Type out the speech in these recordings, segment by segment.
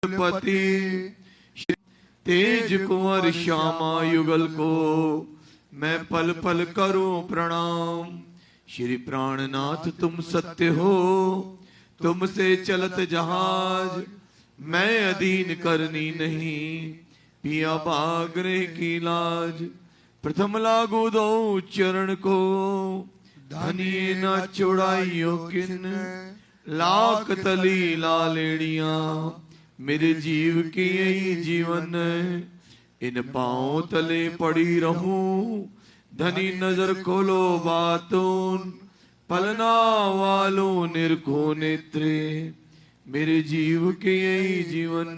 पति तेज कुंवर श्यामा युगल को मैं पल पल करूं प्रणाम। श्री प्राणनाथ तुम सत्य हो, तुमसे चलत जहाज, मैं अधीन करनी नहीं, पिया बागरे की लाज। प्रथम लागू दो चरण को, धनी न चुड़ाइयो किन, लाख तली लालेड़िया। मेरे जीव की यही जीवन, इन पांव तले पड़ी रहूं। धनी नजर खोलो बातों, पलना वालों निरखो नेत्रे। मेरे जीव के यही जीवन,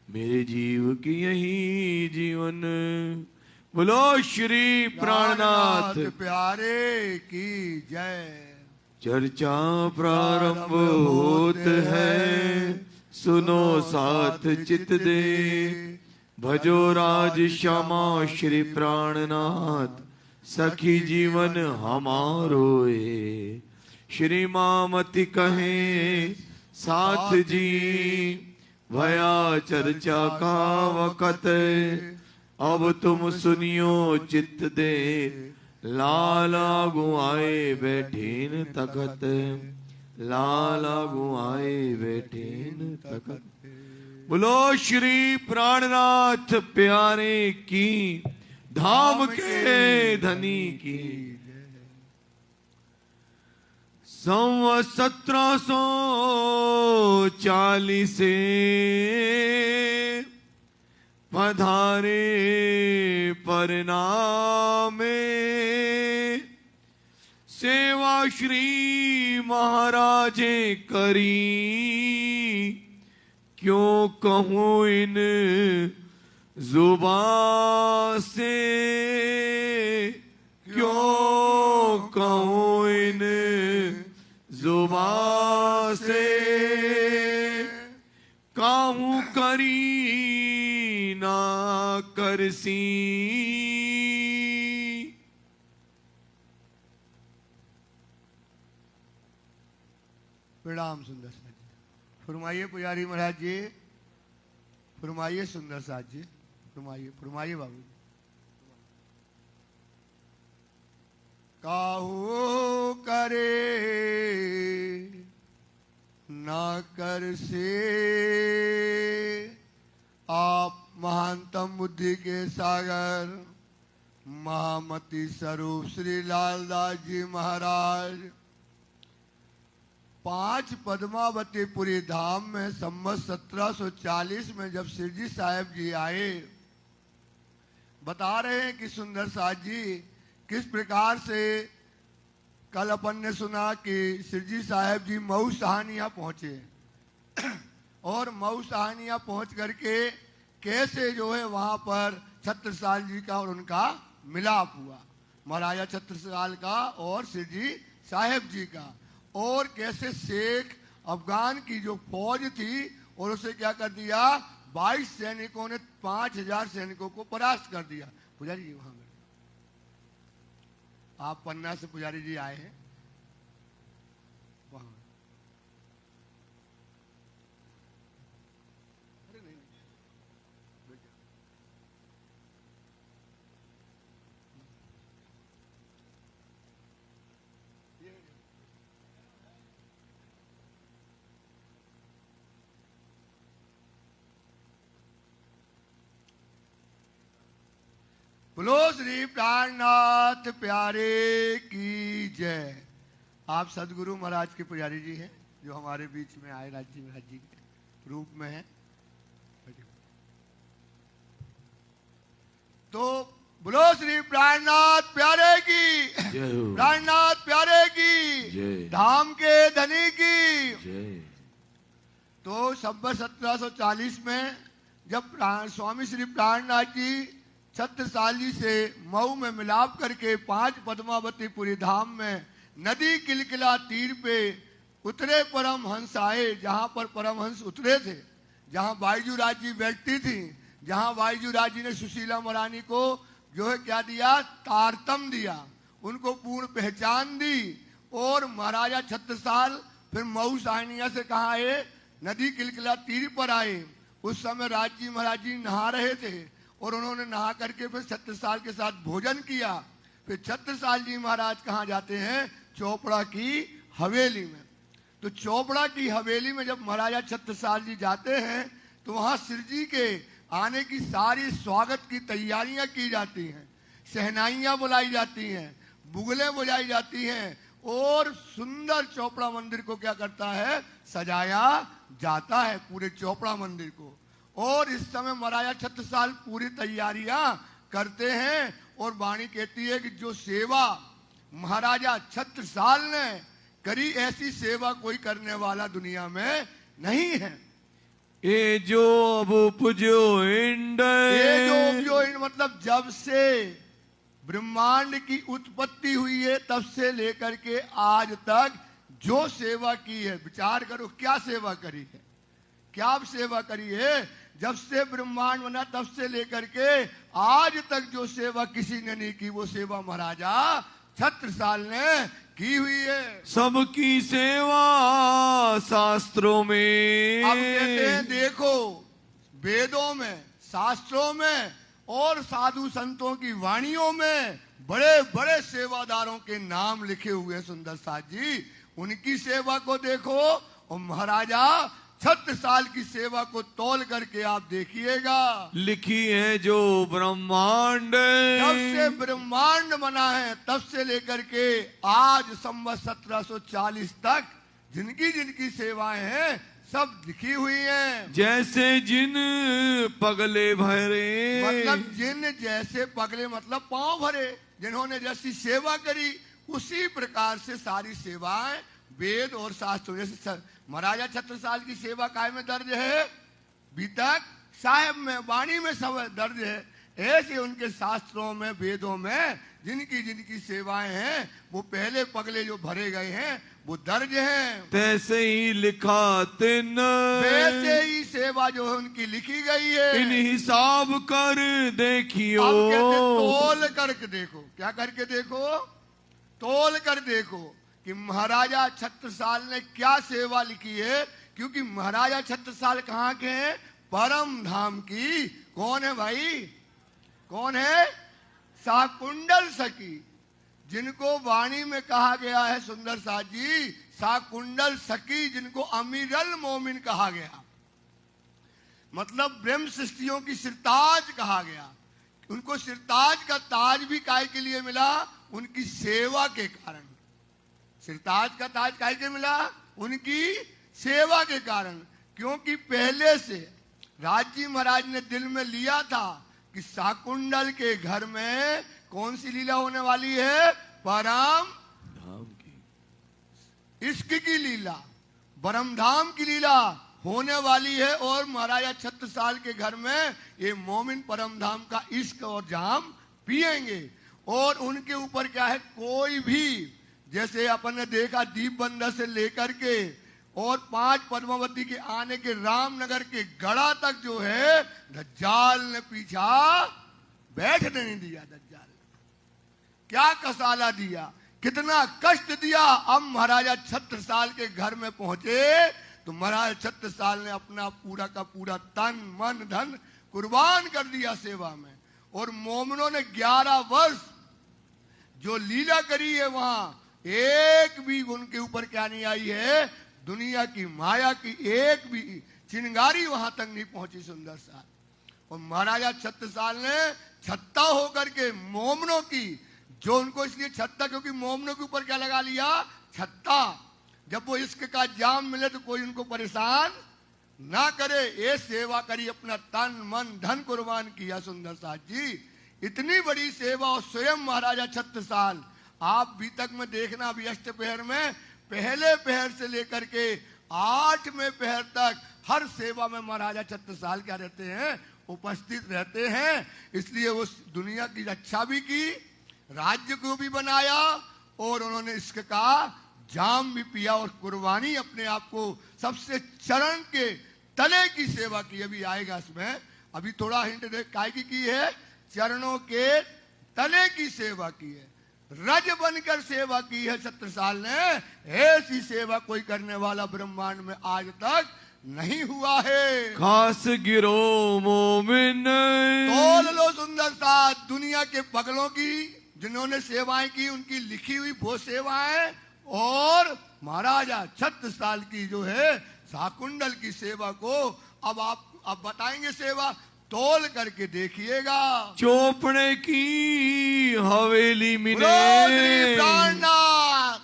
मेरे जीव की यही जीवन। बोलो श्री प्राणनाथ प्यारे की जय। चर्चा प्रारंभ होत है, सुनो साथ चित दे। भजो राज श्यामा श्री प्राणनाथ, सखी जीवन हमारो ए। श्री मामति कहे साथ जी, भया चर्चा का वक़्त, अब तुम सुनियो चित्त दे। लाला गुआए बैठेन तखत, लाला गुआए बैठेन तखत। बोलो श्री प्राणनाथ प्यारे की, धाम के धनी की। 1740 पधारे परनामे, सेवा श्री महाराजे करी। क्यों कहूँ इन जुबां से, क्यों कहूँ इन जुबां से। काहू करी ना करसी। प्रणाम सुंदर साथ जी। फरमाइए पुजारी महाराज जी, फरमाइए सुंदर साथ जी, फरमाइए फरमाइए बाबू। काहू करे ना कर से, आप महानतम बुद्धि के सागर महामती स्वरूप श्री लालदास जी महाराज 5 पद्मावतीपुरी धाम में संवत 1740 में जब सिरजी साहब जी आए, बता रहे हैं कि सुंदर साथ जी किस प्रकार से कल अपन ने सुना कि सिरजी साहब जी मऊ सहानिया पहुंचे और मऊ सहानिया पहुंच करके कैसे जो है वहां पर छत्रसाल जी का और उनका मिलाप हुआ, महाराजा छत्रसाल का और सिरजी साहब जी का। और कैसे शेख अफगान की जो फौज थी और उसे क्या कर दिया, 22 सैनिकों ने 5000 सैनिकों को परास्त कर दिया। पुजारी जी वहां आप पन्ना से पुजारी जी आए हैं वहां। अरे नहीं, बोलो श्री प्राणनाथ प्यारे की जय। आप सदगुरु महाराज के पुजारी जी हैं जो हमारे बीच में आए, राज जी महाराज जी के रूप में हैं। तो बोलो श्री प्राणनाथ प्यारे की, प्राणनाथ प्यारे की, धाम के धनी की। तो संवत 1740 में जब स्वामी श्री प्राणनाथ जी छत्रसाल जी से मऊ में मिलाप करके 5 पद्मावतीपुरी धाम में नदी किलकिला तीर पे उतरे परमहंस आए, जहां पर परमहंस उतरे थे, जहां बाईजू राज जी बैठती थी, जहां बाईजू राज जी ने सुशीला महारानी को जो है क्या दिया, तारतम दिया, उनको पूर्ण पहचान दी। और महाराजा छत्रसाल फिर मऊ सहानिया से कहा है नदी किलकिला तीर पर आए। उस समय राज जी महाराज जी नहा रहे थे और उन्होंने नहा करके फिर छत्रसाल के साथ भोजन किया। फिर छत्रसाल जी महाराज कहाँ जाते हैं? चोपड़ा की हवेली में। तो चोपड़ा की हवेली में जब महाराजा छत्रसाल जी जाते हैं तो वहां शिव जी के आने की सारी स्वागत की तैयारियां की जाती हैं, शहनाइयां बुलाई जाती हैं, बुगलें बुलाई जाती हैं और सुंदर चोपड़ा मंदिर को क्या करता है? सजाया जाता है, पूरे चोपड़ा मंदिर को। और इस समय महाराजा छत्रसाल पूरी तैयारियां करते हैं और वाणी कहती है कि जो सेवा महाराजा छत्रसाल ने करी ऐसी सेवा कोई करने वाला दुनिया में नहीं है। ये जो अब उपजो इंड, ये जो उपजो इंड मतलब जब से ब्रह्मांड की उत्पत्ति हुई है तब से लेकर के आज तक जो सेवा की है, विचार करो क्या सेवा करी है, क्या सेवा करी है। जब से ब्रह्मांड बना तब से लेकर के आज तक जो सेवा किसी ने नहीं की वो सेवा महाराजा छत्रसाल ने की हुई है। सबकी सेवा शास्त्रों में, अब कहते हैं देखो वेदों में, शास्त्रों में और साधु संतों की वाणियों में बड़े बड़े सेवादारों के नाम लिखे हुए हैं सुंदर साथ जी। उनकी सेवा को देखो और महाराजा छत्रसाल की सेवा को तौल करके आप देखिएगा। लिखी है जो ब्रह्मांड, जब से ब्रह्मांड बना है तब से लेकर के आज संवत 1740 तक जिनकी जिनकी सेवाएं हैं सब लिखी हुई हैं। जैसे जिन पगले भरे, मतलब जिन जैसे पगले मतलब पांव भरे, जिन्होंने जैसी सेवा करी उसी प्रकार से सारी सेवाएं वेद और शास्त्रों। जैसे महाराजा छत्रसाल की सेवा काय में दर्ज है? बीतक साहेब में, वाणी में सब दर्ज है। ऐसे उनके शास्त्रों में वेदों में जिनकी जिनकी सेवाएं हैं वो पहले पगले जो भरे गए हैं वो दर्ज हैं। तैसे ही लिखा तिन, वैसे ही सेवा जो है उनकी लिखी गई है। इन हिसाब कर देखियो। अब कहते तोल करके देखो, क्या करके देखो? तोल कर देखो कि महाराजा छत्रसाल ने क्या सेवा लिखी है। क्योंकि महाराजा छत्रसाल कहाँ के हैं? परम धाम की। कौन है भाई? कौन है? शाकुंडल सखी, जिनको वाणी में कहा गया है सुंदर साथ जी शाकुंडल सखी, जिनको अमीरल मोमिन कहा गया, मतलब ब्रह्म सृष्टियों की सिरताज कहा गया। उनको सिरताज का ताज भी काय के लिए मिला? उनकी सेवा के कारण। सिरताज का ताज काय के मिला? उनकी सेवा के कारण। क्योंकि पहले से राजी महाराज ने दिल में लिया था कि शाकुंडल के घर में कौन सी लीला होने वाली है? परम धाम की, इश्क की लीला, परम धाम की लीला होने वाली है। और महाराजा छत्रसाल के घर में ये मोमिन परम धाम का इश्क और जाम पिएंगे। और उनके ऊपर क्या है? कोई भी, जैसे अपन ने देखा दीप बंदर से लेकर के और 5 पद्मावती के आने के रामनगर के गढ़ा तक जो है दज्जाल ने पीछा बैठने नहीं दिया। दज्जाल क्या कसाला दिया, कितना कष्ट दिया। अब महाराजा छत्रसाल के घर में पहुंचे तो महाराजा छत्रसाल ने अपना पूरा का पूरा तन मन धन कुर्बान कर दिया सेवा में। और मोमिनों ने 11 वर्ष जो लीला करी है वहां एक भी उनके ऊपर क्या नहीं आई है? दुनिया की माया की एक भी चिंगारी वहां तक नहीं पहुंची सुंदर साल। और महाराजा छत्रसाल ने छत्ता होकर के मोमनों की, जो उनको इसलिए छत्ता क्योंकि मोमनों के ऊपर क्या लगा लिया? छत्ता। जब वो इश्क का जाम मिले तो कोई उनको परेशान ना करे। ये सेवा करी, अपना तन मन धन कुर्बान किया सुंदर साथ जी। इतनी बड़ी सेवा। और स्वयं महाराजा छत्रसाल, आप बीतक में देखना अभी अष्टपहर में पहले पहर से लेकर के 8वें पहर तक हर सेवा में महाराजा छत्रसाल क्या रहते हैं? उपस्थित रहते हैं। इसलिए उस दुनिया की रक्षा भी की, राज्य को भी बनाया और उन्होंने इसक का जाम भी पिया और कुर्बानी अपने आप को सबसे चरण के तले की सेवा की। अभी आएगा इसमें, अभी थोड़ा हिंट दे काय की है? चरणों के तले की सेवा की है, रज बनकर सेवा की है छत्रसाल ने। ऐसी सेवा कोई करने वाला ब्रह्मांड में आज तक नहीं हुआ है। खास गिरो मोमिन तोल लो सुंदर साथ दुनिया के पगलों की जिन्होंने सेवाएं की, उनकी लिखी हुई वो सेवाएं, और महाराजा छत्रसाल की जो है शाकुंडल की सेवा को अब बताएंगे सेवा, तोल करके देखिएगा। चोपड़े की हवेली में प्राणनाथ,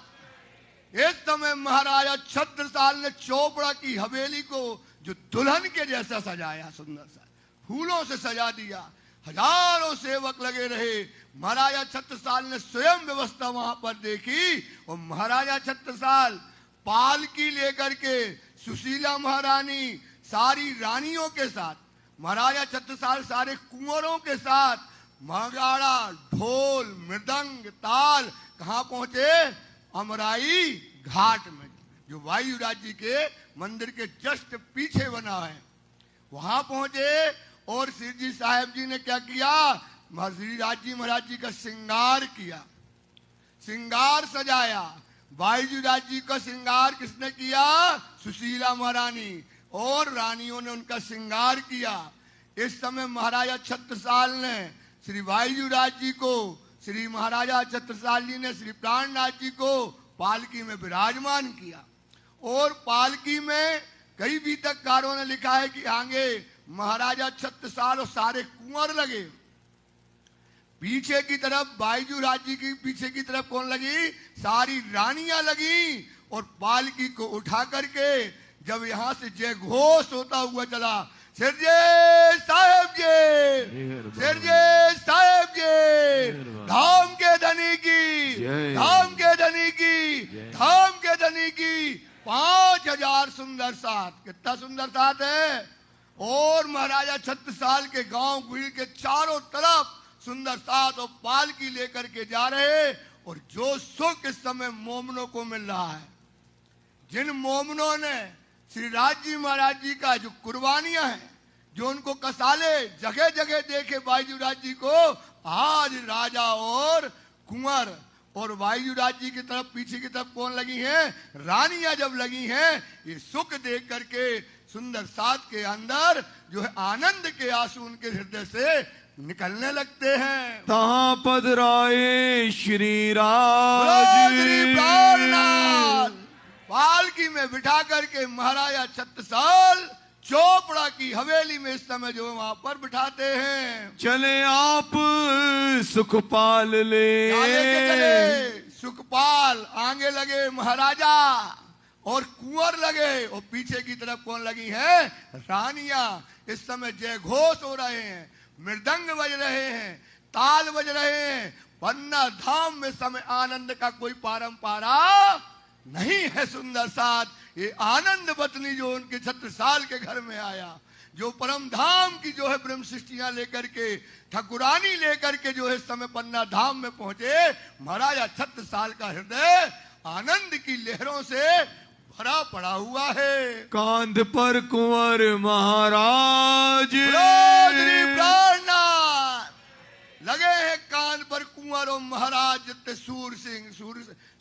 इस समय महाराजा छत्रसाल ने चोपड़ा की हवेली को जो दुल्हन के जैसा सजाया, सुंदर सा फूलों से सजा दिया, हजारों सेवक लगे रहे। महाराजा छत्रसाल ने स्वयं व्यवस्था वहां पर देखी, और महाराजा छत्रसाल पालकी लेकर के सुशीला महारानी सारी रानियों के साथ, महाराजा छत्रसाल सारे कुंवरों के साथ, मगाड़ा ढोल मृदंग ताल कहाँ पहुंचे? अमराई घाट में, जो वायुराज जी के मंदिर के जस्ट पीछे बना है, वहां पहुंचे। और श्री जी साहेब जी ने क्या किया? श्री राज जी महाराज जी का श्रृंगार किया, श्रृंगार सजाया। वायुराज जी का श्रृंगार किसने किया? सुशीला महारानी, और रानियों ने उनका श्रृंगार किया। इस समय महाराजा छत्रसाल ने श्री वायुराज जी को, श्री महाराजा छत्रसाल जी ने श्री प्राणनाथ जी को पालकी में विराजमान किया, और पालकी में कई गीतकारों ने लिखा है कि आगे महाराजा छत्रसाल और सारे कुंवर लगे, पीछे की तरफ बाईजूराज जी की पीछे की तरफ कौन लगी? सारी रानियां लगी, और पालकी को उठा करके जब यहाँ से जय घोष होता हुआ चला, सिरजे साहेब जी, सिरजे साहेब जी, धाम के धनी की, धाम के धनी की, धाम के धनी की 5000 सुंदर साथ। कितना सुंदर साथ है? और महाराजा छत्रसाल के गांव गुड़ी के चारों तरफ सुंदर साथ और पालकी लेकर के जा रहे, और जो सुख इस समय मोमनों को मिल रहा है, जिन मोमनों ने श्री राज जी महाराज जी का जो कुर्बानियां हैं, जो उनको कसाले जगह जगह देखे बाईजूराज जी को, आज राजा और कुंवर और वायुराज जी की तरफ पीछे की तरफ कौन लगी हैं? रानियां जब लगी हैं, ये सुख देख करके सुंदर साथ के अंदर जो है आनंद के आंसू उनके हृदय से निकलने लगते हैं। तहाँ पधराए श्री राज पालकी में बिठा करके महाराजा छत्रसाल चोपड़ा की हवेली में इस समय जो वहां पर बिठाते हैं। चले आप सुखपाल ले, चले सुखपाल, आगे लगे महाराजा और कुंवर लगे, और पीछे की तरफ कौन लगी है? रानियां। इस समय जय घोष हो रहे हैं, मृदंग बज रहे हैं, ताल बज रहे हैं। पन्ना धाम में समय आनंद का कोई पारंपरा नहीं है। सुंदर साथ ये आनंद बतनी जो उनके छत्रसाल के घर में आया, जो परम धाम की जो है ब्रह्म सृष्टियां लेकर के, ठकुरानी लेकर के जो है इस समय पन्ना धाम में पहुंचे, महाराजा छत्रसाल का हृदय आनंद की लहरों से भरा पड़ा हुआ है। कांध पर कुंवर महाराज लगे हैं, कान पर कुंवर और महाराज जितने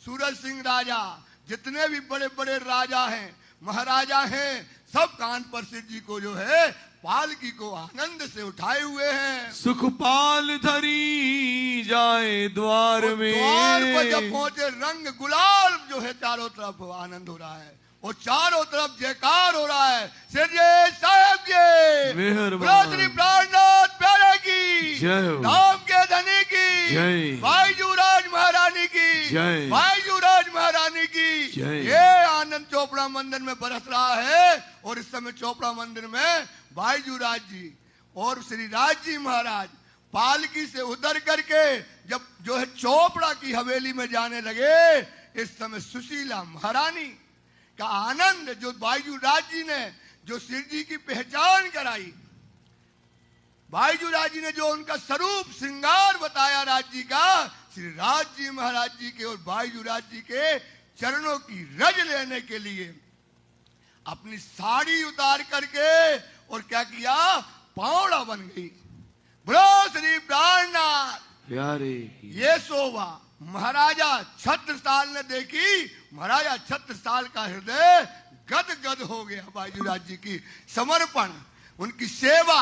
सूरज सिंह राजा, जितने भी बड़े बड़े राजा हैं, महाराजा हैं, सब कान पर शिव जी को जो है पालकी को आनंद से उठाए हुए हैं। सुखपाल धरी जाए द्वार में, द्वार पर जब पहुंचे रंग गुलाल जो है चारों तरफ आनंद हो रहा है, और चारों तरफ जयकार हो रहा है। सिरजे साहेब जी, प्राणनाथ प्यारे की जय, धाम के धनी की जय, बाईजूराज महारानी की जय, बाईजूराज महारानी की जय। ये आनंद चोपड़ा मंदिर में बरस रहा है, और इस समय चोपड़ा मंदिर में बाईजूराज जी और श्री राज जी महाराज पालकी से उतर करके जब जो है चोपड़ा की हवेली में जाने लगे, इस समय सुशीला महारानी का आनंद, जो बाईजूराज जी ने जो शिव जी की पहचान कराई, बाईजूराज जी ने जो उनका स्वरूप श्रृंगार बताया राज जी का, श्री राज जी महाराज जी के और बाईजूराज जी के चरणों की रज लेने के लिए अपनी साड़ी उतार करके और क्या किया? पावड़ा बन गई। बोलो श्री प्राणनाथ प्यारे। ये शोभा महाराजा छत्रसाल ने देखी, महाराजा छत्रसाल का हृदय गद गद हो गया बायजूराज जी की समर्पण, उनकी सेवा,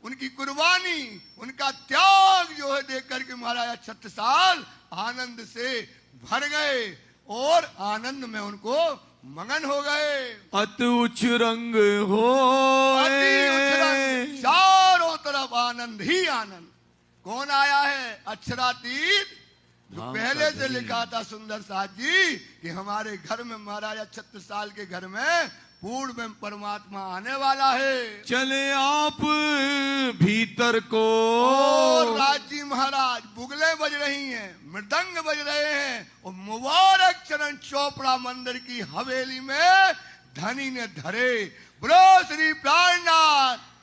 उनकी कुर्बानी, उनका त्याग जो है देख करके महाराज छत्रसाल आनंद से भर गए और आनंद में उनको मगन हो गए। अति उच्च रंग हो, अति उच्च रंग, चारों तरफ आनंद ही आनंद। कौन आया है? अक्षरातीत, जो पहले से लिखा था सुंदर साथ जी कि हमारे घर में महाराजा छत्रसाल के घर में पूर्ण में परमात्मा आने वाला है। चले आप भीतर को, और राजी महाराज बुगले बज रही हैं, मृदंग बज रहे हैं और मुबारक चरण चोपड़ा मंदिर की हवेली में धनी ने धरे। बोलो श्री प्राणनाथ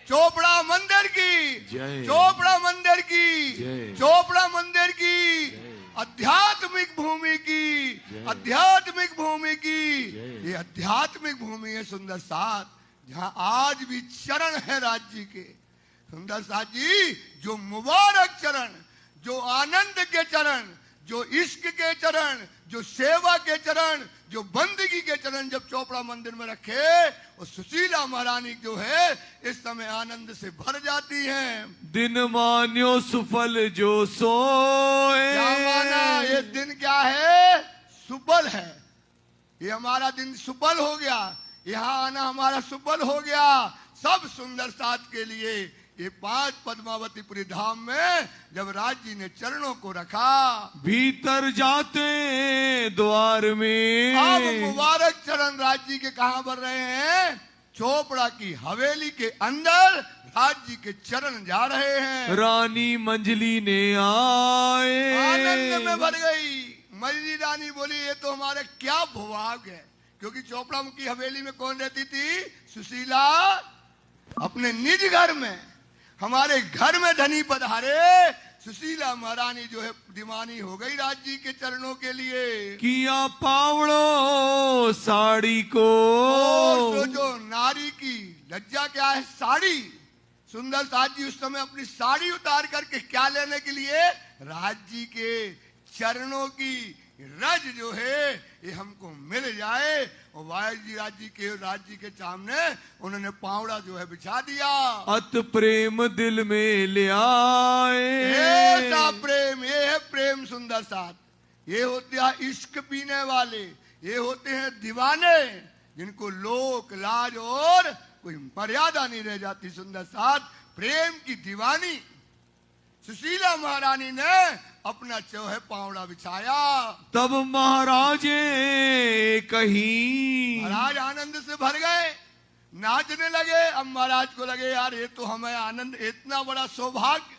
चोपड़ा मंदिर की जय, चोपड़ा मंदिर की जय, चोपड़ा मंदिर की, आध्यात्मिक भूमि की, आध्यात्मिक भूमि की। ये आध्यात्मिक भूमि है सुंदर साथ, जहाँ आज भी चरण है राज्य के। सुंदर साथ जी, जो मुबारक चरण, जो आनंद के चरण, जो इश्क के चरण, जो सेवा के चरण, जो बंदगी के चरण जब चोपड़ा मंदिर में रखे, और सुशीला महारानी जो है इस समय आनंद से भर जाती हैं। दिन मान्यो सुफल जो सोए। क्या माना? ये दिन क्या है? सुफल है। ये हमारा दिन सुफल हो गया, यहाँ आना हमारा सुफल हो गया। सब सुंदर साथ के लिए ये 5 पद्मावतीपुरी धाम में जब राज जी ने चरणों को रखा, भीतर जाते द्वार में, अब मुबारक चरण राज जी के कहाँ भर रहे हैं? चोपड़ा की हवेली के अंदर राज जी के चरण जा रहे हैं। रानी मंजली ने आए, आनंद में भर गई। मंजली रानी बोली ये तो हमारे क्या भोग है, क्योंकि चोपड़ा की हवेली में कौन रहती थी? सुशीला अपने निज घर में, हमारे घर में धनी पधारे। सुशीला महारानी जो है दीवानी हो गई राज जी के चरणों के लिए। किया पावड़ो साड़ी को, सोचो नारी की लज्जा क्या है? साड़ी। सुंदर साथ जी उस समय अपनी साड़ी उतार करके क्या लेने के लिए? राज जी के चरणों की रज जो है ये हमको मिल जाए। और वायु जी राज जी के सामने उन्होंने पावड़ा जो है बिछा दिया। अत प्रेम दिल में ले आए, ऐसा प्रेम, ये है प्रेम सुंदर साथ। ये होते हैं इश्क पीने वाले, ये होते हैं दीवाने, जिनको लोक लाज और कोई मर्यादा नहीं रह जाती। सुंदर साथ प्रेम की दीवानी सुशीला महारानी ने अपना जो है पावड़ा बिछाया। तब महाराजे कहीं, महाराज आनंद से भर गए, नाचने लगे। अब महाराज को लगे यार ये तो हमें आनंद, इतना बड़ा सौभाग्य,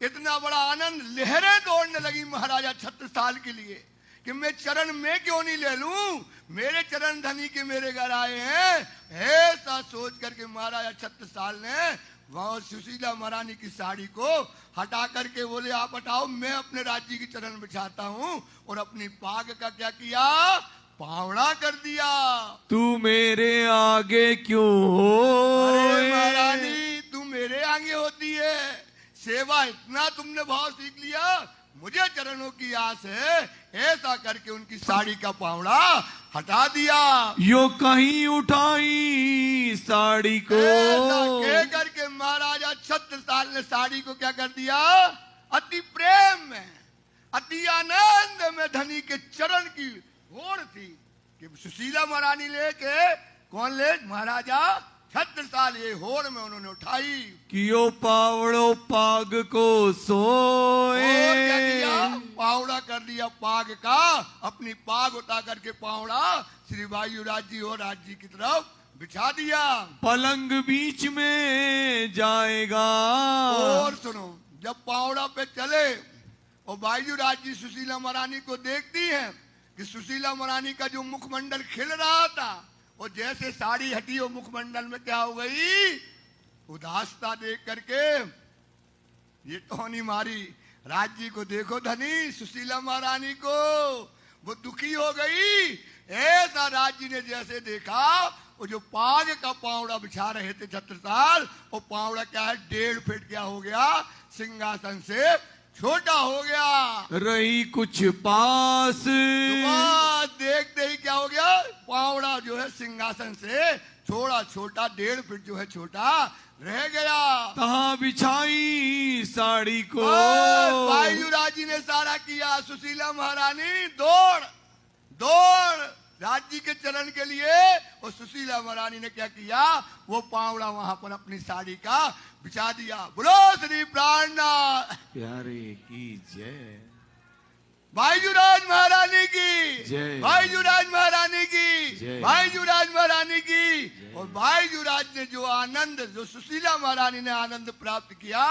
इतना बड़ा आनंद, लहरें दौड़ने लगी महाराजा छत्रसाल के लिए कि मैं चरण में क्यों नहीं ले लूं, मेरे चरण धनी के मेरे घर आए हैं। ऐसा सोच करके महाराजा छत्रसाल ने वह सुशीला महारानी की साड़ी को हटा करके बोले आप हटाओ, मैं अपने राज्य की चरण बिछाता हूँ। और अपनी पाग का क्या किया? पावड़ा कर दिया। तू मेरे आगे क्यों हो? अरे महारानी तू मेरे आगे होती है, सेवा इतना तुमने भाव सीख लिया, मुझे चरणों की आस है। ऐसा करके उनकी साड़ी का पावड़ा हटा दिया। यो कहीं उठाई साड़ी को, ऐसा कह करके महाराजा छत्रसाल ने साड़ी को क्या कर दिया? अति प्रेम में, अति आनंद में धनी के चरण की होड़ थी कि सुशीला महारानी लेके, कौन ले? महाराजा छत्रसाल। ये होड़ में उन्होंने उठाई। कियो पावड़ो पाग को सोए, और क्या किया? पावड़ा कर दिया पाग का। अपनी पाग उतार करके पावड़ा श्री वायुराज जी और राज जी की तरफ बिछा दिया। पलंग बीच में जाएगा। और सुनो, जब पावड़ा पे चले और वायुराज जी सुशीला महारानी को देखती हैं कि सुशीला महारानी का जो मुखमंडल खिल रहा था, और जैसे साड़ी हटी और मुखमंडल में क्या हो गई? उदासता देख करके ये तो नहीं मारी। राज जी को देखो धनी, सुशीला महारानी को, वो दुखी हो गई। ऐसा राज जी ने जैसे देखा, वो जो पाग का पावड़ा बिछा रहे थे छत्रसाल, वो पावड़ा क्या है? 1.5 फीट क्या हो गया? सिंहासन से छोटा हो गया, रही कुछ पास, तो देखते ही क्या हो गया, पावड़ा जो है सिंहासन से थोड़ा छोटा 1.5 फीट जो है छोटा रह गया। तहाँ बिछाई साड़ी को, भाई युवराज जी ने सारा किया। सुशीला महारानी दौड़ दौड़ राज्य के चरण के लिए, और सुशीला महारानी ने क्या किया, वो पावड़ा वहां पर अपनी साड़ी का बिछा दिया। बोलो श्री प्राणनाथ प्यारे की जय, भाई युवराज महारानी की जय, भाई युवराज महारानी की जय, भाई युवराज महारानी की। और भाई युवराज ने जो आनंद, जो सुशीला महारानी ने आनंद प्राप्त किया,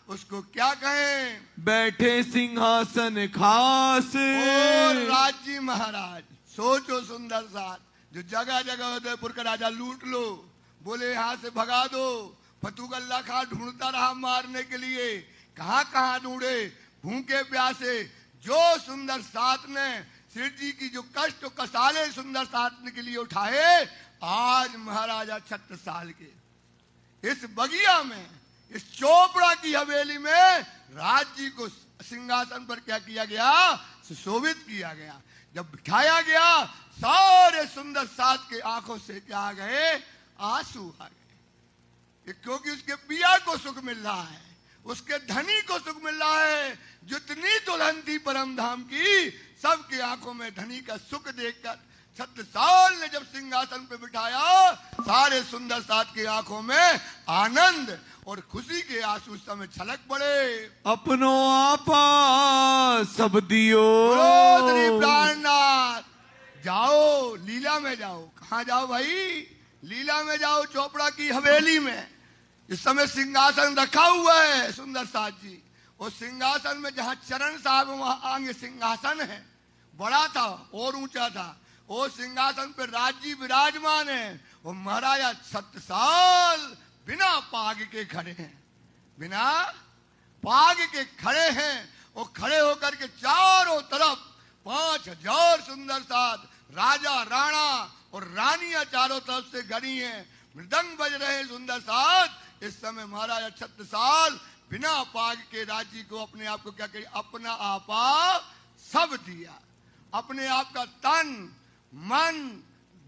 उसको क्या कहें। बैठे सिंहासन खास, और राज्य महाराज सोचो सुंदर साथ, जो जगह जगह उदयपुर का राजा लूट लो, बोले यहाँ से भगा दो, फतू गल्ला खा ढूंढता रहा मारने के लिए, कहाँ कहाँ ढूंढे, भूखे प्यासे। जो सुंदर साथ ने सिर जी की जो कष्ट कसाले सुंदर साथ के लिए उठाए, आज महाराजा छत्रसाल के इस बगिया में, इस चोपड़ा की हवेली में राज्य को सिंहासन पर क्या किया गया, सुशोभित किया गया। जब बिठाया गया, सारे सुंदर साथ के आंखों से क्या आ गए, आंसू आ गए, क्योंकि उसके पिया को सुख मिल रहा है, उसके धनी को सुख मिल रहा है। जितनी दुल्हन थी परम धाम की, सबके आंखों में धनी का सुख देखकर छत्रसाल ने जब सिंहासन पे बिठाया, सारे सुंदर साथ की आंखों में आनंद और खुशी के आंसू समय छलक पड़े। अपनो आपा सब दियो, श्री प्राणनाथ जाओ लीला में जाओ। कहाँ जाओ भाई, लीला में जाओ, चोपड़ा की हवेली में। इस समय सिंहासन रखा हुआ है सुंदर साथ जी, उस सिंहासन में जहाँ चरण साहब वहां आगे सिंहासन है, बड़ा था और ऊंचा था, वो सिंहासन पर राज्य विराजमान है। वो महाराजा छत्रसाल बिना पाग के खड़े हैं, बिना पाग के खड़े हैं। वो खड़े होकर के चारों तरफ 5000 सुंदर साथ राजा राणा और रानियां चारों तरफ से घड़ी हैं, मृदंग बज रहे हैं सुंदर साथ। इस समय महाराजा छत्रसाल बिना पाग के राज्य को, अपने आप को क्या कही, अपना आपा सब दिया। अपने आप का तन मन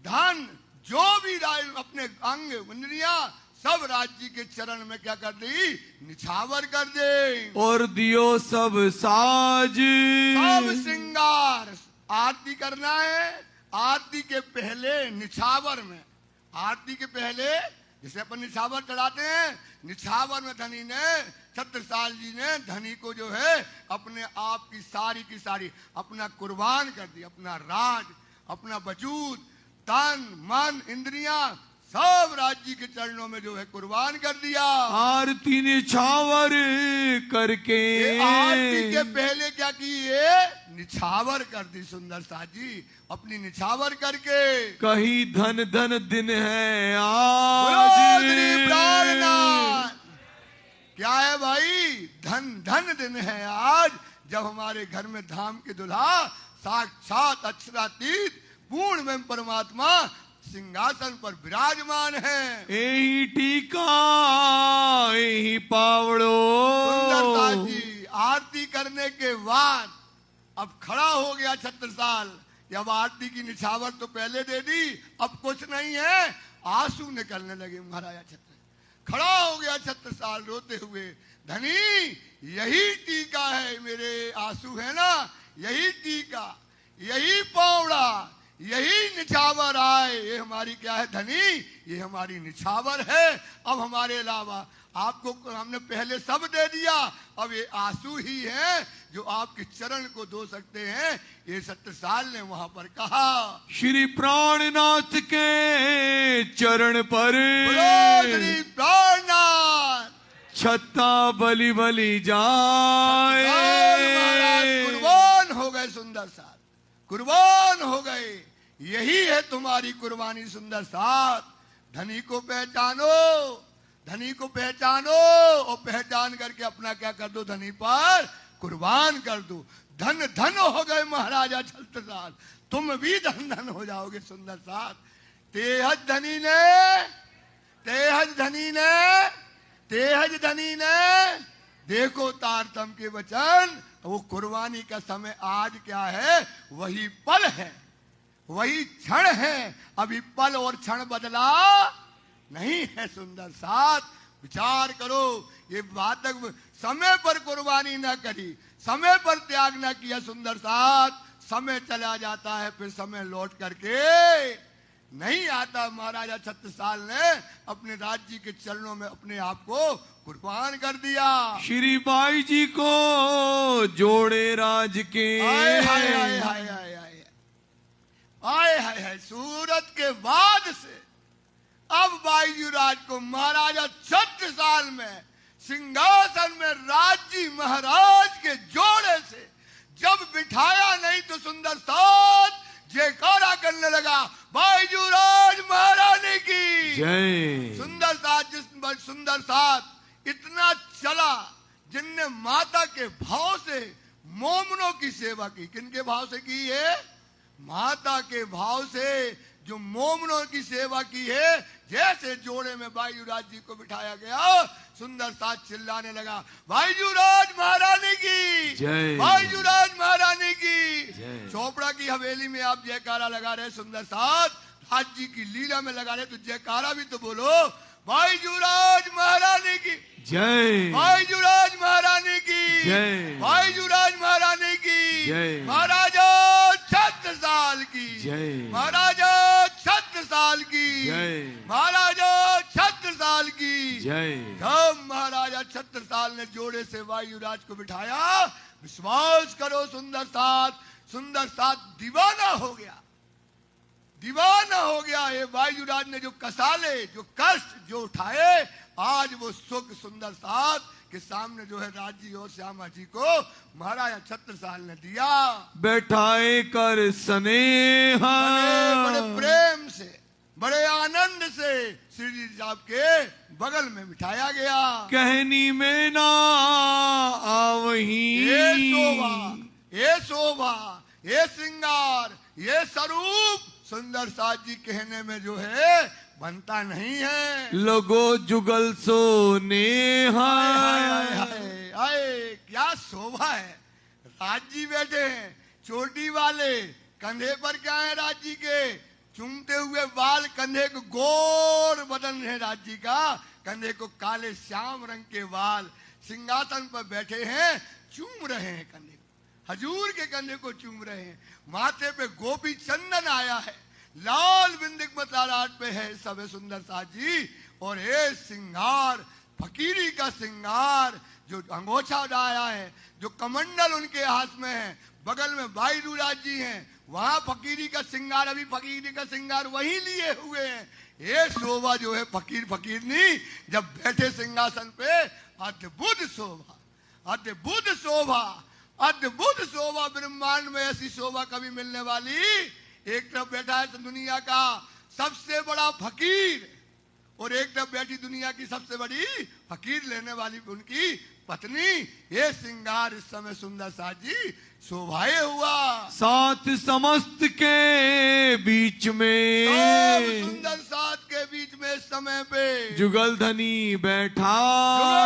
धन जो भी अपने अंग इंद्रियां सब राज्य के चरण में क्या कर दी, निछावर कर दे। और दियो सब साज, सब श्रृंगार। आरती करना है, आरती के पहले निछावर में, आरती के पहले जैसे अपन निछावर चढ़ाते हैं, निछावर में धनी ने, छत्रसाल जी ने धनी को जो है अपने आप की सारी अपना कुर्बान कर दी। अपना राज, अपना वजूद, तन मन इंद्रियां सब राज्य के चरणों में जो है कुर्बान कर दिया। आरती निछावर करके, आरती के पहले क्या की, ये निछावर कर दी सुंदर साथ जी, अपनी निछावर करके। कही धन धन दिन है आज, क्या है भाई, धन धन दिन है आज, जब हमारे घर में धाम के दुल्हा साक्षात अक्षरातीत पूर्ण में परमात्मा सिंहासन पर विराजमान है। यही टीका यही पावड़ो। सुंदरता जी आरती करने के बाद अब खड़ा हो गया छत्रसाल। जब आरती की निछावर तो पहले दे दी, अब कुछ नहीं है, आंसू निकलने लगे महाराजा छत्र। खड़ा हो गया छत्रसाल रोते हुए, धनी यही टीका है, मेरे आंसू है ना, यही टीका, यही पावड़ा, यही निछावर आए, ये हमारी क्या है धनी, ये हमारी निछावर है। अब हमारे अलावा आपको हमने पहले सब दे दिया, अब ये आंसू ही है जो आपके चरण को धो सकते हैं। ये छत्रसाल ने वहां पर कहा। श्री प्राणनाथ के चरण पर, श्री प्राणनाथ छत्ता बलि बलि जाए। कुर्बान हो गए सुंदर साथ, कुर्बान हो गए। यही है तुम्हारी कुर्बानी सुंदर साथ। धनी को पहचानो, धनी को पहचानो, और पहचान करके अपना क्या कर दो, धनी पर कुर्बान कर दो। धन धन हो गए महाराजा छत्रसाल, तुम भी धन धन हो जाओगे सुंदर साथ। तेहज धनी ने, तेहज धनी ने, तेहज धनी ने देखो तारतम के वचन, वो कुर्बानी का समय आज क्या है, वही पल है, वही क्षण है। अभी पल और क्षण बदला नहीं है। सुंदर साथ विचार करो, ये बात समय पर कुर्बानी न करी, समय पर त्याग न किया सुंदर साथ, समय चला जाता है, फिर समय लौट करके नहीं आता। महाराजा छत्रसाल ने अपने राज्य के चरणों में अपने आप को कुर्बान कर दिया। श्री बाई जी को जोड़े राज के आए हाय हाय हाय हाय हाय आए हाय हाय। सूरत के बाद से अब बाईजी राज को महाराजा छत्रसाल में सिंहासन में राज्य महाराज के जोड़े से जब बिठाया, नहीं तो सुंदर साथ जयकारा करने लगा, बाईजी राज महारानी की जय। सुंदर साथ इतना चला, जिनने माता के भाव से मोमनों की सेवा की। किनके भाव से की है? माता के भाव से जो मोमनों की सेवा की है। जैसे जोड़े में बाईजुराज जी को बिठाया गया, सुंदर साथ चिल्लाने लगा, बाईजुराज महारानी की जय, बाईजुराज महारानी की जय। चोपड़ा की हवेली में आप जयकारा लगा रहे सुंदर साथ, राज्य की लीला में लगा रहे, तो जयकारा भी तो बोलो, बाईजुराज महारानी की जय, बाईजुराज महारानी की जय, बाईजुराज महारानी की जय, महाराजा छत्रसाल की जय, महाराजा छत्रसाल की जय, महाराजा छत्रसाल की जय। जब महाराजा छत्रसाल ने जोड़े से वायुराज को बिठाया, विश्वास करो सुंदर साथ दीवाना हो गया, दीवाना हो गया। ये वायुराज ने जो कसाले, जो कष्ट जो उठाए, आज वो सुख सुंदर साथ के सामने जो है राज्य और श्यामा जी को महाराजा छत्रसाल ने दिया। बैठाए कर स्नेहा, बड़े प्रेम से, बड़े आनंद से श्री जी साहब के बगल में बिठाया गया। कहनी में ना आवही, ये शोभा, ये शोभा, ये श्रृंगार, ये स्वरूप सुंदर साथ जी कहने में जो है बनता नहीं है। लगो जुगल सोने आए, क्या शोभा है। राजी बैठे हैं, चोटी वाले, कंधे पर क्या है राजी के, चूमते हुए बाल, कंधे को गोर बदन है राजी का, कंधे को काले श्याम रंग के बाल, सिंहासन पर बैठे हैं, चूम रहे हैं कंधे को, हजूर के कंधे को चूम रहे हैं। माथे पे गोपी चंदन आया है, लाल बिंदिक मतलाट पे है सब सुंदर साथ जी। और ये सिंगार, फकीरी का सिंगार, जो अंगोछा उड़ाया है, जो कमंडल उनके हाथ में है, बगल में बाईजुराज जी हैं, वहां फकीरी का सिंगार, अभी फकीरी का सिंगार वही लिए हुए हैं। ये शोभा जो है फकीर नहीं, जब बैठे सिंहासन पे, अद्भुत शोभा, अद्भुत शोभा, अद्भुत शोभा। ब्रह्मांड में ऐसी शोभा कभी मिलने वाली। एक तरफ बैठा है तो दुनिया का सबसे बड़ा फकीर, और एक तरफ बैठी दुनिया की सबसे बड़ी फकीर लेने वाली उनकी पत्नी। ये श्रृंगार इस समय सुंदर साथ जी शोभाए हुआ। सात समस्त के बीच में, सुंदर साथ के बीच में इस समय पे जुगल धनी बैठा,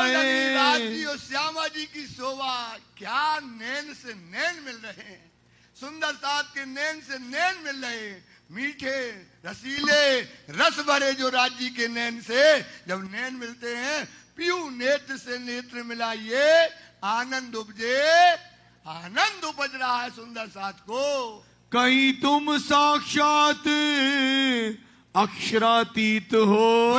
राजी और श्यामा जी की शोभा। क्या नैन से नैन मिल रहे हैं, सुंदर साथ के नैन से नैन मिल रहे, मीठे रसीले रस भरे जो राज्य के नैन से जब नैन मिलते हैं, पीयू नेत्र से नेत्र मिलाइए, आनंद उपजे, आनंद उपज रहा है सुंदर साथ को। कहीं तुम साक्षात अक्षरातीत हो,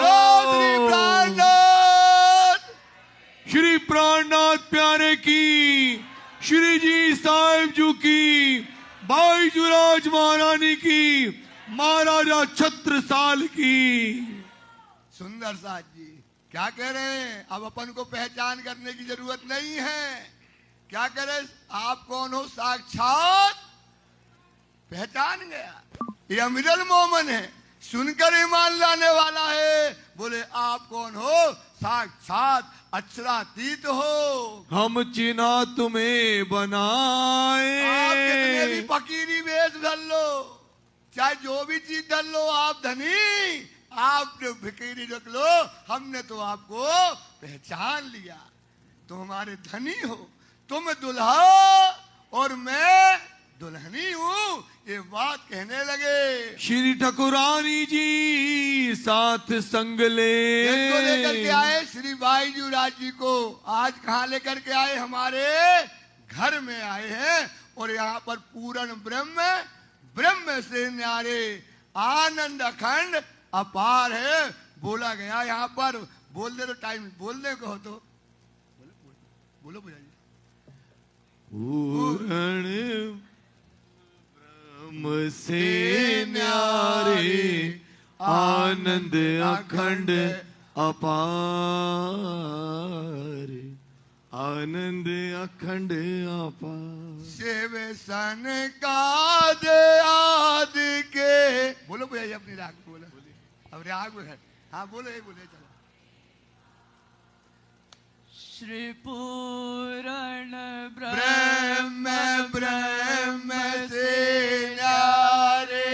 श्री प्राणनाथ प्यारे की, श्री जी साहिब जी की, बाईजुराज महारानी की, महाराजा छत्रसाल की। सुंदर साथ जी क्या कह रहे हैं, अब अपन को पहचान करने की जरूरत नहीं है। क्या करें, आप कौन हो, साक्षात पहचान गया। ये अमीरुल मोमिन है, सुनकर ईमान लाने वाला है। बोले आप कौन हो, साक्षात अक्षरातीत हो, हम चिन्हा तुम्हें बनाए। आप कितने भी फकीरी वेश धर लो, चाहे जो भी चीज धर लो, आप धनी, आप जो फकीरी रख लो, हमने तो आपको पहचान लिया। तुम हमारे धनी हो, तुम दुल्हा और मैं दुल्हनी हूँ, ये बात कहने लगे। श्री ठाकुरानी जी साथ संग इनको लेकर के ले आए श्री बाईजू राज जी को। आज कहाँ लेकर के आए? हमारे घर में आए हैं। और यहाँ पर पूर्ण ब्रह्म, ब्रह्म से न्यारे, आनंद अखंड अपार है बोला गया। यहाँ पर बोल दे तो टाइम बोलने को हो तो बोलो भैया जी। पूर्ण ब्रह्म से न्यारे, आनंद अखंड अपार, आनंद अखंड अपार। शिव सन का दे आदि के, बोलो भैया जी अपनी राग बोलो। अब राग में है, हाँ बोलो, एक बोले चलो। श्री पूर्ण ब्रह्म ब्रह्म से न्यारे,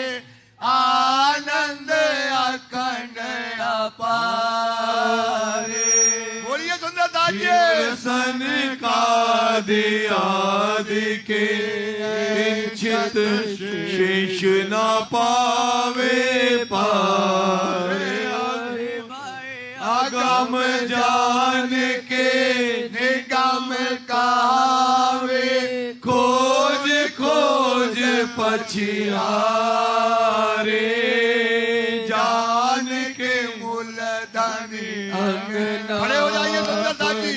आनंद अखंड अपार। बोलिए सुंदरदास जी। सन का दे आदि के, चित शेष न पावे पार। अगम जान के निगम कावे, खोज खोज पछियारे। जान के मूलधनी खड़े हो जाइए सुंदरदास जी।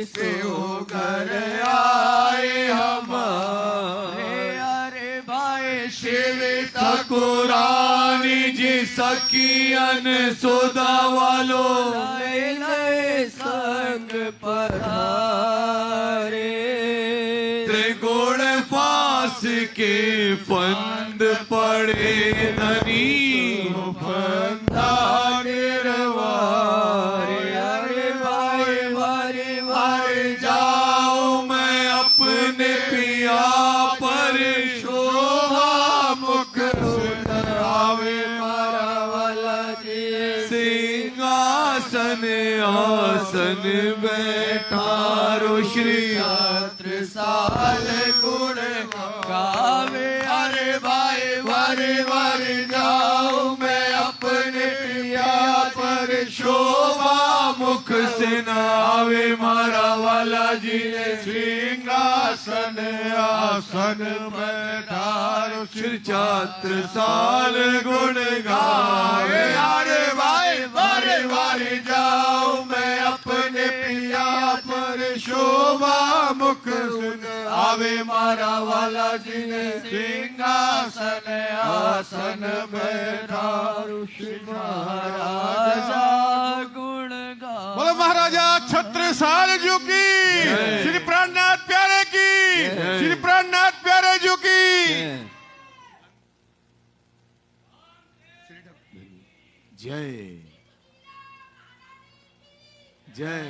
से होकर आए हमारे, अरे भाई शिव ठाकुरानी जी सखियन सुधा वालो, नए संग पधारे। त्रिगुण फास के फंद पड़े धनी, फंदा निर्वारे। अरे भाई वारे हर जाओ मैं अपने पिया पर, शोभा मुख सुनावे मारा वाला जी। सिंहासन आसन बैठारो, श्री छात्र साल गुण गावे। अरे भाई वारे वारे जाओ मैं अपने पिया पर, शोभा मुख से नावे मारा वाला जी ने। सिंहासन आसन बैठारो, श्री छात्र साल गुण गावे। अरे भाई वारे वारे जाओ मैं अपने पिया पर, शोभा मुख सुन आवे मारा वाला जी ने। सिंहासन आसन बैठारो, श्री राजा गुण गा। बोलो महाराजा छत्रसाल जी की, श्री प्राणनाथ प्यारे की, श्री प्राणनाथ प्यारे जी की। जय जय।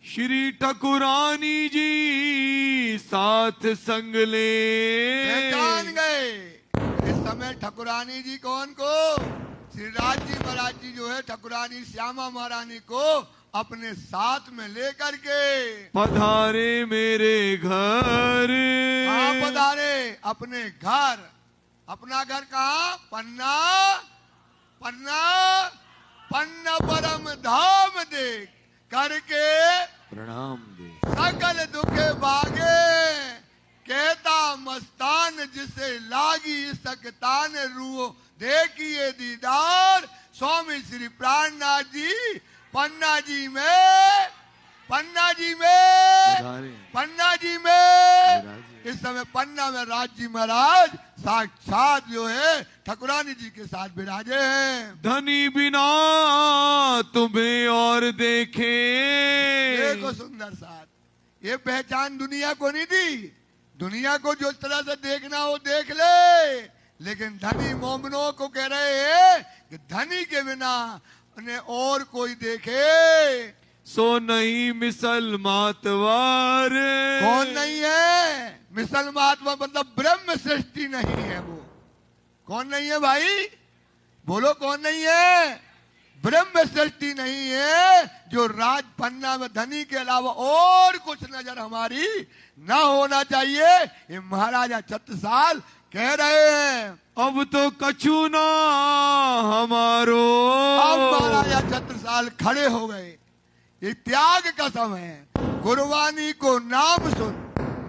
श्री ठाकुरानी जी साथ संग ले पहचान गए इस समय ठाकुरानी जी कौन को? श्री राज जी महाराज जी जो है ठाकुरानी श्यामा महारानी को अपने साथ में लेकर के पधारे मेरे घर। कहाँ पधारे? अपने घर। अपना घर कहाँ? पन्ना। पन्ना पन्ना परम धाम देख करके प्रणाम दे। सकल दुखे भागे, कहता मस्तान जिसे लागी सकतान रूह देखिए दीदार। स्वामी श्री प्राणनाथ जी पन्ना जी में, पन्ना जी में, पन्ना जी में। इस समय पन्ना में राज जी महाराज साक्षात जो है ठाकुरानी जी के साथ विराजे हैं। धनी बिना तुम्हें और देखे। देखो सुंदर साथ, ये पहचान दुनिया को नहीं दी। दुनिया को जो तरह से देखना हो देख ले, लेकिन धनी मोमनों को कह रहे हैं कि धनी के बिना उन्हें और कोई देखे सो नहीं मिसल मातवार। कौन नहीं है? मिसल महात्मा मतलब ब्रह्म सृष्टि नहीं है वो। कौन नहीं है भाई? बोलो कौन नहीं है? ब्रह्म सृष्टि नहीं है जो राज पन्ना में धनी के अलावा और कुछ नजर हमारी ना होना चाहिए, ये महाराजा छत्रसाल कह रहे हैं। अब तो कछु ना हमारो। अब महाराजा छत्रसाल खड़े हो गए। ये त्याग का समय है। कुर्बानी को नाम सुन,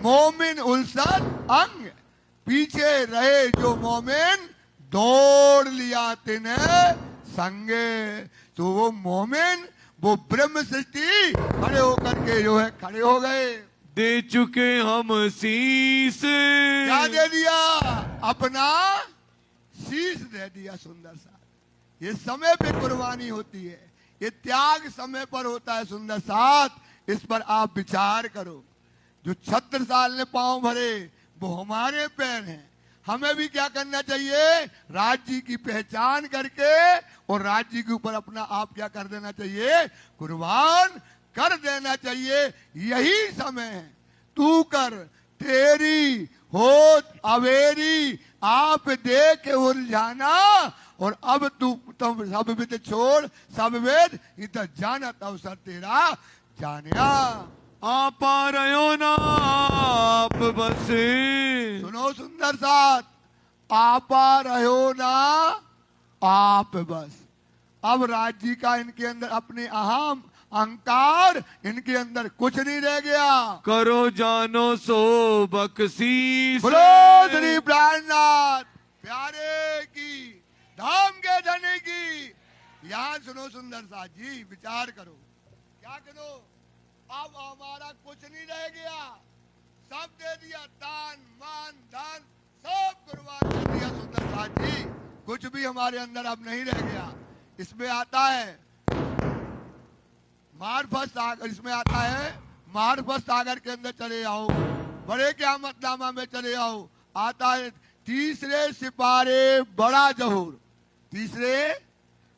मोमिन उलसन अंग, पीछे रहे जो मोमिन दौड़ लिया तिने संगे। तो वो मोमिन, वो ब्रह्म सृष्टि खड़े होकर के जो है खड़े हो गए। दे चुके हम शीस। क्या दे दिया? अपना शीश दे दिया। सुंदर सा ये समय पे कुर्बानी होती है, ये त्याग समय पर होता है। सुंदर साथ इस पर आप विचार करो। जो छत्रसाल ने पांव भरे वो हमारे पैर हैं। हमें भी क्या करना चाहिए? राज्य की पहचान करके और राज्य के ऊपर अपना आप क्या कर देना चाहिए? कुर्बान कर देना चाहिए। यही समय है। तू कर तेरी होत अवेरी, आप देख उलझाना, और अब तू तुम सब विद छोड़ सब वेद, इधर जानत अवसर तेरा जानिया। आप रहो ना आप बस। सुनो सुंदर साथ, आपा रहो ना आप बस। अब राज्य का इनके अंदर अपने अहम अहंकार, इनके अंदर कुछ नहीं रह गया। करो जानो सो बख्शीश। बोलो श्री प्राणनाथ प्यारे की, धाम के धनी की। यहाँ सुनो सुंदर साथ जी, विचार करो। क्या करो? अब हमारा कुछ नहीं रह गया, सब दे दिया। दान मान धन सब कुर्बान कर दिया। सुंदर साथ जी, कुछ भी हमारे अंदर अब नहीं रह गया। इसमें आता है मार्फत सागर, इसमें आता है मार्फत सागर के अंदर चले आओ, बड़े क़यामतनामा में चले आओ। आता है तीसरे सिपारे बड़ा जहूर।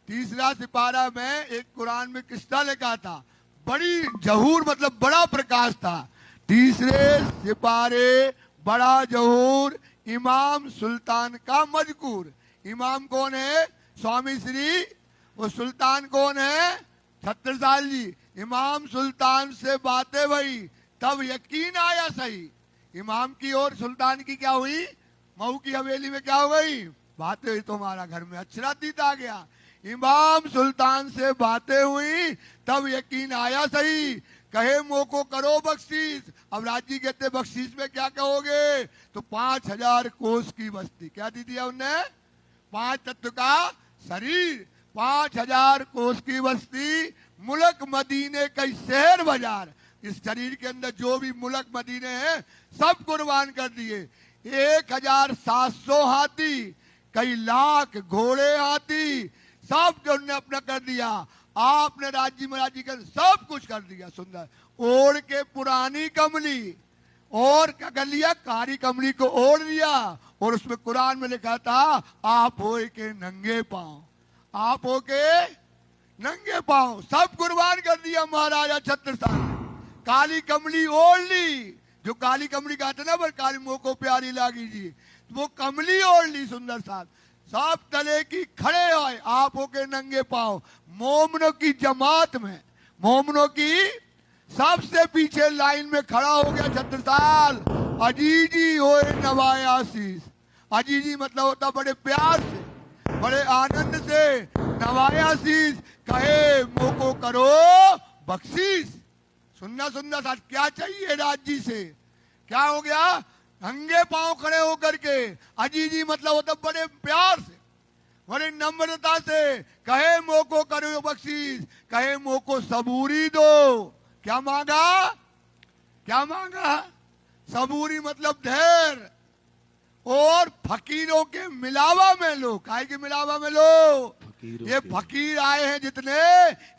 तीसरा सिपारा में एक कुरान में किस्सा लिखा था, बड़ी जहूर मतलब बड़ा प्रकाश था। तीसरे सिपारे बड़ा जहूर, इमाम सुल्तान का मजकूर। इमाम कौन है? स्वामी श्री। वो सुल्तान कौन है? छत्रसाल जी। इमाम सुल्तान से बातें हुई तब यकीन आया सही। इमाम की और सुल्तान की क्या हुई? मऊ की हवेली में क्या हो गई? बातें हुई तो हमारा घर में अक्षरातीत आ गया। इमाम सुल्तान से बातें हुई तब यकीन आया सही, कहे मो को करो बख्शीश। अब राजी कहते बख्शीश में क्या कहोगे? तो 5000 कोस की बस्ती। क्या दी दिया उनने? 5 तत्व का शरीर, 5000 कोस की बस्ती, मुल्क मदीने कई शहर बाजार। इस शरीर के अंदर जो भी मुल्क मदीने हैं सब कुर्बान कर दिए। 1700 हाथी, कई लाख घोड़े हाथी, सब जो उन्होंने अपना कर दिया। आपने राज्य में राज्य कर सब कुछ कर दिया। सुंदर ओढ़ के पुरानी कमली, और क्या कर लिया? कारी कमली को ओढ़ लिया, और उसमें कुरान में लिखा था आप हो के नंगे पांव, आप हो के नंगे पांव, सब कुर्बान कर दिया महाराजा छत्रसाल। काली कमली ओढ़ ली, जो काली कमली कहते ना, पर काली मुंह को प्यारी लागी जी, वो कमली ओढ़ ली। सुंदर साथ सब तले की खड़े आए, आप होके नंगे पांव, मोमनों की जमात में, मोमनों की सबसे पीछे लाइन में खड़ा हो गया छत्रसाल। अजीजी होए नवाए आशीष। अजीजी मतलब होता बड़े प्यार से, बड़े आनंद से, नवाए आशीष, कहे मोको करो बख्शीश। सुनना सुनना साथ, क्या चाहिए राज्य से? क्या हो गया? नंगे पांव खड़े होकर के। अजीजी मतलब होता बड़े प्यार से, बड़े नम्रता से, कहे मोको करो बख्शीश, कहे मोको सबूरी दो। क्या मांगा? क्या मांगा? सबूरी मतलब धैर्य, और फकीरों के मिलावा में लो। काहे के मिलावा में लो? ये फकीर आए हैं जितने,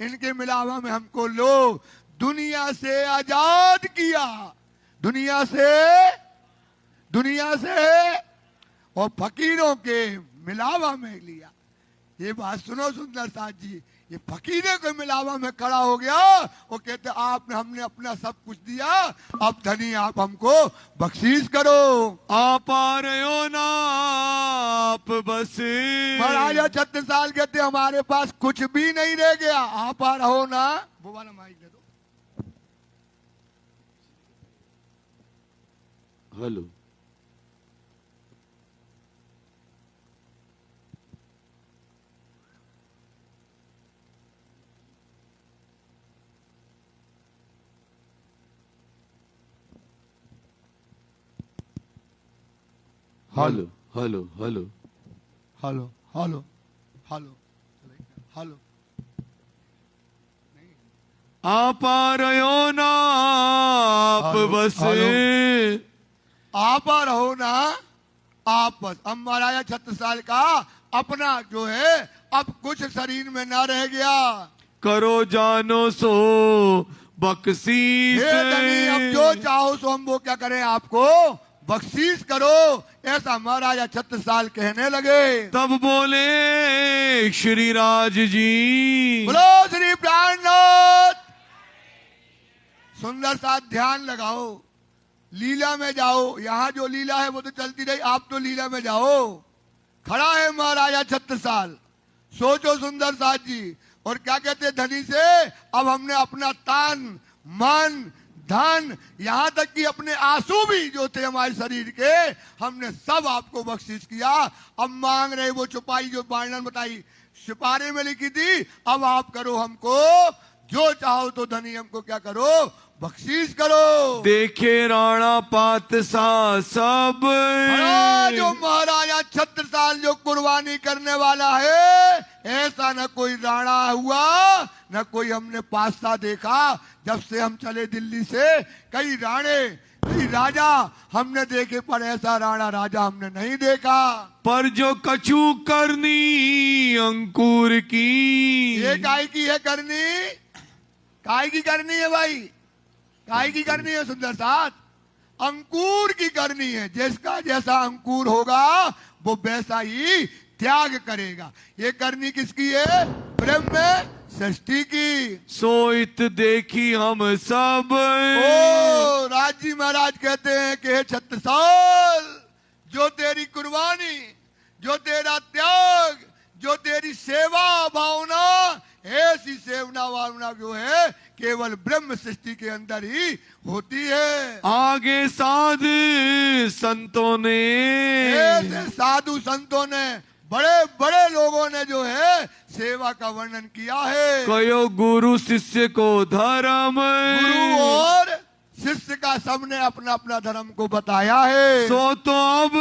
इनके मिलावा में हमको लो। दुनिया से आजाद किया, दुनिया से और फकीरों के मिलावा में लिया। ये बात सुनो सुंदर साथ जी, ये फकीरे के मिलावा में खड़ा हो गया। वो कहते आपने हमने अपना सब कुछ दिया, अब धनी आप हमको बख्शीश करो। आप आ रहे हो ना आप बस। महाराजा छत्रसाल कहते हमारे पास कुछ भी नहीं रह गया, आप आ रहो ना। वो वाला माइक दे दो। Hello, hello hello hello hello hello hello hello. आप आ रहे हो ना आप हेलो, बस। आप आ रहो ना आप बस। अब महाराजा छत्रसाल का अपना जो है अब कुछ शरीर में ना रह गया। करो जानो सो बख्शीश। हे धनी अब जो चाहो सो हम वो क्या करें आपको बख्शीश करो, ऐसा महाराजा छत्रसाल कहने लगे। तब बोले श्री राज जी, बोलो श्री प्राणनाथ। सुंदर सा ध्यान लगाओ, लीला में जाओ। यहाँ जो लीला है वो तो चलती रही, आप तो लीला में जाओ। खड़ा है महाराजा छत्रसाल, सोचो सुंदर साथ जी। और क्या कहते धनी से, अब हमने अपना तन मन धन यहाँ तक कि अपने आंसू भी जो थे हमारे शरीर के हमने सब आपको बख्शीश किया। अब मांग रहे वो छुपाई जो वर्णन बताई सिपारे में लिखी थी, अब आप करो हमको जो चाहो तो धनी हमको क्या करो बख्शीश करो। देखे राणा पातसा सब। जो महाराजा छत्रसाल जो कुर्बानी करने वाला है, ऐसा न कोई राणा हुआ न कोई हमने पास्ता देखा। जब से हम चले दिल्ली से कई राणे कई राजा हमने देखे, पर ऐसा राणा राजा हमने नहीं देखा। पर जो कछु करनी अंकुर की। ये काय की है करनी, काय की करनी है भाई, काय की करनी है सुंदर साथ, अंकुर की करनी है। जिसका जैसा अंकुर होगा वो वैसा ही त्याग करेगा। ये करनी किसकी है, ब्रह्म सृष्टि की। सोइत देखी हम सब। ओ राजी महाराज कहते हैं कि हे छत्रसाल, जो तेरी कुर्बानी, जो तेरा त्याग, जो तेरी सेवा भावना, ऐसी सेवना भावना जो है केवल ब्रह्म सृष्टि के अंदर ही होती है। आगे साधु संतों ने, ऐसे साधु संतों ने, बड़े बड़े लोगों ने जो है सेवा का वर्णन किया है। कयो गुरु शिष्य को धर्म। गुरु और शिष्य का सबने अपना अपना धर्म को बताया है। सो तो अब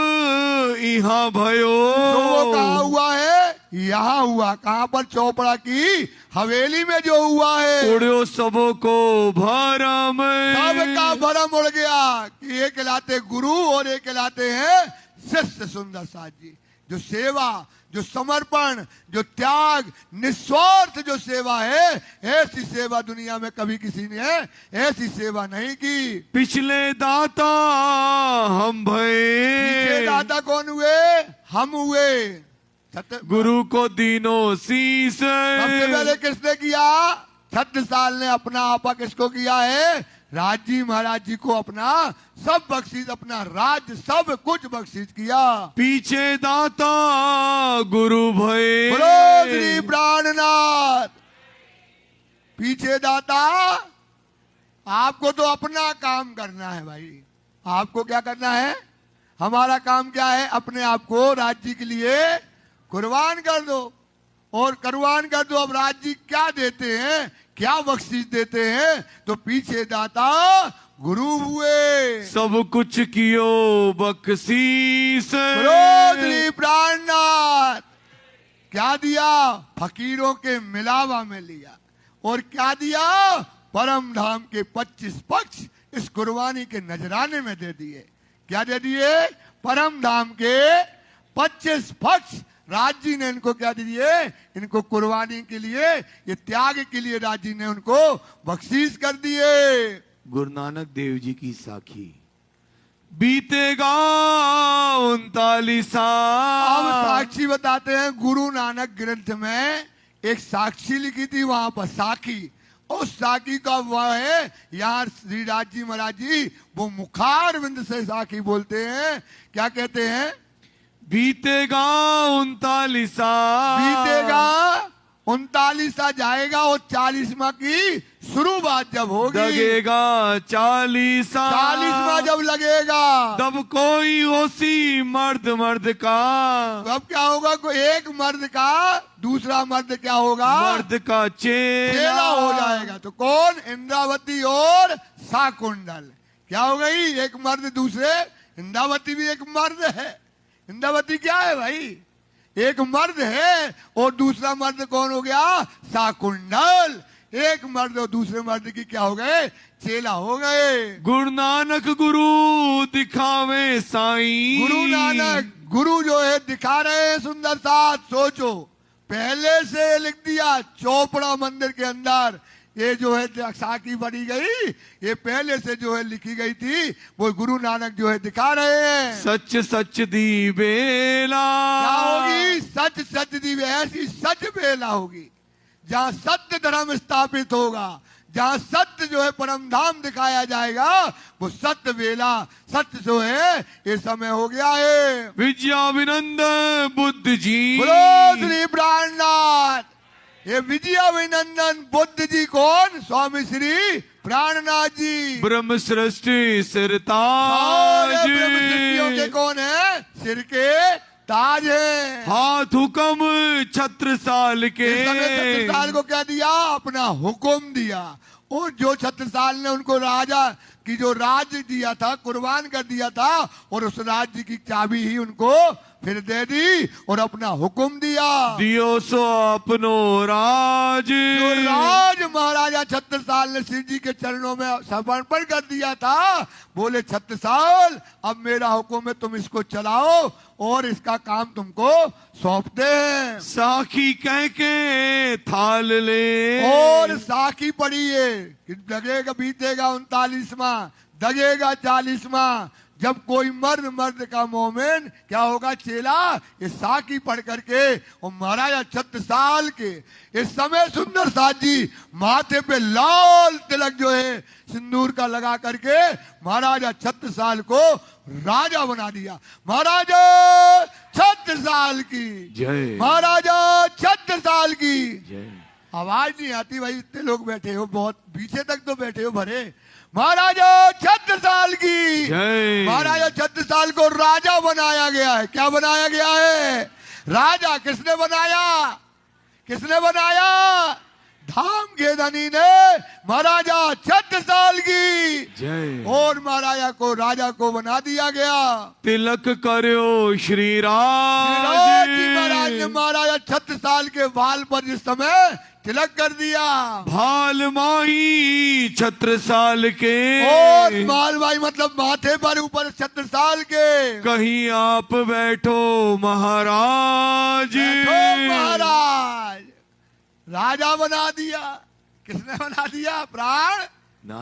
यहाँ भयो। तो वो कहाँ हुआ है, यहाँ हुआ। कहाँ पर, चौपड़ा की हवेली में जो हुआ है। उड़ो सबों को भरम। सबका भरम उड़ गया कि एक कहलाते गुरु और एक कहलाते हैं शिष्य। सुंदर साथ जी, जो सेवा, जो समर्पण, जो त्याग, निस्वार्थ जो सेवा है, ऐसी सेवा दुनिया में कभी किसी ने ऐसी सेवा नहीं की। पिछले दाता हम भये। दाता कौन हुए, हम हुए। गुरु को दीनों शीस। सबसे पहले किसने किया, छत्रसाल ने अपना आपा किसको किया है, राजी महाराज जी को अपना सब बख्शीश, अपना राज सब कुछ बख्शीश किया। पीछे दाता गुरु भये। बोलो श्री प्राणनाथ। पीछे दाता, आपको तो अपना काम करना है भाई। आपको क्या करना है, हमारा काम क्या है, अपने आप को राज्य के लिए कुर्बान कर दो और कुर्बान कर दो। अब राज्य क्या देते हैं, क्या बख्शीश देते हैं, तो पीछे दाता गुरु हुए। सब कुछ कियो बख्शीश। बोलो श्री प्राणनाथ। क्या दिया, फकीरों के मिलावा में लिया। और क्या दिया, परम धाम के 25 पक्ष इस कुर्बानी के नजराने में दे दिए। क्या दे दिए, परम धाम के 25 पक्ष राजी ने इनको क्या दिए, इनको कुर्बानी के लिए, ये त्याग के लिए राजी ने उनको बख्शीश कर दिए। गुरु नानक देव जी की साखी। बीतेगा 39 अब साल। साक्षी बताते हैं गुरु नानक ग्रंथ में एक साक्षी लिखी थी वहां पर, साखी। उस साखी का वह है, यहाँ श्री राज जी महाराज जी वो मुखार बिंद से साखी बोलते हैं। क्या कहते हैं? बीतेगा 39 बीतेगा 39 जाएगा और 40वां की शुरुआत जब होगी, लगेगा 40 40वां जब लगेगा तब कोई होसी मर्द मर्द का, अब क्या होगा? कोई एक मर्द का दूसरा मर्द क्या होगा? मर्द का चेला हो जाएगा। तो कौन? इंद्रावती और शाकुंडल। क्या हो गई? एक मर्द दूसरे, इंद्रावती भी एक मर्द है। इंद्रावती क्या है भाई? एक मर्द है। और दूसरा मर्द कौन हो गया? शाकुंडल। एक मर्द और दूसरे मर्द की क्या हो गए? चेला हो गए। गुरु नानक गुरु दिखावे साईं, गुरु नानक गुरु जो है दिखा रहे हैं सुंदर साथ। सोचो, पहले से लिख दिया चौपड़ा मंदिर के अंदर, ये जो है साखी बनी गई, ये पहले से जो है लिखी गई थी, वो गुरु नानक जो है दिखा रहे हैं। सच सच दी बेला क्या होगी? सच सच दी, ऐसी सच बेला होगी जहाँ सत्य धर्म स्थापित होगा, जहाँ सत्य जो है परम धाम दिखाया जाएगा, वो सत्य बेला, सत्य जो है ये समय हो गया है। विजयाभिनंदन बुद्ध जी, बोलो श्री प्राणनाथ। ये विजयाभिनंदन बुद्ध जी कौन? स्वामी श्री प्राणनाथ जी। ब्रह्म सृष्टि और सिरताज, ब्रह्म सृष्टियों के कौन है? सिर के ताज है। हाथ हुक्म छत्रसाल के, इस समय छत्रसाल को क्या दिया? अपना हुक्म दिया। और जो छत्रसाल ने उनको राजा की जो राज्य दिया था, कुर्बान कर दिया था, और उस राज्य की चाबी ही उनको फिर दे दी और अपना हुक्म दिया। दियो सो अपनो राज, जो राज महाराजा छत्रसाल ने शिव जी के चरणों में समर्पण कर दिया था, बोले छत्रसाल अब मेरा हुक्म है, तुम इसको चलाओ और इसका काम तुमको सौंपते हैं। साखी कह के थाल ले, और साखी पड़ी है कि लगेगा बीतेगा 39वां, दगेगा 40वां, जब कोई मर्द का मोमेन क्या होगा? चेला। ये साखी पढ़ करके और महाराजा छत्रसाल के इस समय सुंदर साथ जी माथे पे लाल तिलक जो है सिंदूर का लगा करके महाराजा छत्रसाल को राजा बना दिया। महाराजा छत्रसाल की जय, महाराजा छत्रसाल की जय। आवाज नहीं आती भाई, इतने लोग बैठे हो, बहुत पीछे तक तो बैठे हो भरे। महाराजा छत्रसाल की जय। महाराजा छत्रसाल को राजा बनाया गया है। क्या बनाया गया है? राजा। किसने बनाया? किसने बनाया? धाम के धनी ने महाराजा छत्रसाल की जय। और महाराजा को राजा को बना दिया गया। तिलक करो श्री महाराज राज, ने महाराजा छत्रसाल के बाल पर जिस समय तिलक कर दिया, भाल माही छत्रसाल के, और माल भाई मतलब माथे पर ऊपर छत्रसाल के, कहीं आप बैठो महाराज, बैठो महाराज। राजा बना दिया। किसने बना दिया? प्राण।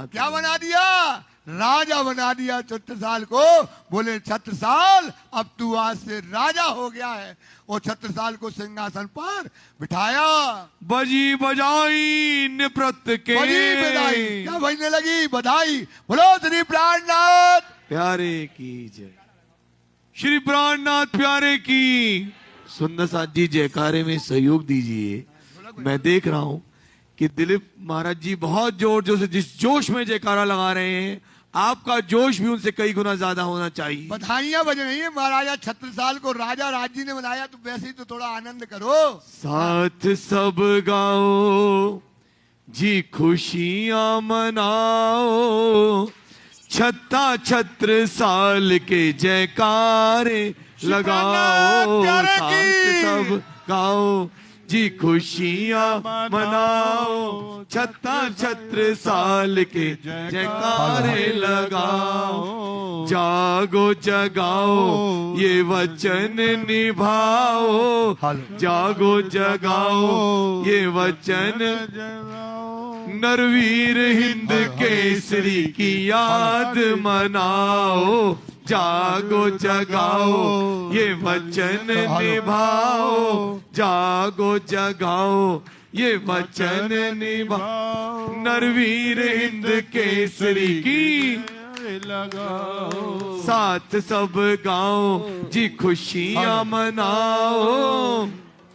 क्या बना दिया? राजा बना दिया छत्रसाल को। बोले छत्रसाल अब तू आज से राजा हो गया है, और छत्रसाल को सिंहासन पर बिठाया। बजी बजाई निपृत के, बजी बधाई। क्या बजने लगी? बधाई। बोलो श्री प्राणनाथ प्यारे की जय, श्री प्राणनाथ प्यारे की। सुंदर साथ जी जयकारे में सहयोग दीजिए। मैं देख रहा हूं कि दिलीप महाराज जी बहुत जोर से जिस जोश में जयकारा लगा रहे हैं, आपका जोश भी उनसे कई गुना ज्यादा होना चाहिए। बधाइयां बज रही है। महाराजा छत्रसाल को राजा राज जी ने बनाया, तो वैसे ही तो थोड़ा आनंद करो। साथ सब गाओ जी खुशियां मनाओ, छत्रसाल के जयकारे लगाओ। साथ सब गाओ जी खुशियां मनाओ, छत्रसाल के जयकारे लगाओ। जागो जगाओ ये वचन निभाओ, जागो जगाओ ये वचन, नरवीर हिंद केसरी की याद मनाओ, जागो जगाओ ये वचन निभाओ, जागो जगाओ ये वचन निभाओ, नरवीर हिंद केसरी की लगाओ, साथ सब गाओ जी खुशियां मनाओ,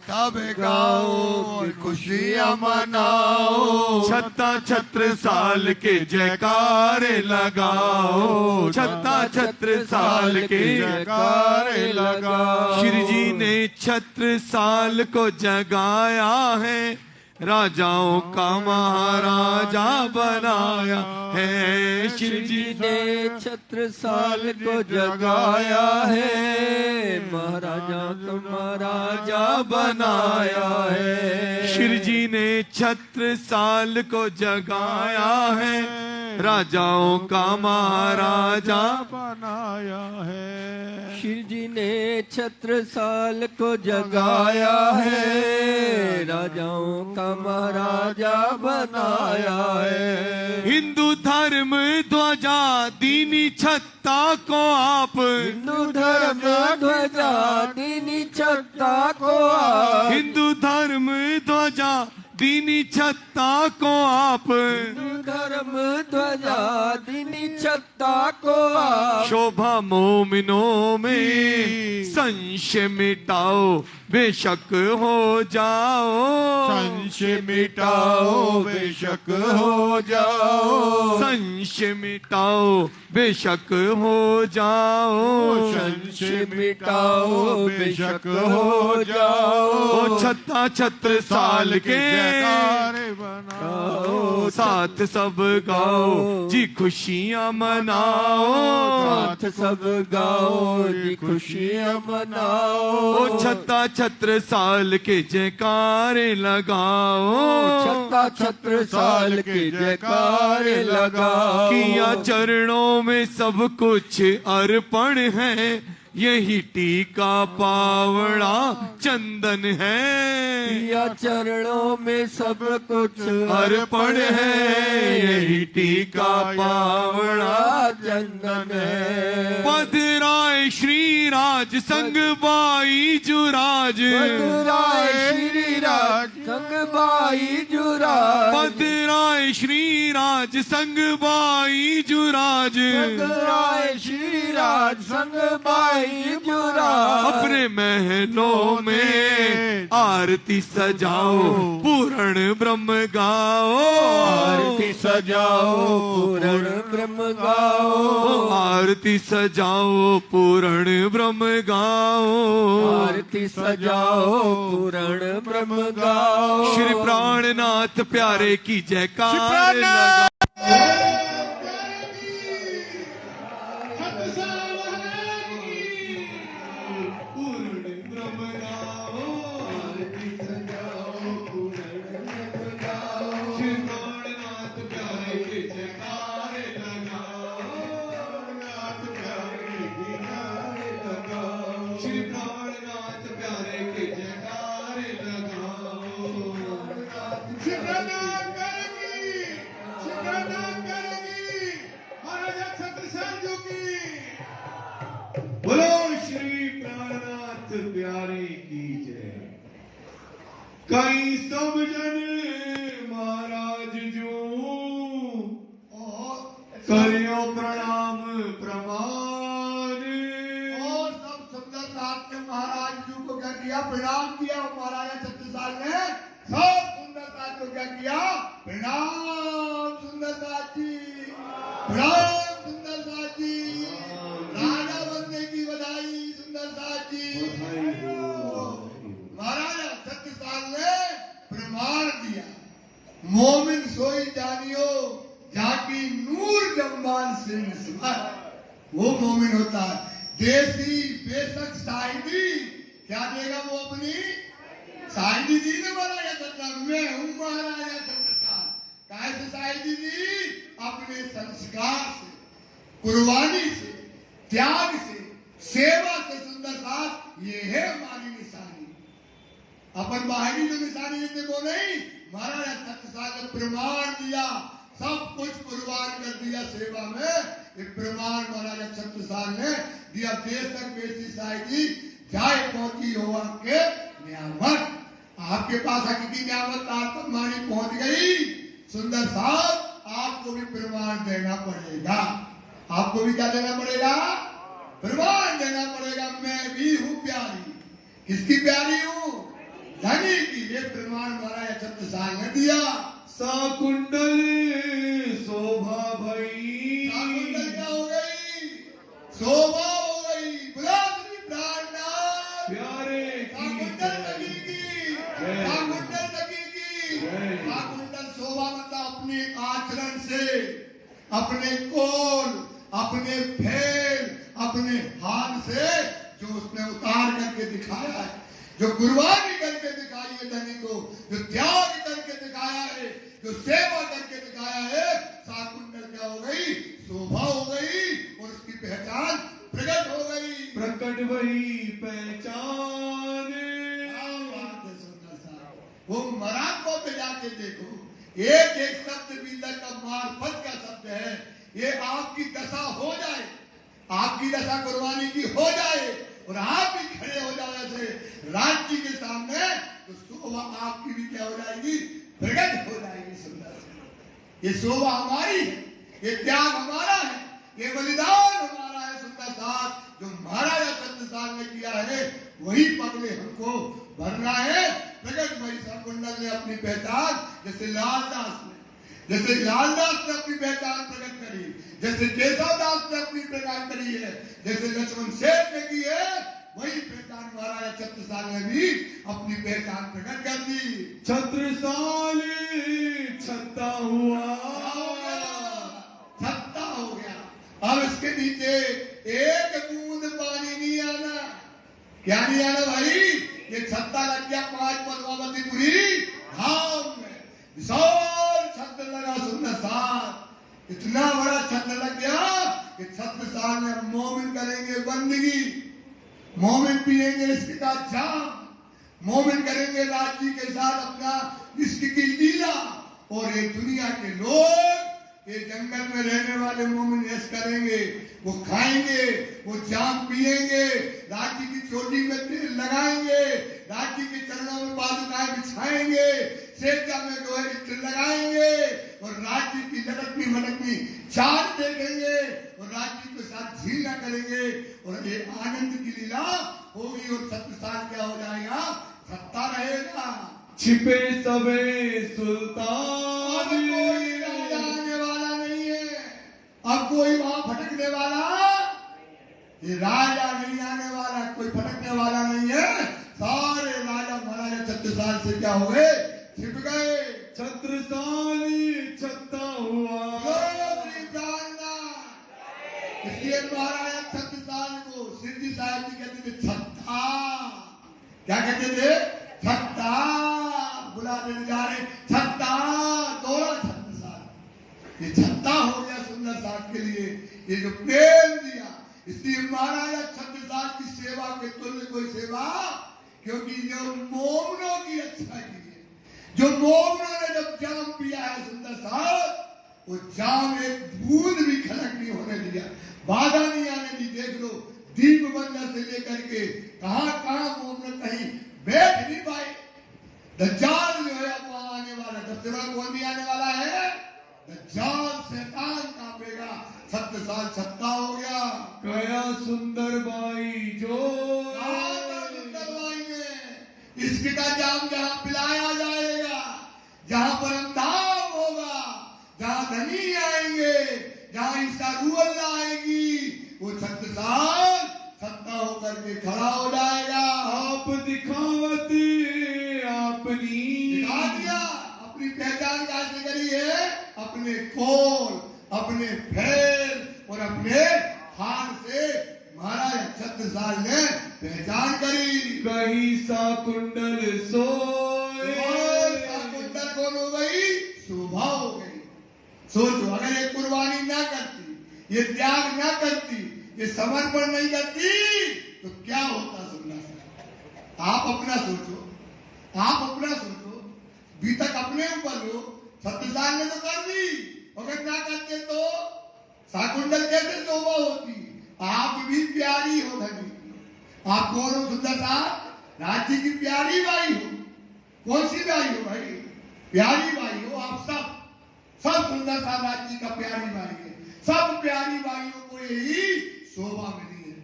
सब गाओ खुशियां मनाओ, छत्ता छत्र साल के जयकारे लगाओ, छत्ता छत्र साल के जयकारे लगाओ। श्री जी ने छत्र साल को जगाया है, राजाओं का महाराजा बनाया है। श्री जी ने छत्र साल को जगाया है, महाराजा का महाराजा बनाया है। श्री जी ने छत्र साल को जगाया है, राजाओं का महाराजा बनाया है। श्री जी ने छत्र साल को जगाया है, राजाओं का महाराजा बनाया है। हिंदू धर्म ध्वजा दीनी छत्ता को आप, हिंदू धर्म ध्वजा दीनी छत्ता को आप, हिंदू धर्म ध्वजा दीनी छत्ता को आप, हिंदू धर्म ध्वजा दीनी छत्ता को आप, शोभा मोमिनों में संशय मिटाओ बेशक हो जाओ, संशय मिटाओ बेशक हो जाओ, संशय मिटाओ बेशक हो जाओ, संशय मिटाओ बेशक हो जाओ। ओ छत्ता छत्र साल के जयकारे बनाओ, साथ सब गाओ जी खुशियां मनाओ, साथ सब गाओ जी खुशियां मनाओ। ओ छत्ता छत्र साल के जयकारे लगाओ, छत्ता छत्र साल के जयकारे लगाओ। किया चरणों में सब कुछ अर्पण है, यही टीका पावड़ा चंदन है। या चरणों में सब कुछ अर्पण है, यही टीका पावड़ा चंदन है। पधराए श्री राज संग बाई जुराज, पधराए श्री राज संग बाई जुराज, पधराए श्री राज संग बाई जुराज, पधराए श्री राज संग बाई जुराज। अपने महलों में आरती सजाओ पूर्ण ब्रह्म गाओ, आरती सजाओ पूर्ण ब्रह्म गाओ, आरती सजाओ पूर्ण ब्रह्म गाओ, आरती सजाओ पूर्ण ब्रह्म गाओ। श्री प्राणनाथ प्यारे की जयकार लगा। बोलो श्री प्राणनाथ प्यारे की जय। कई सब जन महाराज जो करियो प्रणाम प्रमाण, और सब सुंदरनाथ ने महाराज जी को क्या किया? प्रणाम किया। महाराजा छत्रसाल ने सब सुंदरनाथ को क्या किया? प्रणाम सुंदरनाथ जी, प्रणाम सुंदरनाथ जी, राजा बनने की बधाई सुंदरनाथ जी। महाराजा छत्रसाल ने प्रमाण दिया, मोमिन सोई जानियो जाकी नूर जम्बान से निस्बत, वो मोमिन होता है। देसी बेशक शाहिदी क्या देगा वो अपनी शाहिदी दी ने महाराजा छत्रसाल, मैं हूं महाराजा छत्रसाल। कैसे शाहिदी दी? अपने संस्कार से, कुर्बानी से, त्याग से, सेवा से। सुंदरनाथ ये है हमारी निशानी। अपन बाहरी जो निशानी देते वो नहीं, महाराजा छत्रसाल ने प्रमाण दिया, सब कुछ कुर्बान कर दिया सेवा में। ये प्रमाण महाराजा छत्रसाल ने दिया। देश तक बेटी साहिबी जाए पहुंची हो आपके नियामत। आपके पास हकीकी नियामत आत्मानी पहुंच गई। सुंदर साहब आपको भी प्रमाण देना पड़ेगा। आपको भी क्या देना पड़ेगा? प्रमाण देना पड़ेगा। मैं भी हूँ प्यारी। किसकी प्यारी हूँ? धनी की। ये प्रमाण महाराजा छत्रसाल ने दिया। साकुंडल शोभा भई। साकुंडल क्या हो गई? शोभा हो गई। बुलावली प्राणनाथ प्यारे साकुंडल लगी की। साकुंडल लगी की। साकुंडल शोभा मतलब अपने आचरण से, अपने कोल, अपने फेल, अपने हाल से जो उसने उतार करके दिखाया है, जो कुर्बानी करके दिखाई है धनी को, जो त्याग करके दिखाया है, जो सेवा करके दिखाया है, साकुंडल क्या हो गई? शोभा हो गई और उसकी पहचान प्रकट हो गई। प्रकट वही पहचान। वो मराठों पे जाके देखो, एक एक शब्द बीता का मार्फत का शब्द है। ये आपकी दशा हो जाए, आपकी दशा कुर्बानी की हो जाए और आप भी खड़े हो जाओ ऐसे राज्य के सामने, तो शोभा आपकी भी क्या हो जाएगी? प्रकट हो जाएगी। सुंदर ये शोभा हमारी है, ये त्याग हमारा है, ये बलिदान हमारा है। सुंदर साथ जो महाराजा छत्रसाल ने किया है वही पगले हमको भरना है। प्रकट भाई साकुंडल ने अपनी पहचान, जैसे लालदास ने अपनी पहचान प्रकट करी, जैसे केशवदास ने अपनी पहचान करी है, जैसे लक्ष्मण सेठ ने की है, वही पहचान महाराजा छत्रसाल ने भी अपनी पहचान प्रकट कर दी। छत्रसाल छत्ता हुआ। छत्ता हो गया। अब इसके नीचे एक बूंद पानी नहीं आना। क्या नहीं आना भाई? ये छत्ता लग गया 5 पद्मावतीपुरी धाम में। विशाल छत्र लगा। सुंदर साथ इतना बड़ा छत्र लग गया कि छत्रसाल ने मोमिन करेंगे बंदगी, मोमिन पिएंगे इसके का जाम, मोमिन करेंगे राज्य के साथ अपना इश्क की लीला, और ये दुनिया के लोग, ये जंगल में रहने वाले मोमिन ऐश करेंगे। वो खाएंगे, वो जाम पिएंगे, राज्य की चोटी में तेल लगाएंगे, राज्य के चरणों में पादुकाएं बिछाएंगे, सेजा में गोहे इत्र लगाएंगे और राज्य की लटकनी मटकनी चाल देखेंगे और राज्य के साथ झीला करेंगे और ये आनंद की लीला होगी। और छत्रसाल क्या हो जाएगा? छत्ता रहेगा। छिपे सबे सुल्तान। कोई राजा आने वाला नहीं है। अब कोई वहां भटकने वाला, ये राजा नहीं आने वाला, कोई भटकने वाला नहीं है। सारे राजा महाराजा छत्रसाल से क्या हो गए? छिप गए। छत्रसाल छत्ता हुआ। इसलिए महाराजा छत्रसाल को सिद्धि साहब जी कहते थे छत्ता। क्या कहते थे? छत्ता। बुलाने जा रहे छत्ता, दौड़ा छत्रसाल। ये छत्ता हो गया सुंदर साहब के लिए, ये जो प्रेम दिया। इसलिए महाराजा छत्रसाल की सेवा के तुल्य कोई सेवा, क्योंकि जो मोमनों की रक्षा की है, जो मोमनों ने जब जाम पिया है सुंदर साहब, वो जाम एक बूंद भी खलक नहीं होने दिया, बाधा नहीं आने दी। देख लो दीप बंदर से लेकर के कहां मोमन कहीं बैठ नहीं पाए। दज्जाल जो है अब आने वाला, सबसे बड़ा कौन भी आने वाला है? दज्जाल शैतान कांपेगा। छत्रसाल छत्ता हो गया। गया सुंदर बाई जो सुंदर बाई ने इश्क का जाम जहां पिलाया जाएगा, जहां परम धाम होगा, जहां धनी आएंगे, जहां ईसा रूअल्ला आएगी, वो छत्रसाल छत्ता होकर के खड़ा हो जाएगा। आप दिखावत आपनी दिखा दिया। अपनी पहचान कैसे करी है? अपने कोल, अपने फैल और अपने हाथ से महाराज छत्रसाल ने पहचान करी। कहीं साकुंडल सोए। साकुंडल कौन हो गई? शोभा हो गई। सोचो अगर ये कुर्बानी ना करती, ये त्याग ना करती, ये समर्पण नहीं करती, तो क्या होता? सुनना आप अपना सोचो, आप अपना सोचो, भी तक अपने ऊपर लो। छत्रसाल ने तो कर दी, अगर ना करते तो शाकुंतल कैसे शोभा होती, आप भी प्यारी हो धनी। आप कौन हो सुंदर साहब? राज्य की प्यारी बाई हो। कौन सी बाई हो भाई? प्यारी बाई हो आप सब। सब सुंदर साहब राज्य का प्यारी बाई है। सब प्यारी बाइयों को यही शोभा मिली है।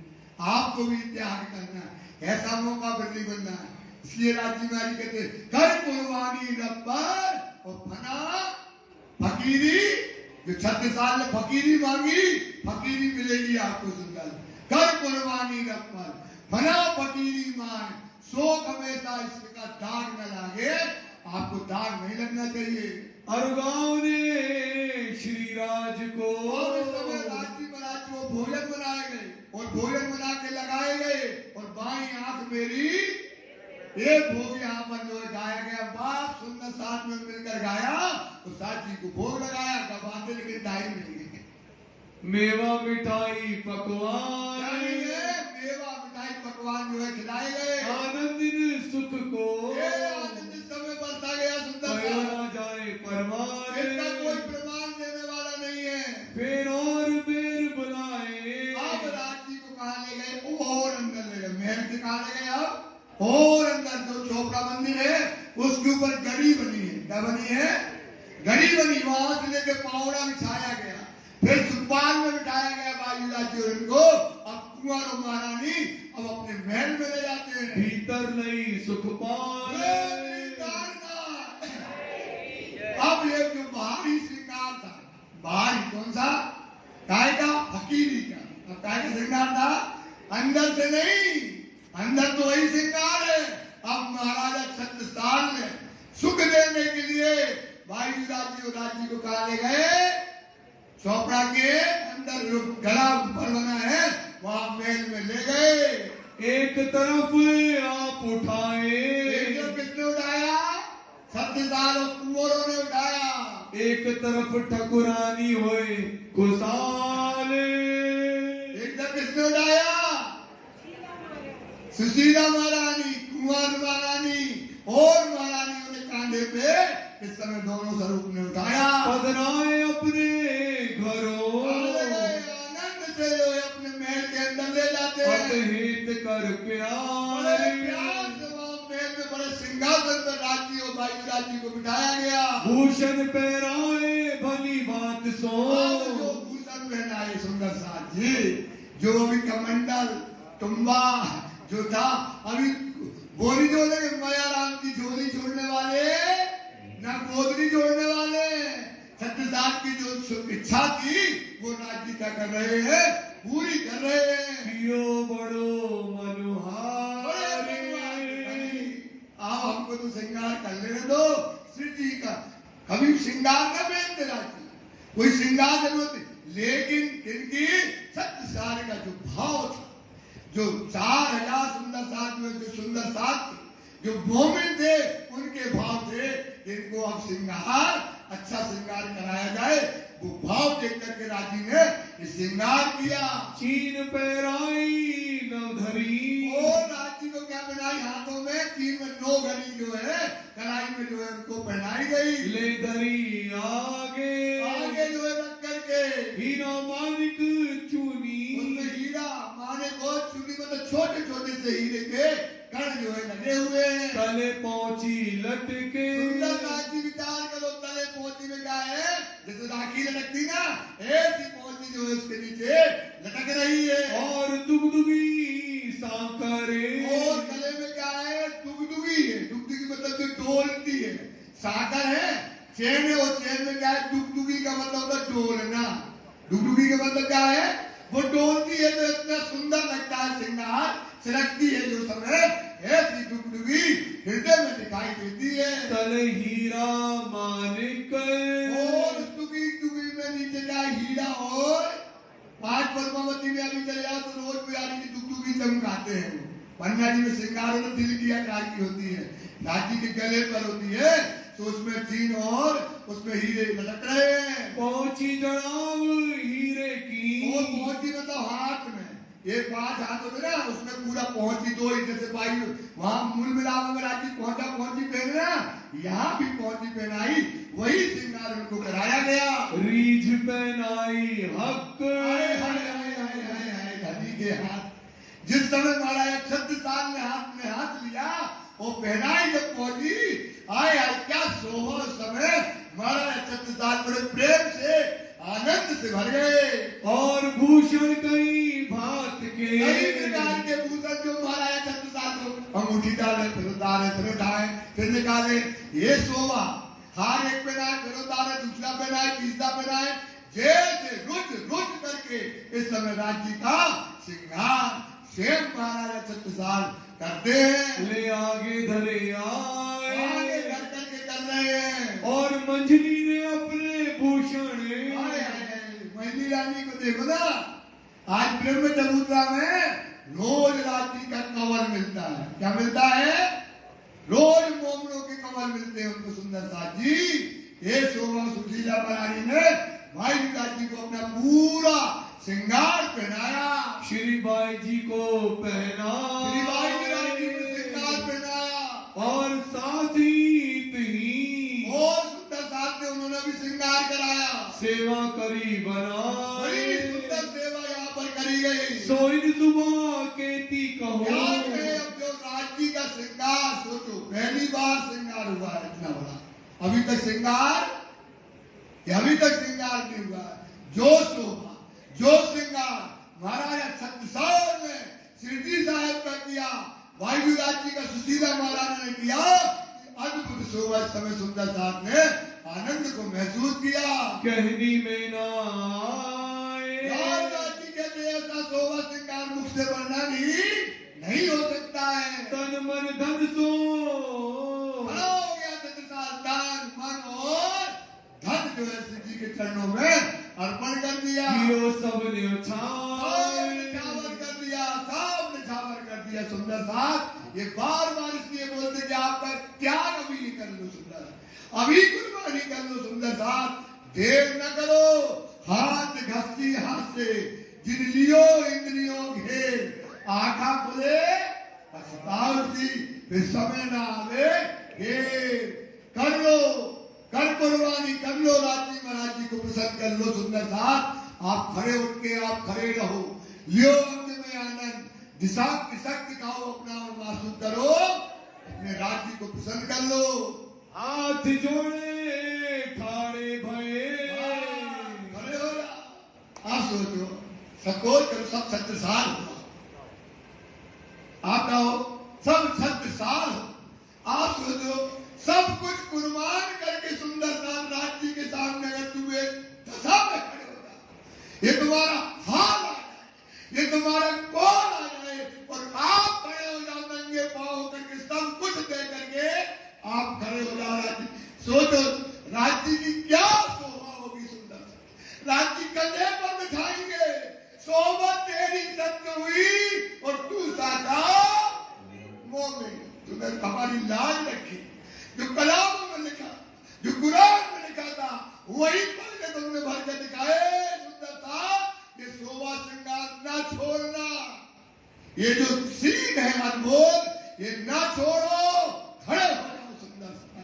आपको भी त्याग करना है, ऐसा मौका बदली बनना है। इसलिए राज्य में कहते कर कुर्बानी रब्बर और फना फकीरी। जो 36 साल में फकीरी मांगी, फकीरी मिलेगी आपको सुंदर। कर कुर्बानी रब्बर फना फकीरी मांग, शोक हमेशा इसका दाग न लागे। आपको दाग नहीं लगना चाहिए। अरुगांव ने श्री राज को और इस समय राज्य महाराज को भोजन बनाए गए और भोजन बना के लगाए गए और बाई आंख मेरी एक भोग यहाँ पर जो गाया गया, बाप सुंदर साथ में मिलकर गाया तो साथी को भोग लगाया। गवाते लेकिन टाइम नहीं है। मेवा मिठाई पकवान, मेवा मिठाई पकवान जो है खिलाए गए। आनंदिन सुख को आनंद समय बरसा गया सुंदर ना जाए परवान। इसका कोई प्रमाण देने वाला नहीं है। फिर और बेर बुलाए, अब राज्य को कहा ले गए और अंदर ले गए। महल के कहा ले गए अब और अंदर जो चोपड़ा मंदिर है उसके ऊपर गड़ी बनी है। क्या बनी है? गड़ी बनी। वहां से लेकर पावड़ा बिछाया गया, फिर सुखपाल में बिठाया गया बाजूराजी और इनको। अब कुंवर और महारानी अब अपने महल में ले जाते हैं। भीतर नहीं सुखपाल। अब ये जो बाहरी श्रृंगार था, बाहरी कौन सा? काय का? फकीरी का। अब काय का श्रृंगार था? अंदर से नहीं, अंदर तो वही श्रृंगार है। अब महाराजा छत्रसाल ने सुख देने के लिए बाजूराजी और राज्य को कहा ले गए चौपड़ा के अंदर जो गला ऊपर बना है वहां महल में ले गए। एक तरफ आप उठाए, एक तरफ किसने उठाया? छत्रसाल और कुंवरों ने उठाया। एक तरफ ठकुरानी होए खुशाले। एक तरफ किसने उठाया? सुशीला महारानी, कुंवर महारानी और महारानियों ने कांधे पे इस समय दोनों स्वरूप ने उठाया। पधराए अपने घरों, आनंद से जो है अपने महल के अंदर ले जाते हैं। हित कर प्यार, प्यार से वहाँ महल में बड़े सिंहासन पर राज्य और बाजूराजी को बिठाया गया। भूषण पहराए भली बात सो, जो भूषण पहनाए सुंदर साथ जी, जो अभी कमंडल तुम्बा जो था, अभी बोली जोड़ने माया राम की झोली छोड़ने वाले ना गोदरी जोड़ने वाले। छत्रसाल की जो इच्छा थी वो राज्य क्या कर रहे हैं? पूरी कर रहे हैं। यो बड़ो मनोहार, आओ हमको तो श्रृंगार कर लेने दो। श्री जी का कभी श्रृंगार न पहनते राज्य, कोई श्रृंगार जरूरत नहीं। लेकिन इनकी छत्रसाल का जो भाव था, जो 4000 सुंदर साथ में जो सुंदर साथ थे, जो मोमिन थे, उनके भाव थे इनको अब श्रृंगार, अच्छा श्रृंगार कराया जाए। वो भाव देख करके राजी ने श्रृंगार किया। चीन पैराई नवधरी, और राजी को क्या पहनाई? हाथों में चीन में 9 घड़ी जो है कलाई में जो है उनको पहनाई गई। ले धरी आगे, आगे जो है रख करके हीरा मानिक चूनी, उसमें हीरा माने को चुनी मतलब छोटे छोटे से हीरे के कण जो है लगे हुए हैं। तले पहुंची लटके, सुंदर राजी विचार करो। तले पहुंची में क्या है? जैसे राखी लटकती ना, ऐसी पहुंची जो है उसके नीचे लटक रही है। और दुगदुगी साकरे, और गले में क्या है? दुगदुगी है। दुगदुगी मतलब जो डोलती है। साकर है, चैन है, और चैन में क्या है? दुगदुगी का मतलब होता है डोलना। दुगदुगी का मतलब क्या है? वो डोलती है तो इतना सुंदर लगता है श्रृंगार, सिलकती है जो समय, ऐसी दुगदुगी हृदय में दिखाई देती है। तले हीरा मानिक, और दुगी दुगी में नीचे क्या? हीरा। और 5 पद्मावती में अभी चले जाओ तो रोज पुजारी की दुगदुगी चमकाते हैं। पंजा जी में श्रृंगार में तिल की आकार की होती है, राजी के गले पर होती है, तो उसमें चीन और उसमें हीरे लटक रहे हैं। पहुंची जड़ाव हीरे की, और पहुंची मतलब हाथ में ये 5 हाथ होते ना, उसमें पूरा पहुंची 2 जैसे बाई वहां मूल मिलाप में राजी पहुंची पहन रहा, यहाँ भी पहुंची पहनाई वही श्रृंगार उनको कराया गया। रीझ पहनाई हक हाय हाय हाय हाय हाय हाय धनी के हाथ। जिस समय महाराज अक्षत साल में हाथ लिया वो पहनाई जब पहुंची, आए आए क्या शोभा समय। महाराज अक्षत साल बड़े प्रेम से आनंद से भर गए। और भूषण कई भात के, कई प्रकार के भूषण जो महाराज अक्षत साल को अंगूठी डाले, फिर उतारे, फिर उठाए, फिर निकाले। ये शोभा हार एक पहनाए, फिर उतारे, दूसरा पहनाए, तीसरा पहनाए, जैसे रुच करके इस समय राज्य का श्रृंगार स्वयं महाराज छत्रसाल करते हैं। ले आगे धरे आए धर करके कर रहे हैं। और मंजली ने अपने भूषण, मंजली रानी को देखो ना, आज ब्रह्म चबूतरा में रोज राज्य का कवर मिलता है। क्या मिलता है? रोज मोमड़ों के कवर मिलते हैं उनको। सुंदर साथ जी ये शोभा सुशीला परानी ने भाई जी को अपना पूरा श्रृंगार पहनाया। श्री बाई जी को पहना, श्री बाई जी को श्रृंगार पहनाया। और साथ ही और सुंदर साथ में उन्होंने भी श्रृंगार कराया। सेवा करी बना, बड़ी सुंदर सेवा यहाँ पर करी गई। सोइन सुबह केती कहो। अब जो राज्य का श्रृंगार सोचो, पहली बार श्रृंगार हुआ है इतना बड़ा। अभी तक श्रृंगार नहीं हुआ है। जो शोभा, जो श्रृंगार महाराजा छत्रसाल ने शिरडी साहब का किया, वायुराज जी का सुशीला महाराज ने किया, अद्भुत शोभा। समय सुंदर साहब ने आनंद को महसूस किया। कहनी में ना जी कहते ऐसा शोभा श्रृंगार मुख से वर्णन नहीं हो सकता है। तन मन धन सो खड़ा हो गया छत्रसाल, तन मन और धन जो है श्री जी के चरणों में अर्पण कर दिया। सबने न्यौछावर कर दिया, सब न्यौछावर कर दिया। सुंदर साहब ये बार इसलिए बोलते कि आपका त्याग अभी नहीं कर लो सुंदर, अभी कुर्बानी कर लो सुंदर साहब, देर न करो। हाथ घसती हाथ से जिन लियो इंद्रियों घेर, आँखा खुले पछताओ-सी, फिर समय ना आवे घेर। कर लो, कर कुर्बानी कर लो, राजी महाराज जी को प्रसन्न कर लो। सुंदर साहब आप खड़े उठ के आप खड़े रहो, लियो अंग में आनंद, दिशा की शक्ति खाओ अपना और महसूस करो, अपने राज्य को प्रसन्न कर लो। हाथ जोड़े ठाड़े भये, खड़े हो जा। आप सोचो, सकोच करो, सब छत्रसाल हो। आप कहो सब छत्रसाल हो। आप सोचो सब कुछ कुर्बान करके सुंदर साल राज्य के सामने अगर तुम एक दशा में खड़े हो जाओ, ये तुम्हारा हाल आ जाए, ये तुम्हारा कौन आ जाए और आप खड़े हो जाओ नंगे पांव करके, सब कुछ दे करके आप खड़े हो जाओ राज्य। सोचो राज्य की क्या शोभा होगी सुंदर। राज्य कंधे पर बिठाएंगे, शोभा तेरी सत्य हुई और तू साचा मोमिन। तुम्हें हमारी लाज रखी, जो कलामों में लिखा, जो कुरान में लिखा था, वही पढ़ के तुमने भर के दिखाए। सुंदर था ये शोभा श्रृंगार ना छोड़ना, ये जो सीन है अनमोल, ये ना छोड़ो, खड़े हो जाओ सुंदर सा,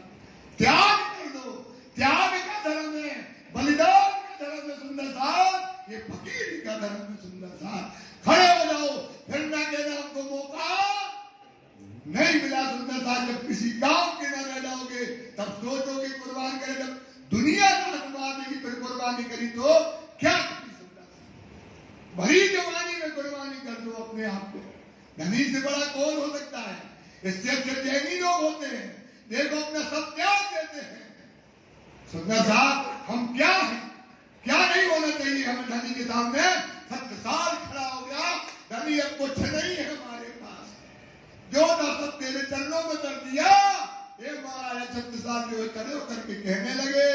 त्याग कर दो। त्याग का धर्म है, बलिदान का धर्म है सुंदर साहब, ये फकीर का धर्म है सुंदर साहब। खड़े हो जाओ, फिर ना कहना हमको मौका नहीं मिला सुंदर साहब। जब किसी काम के न रह जाओगे तब सोचोगे कुर्बान करें, जब दुनिया की फिर कुर्बानी करी तो क्या करी सुंदर साहब। भरी जवानी में कुर्बानी कर दो अपने आप को, धनी से बड़ा कौन हो सकता है। इससे अच्छे जैनी लोग होते हैं, देखो अपना सब त्याग देते हैं। सुंदर साहब हम क्या है, क्या नहीं होना चाहिए हमें धनी के सामने। छत्रसाल खड़ा हो गया, धनी अब कुछ नहीं है हमारे पास, जो सब तेरे चरणों में कर दिया। ये महाराज छत्रसाल जो है खड़े होकर के कहने लगे,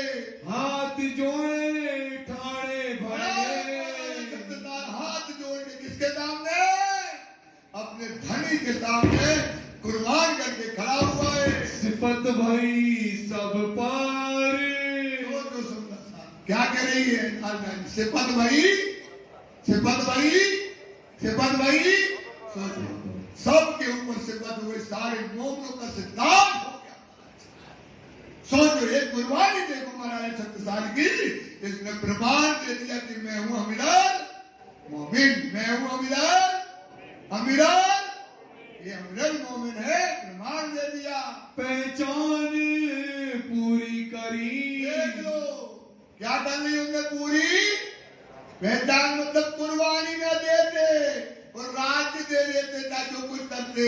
हाथ जोड़े ठाड़े भये। छत्रसाल हाथ जोड़ के किसके सामने? अपने धनी के सामने कुर्बान करके खड़ा हुआ है। सिफत भई सब पार, जो सुंदर साहब क्या कह रही है? सिफत भई, सिफत भई, सिफत भई। सोचो सबके ऊपर सिफत हुए, सारे मोमनों का सिद्धांत हो गया। सोचो एक कुर्बानी देखो महाराज छत्रसाल की, इसने प्रमाण दे दिया कि मैं हूं अमीरान मोमिन, मैं हूं अमीरान ये अमीरल मोमिन है, प्रमाण दे दिया। पहचान पूरी करी, देख लो क्या कर रही होंगे पूरी पहचान, मतलब कुर्बानी न देते और राज्य दे देते था जो कुछ करते।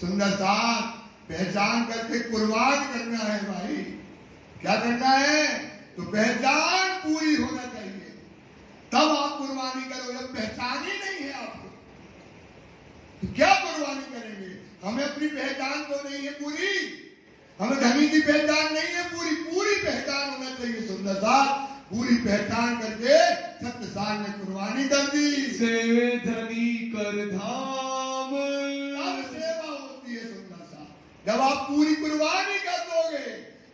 सुंदर साहब पहचान करके कुर्बान करना है भाई, क्या करना है? तो पहचान पूरी होना चाहिए तब आप कुर्बानी करो। जब पहचान ही नहीं है आपको तो क्या कुर्बानी करेंगे? हमें अपनी पहचान तो नहीं है पूरी, हमें धनी की पहचान नहीं है पूरी, पूरी पहचान होना चाहिए। सुंदर साहब पूरी पहचान करके छत्रसाल ने कुर्बानी कर दी। सेवे धनी कर धाम, अब सेवा होती है सुंदर साहब जब आप पूरी कुर्बानी कर दोगे,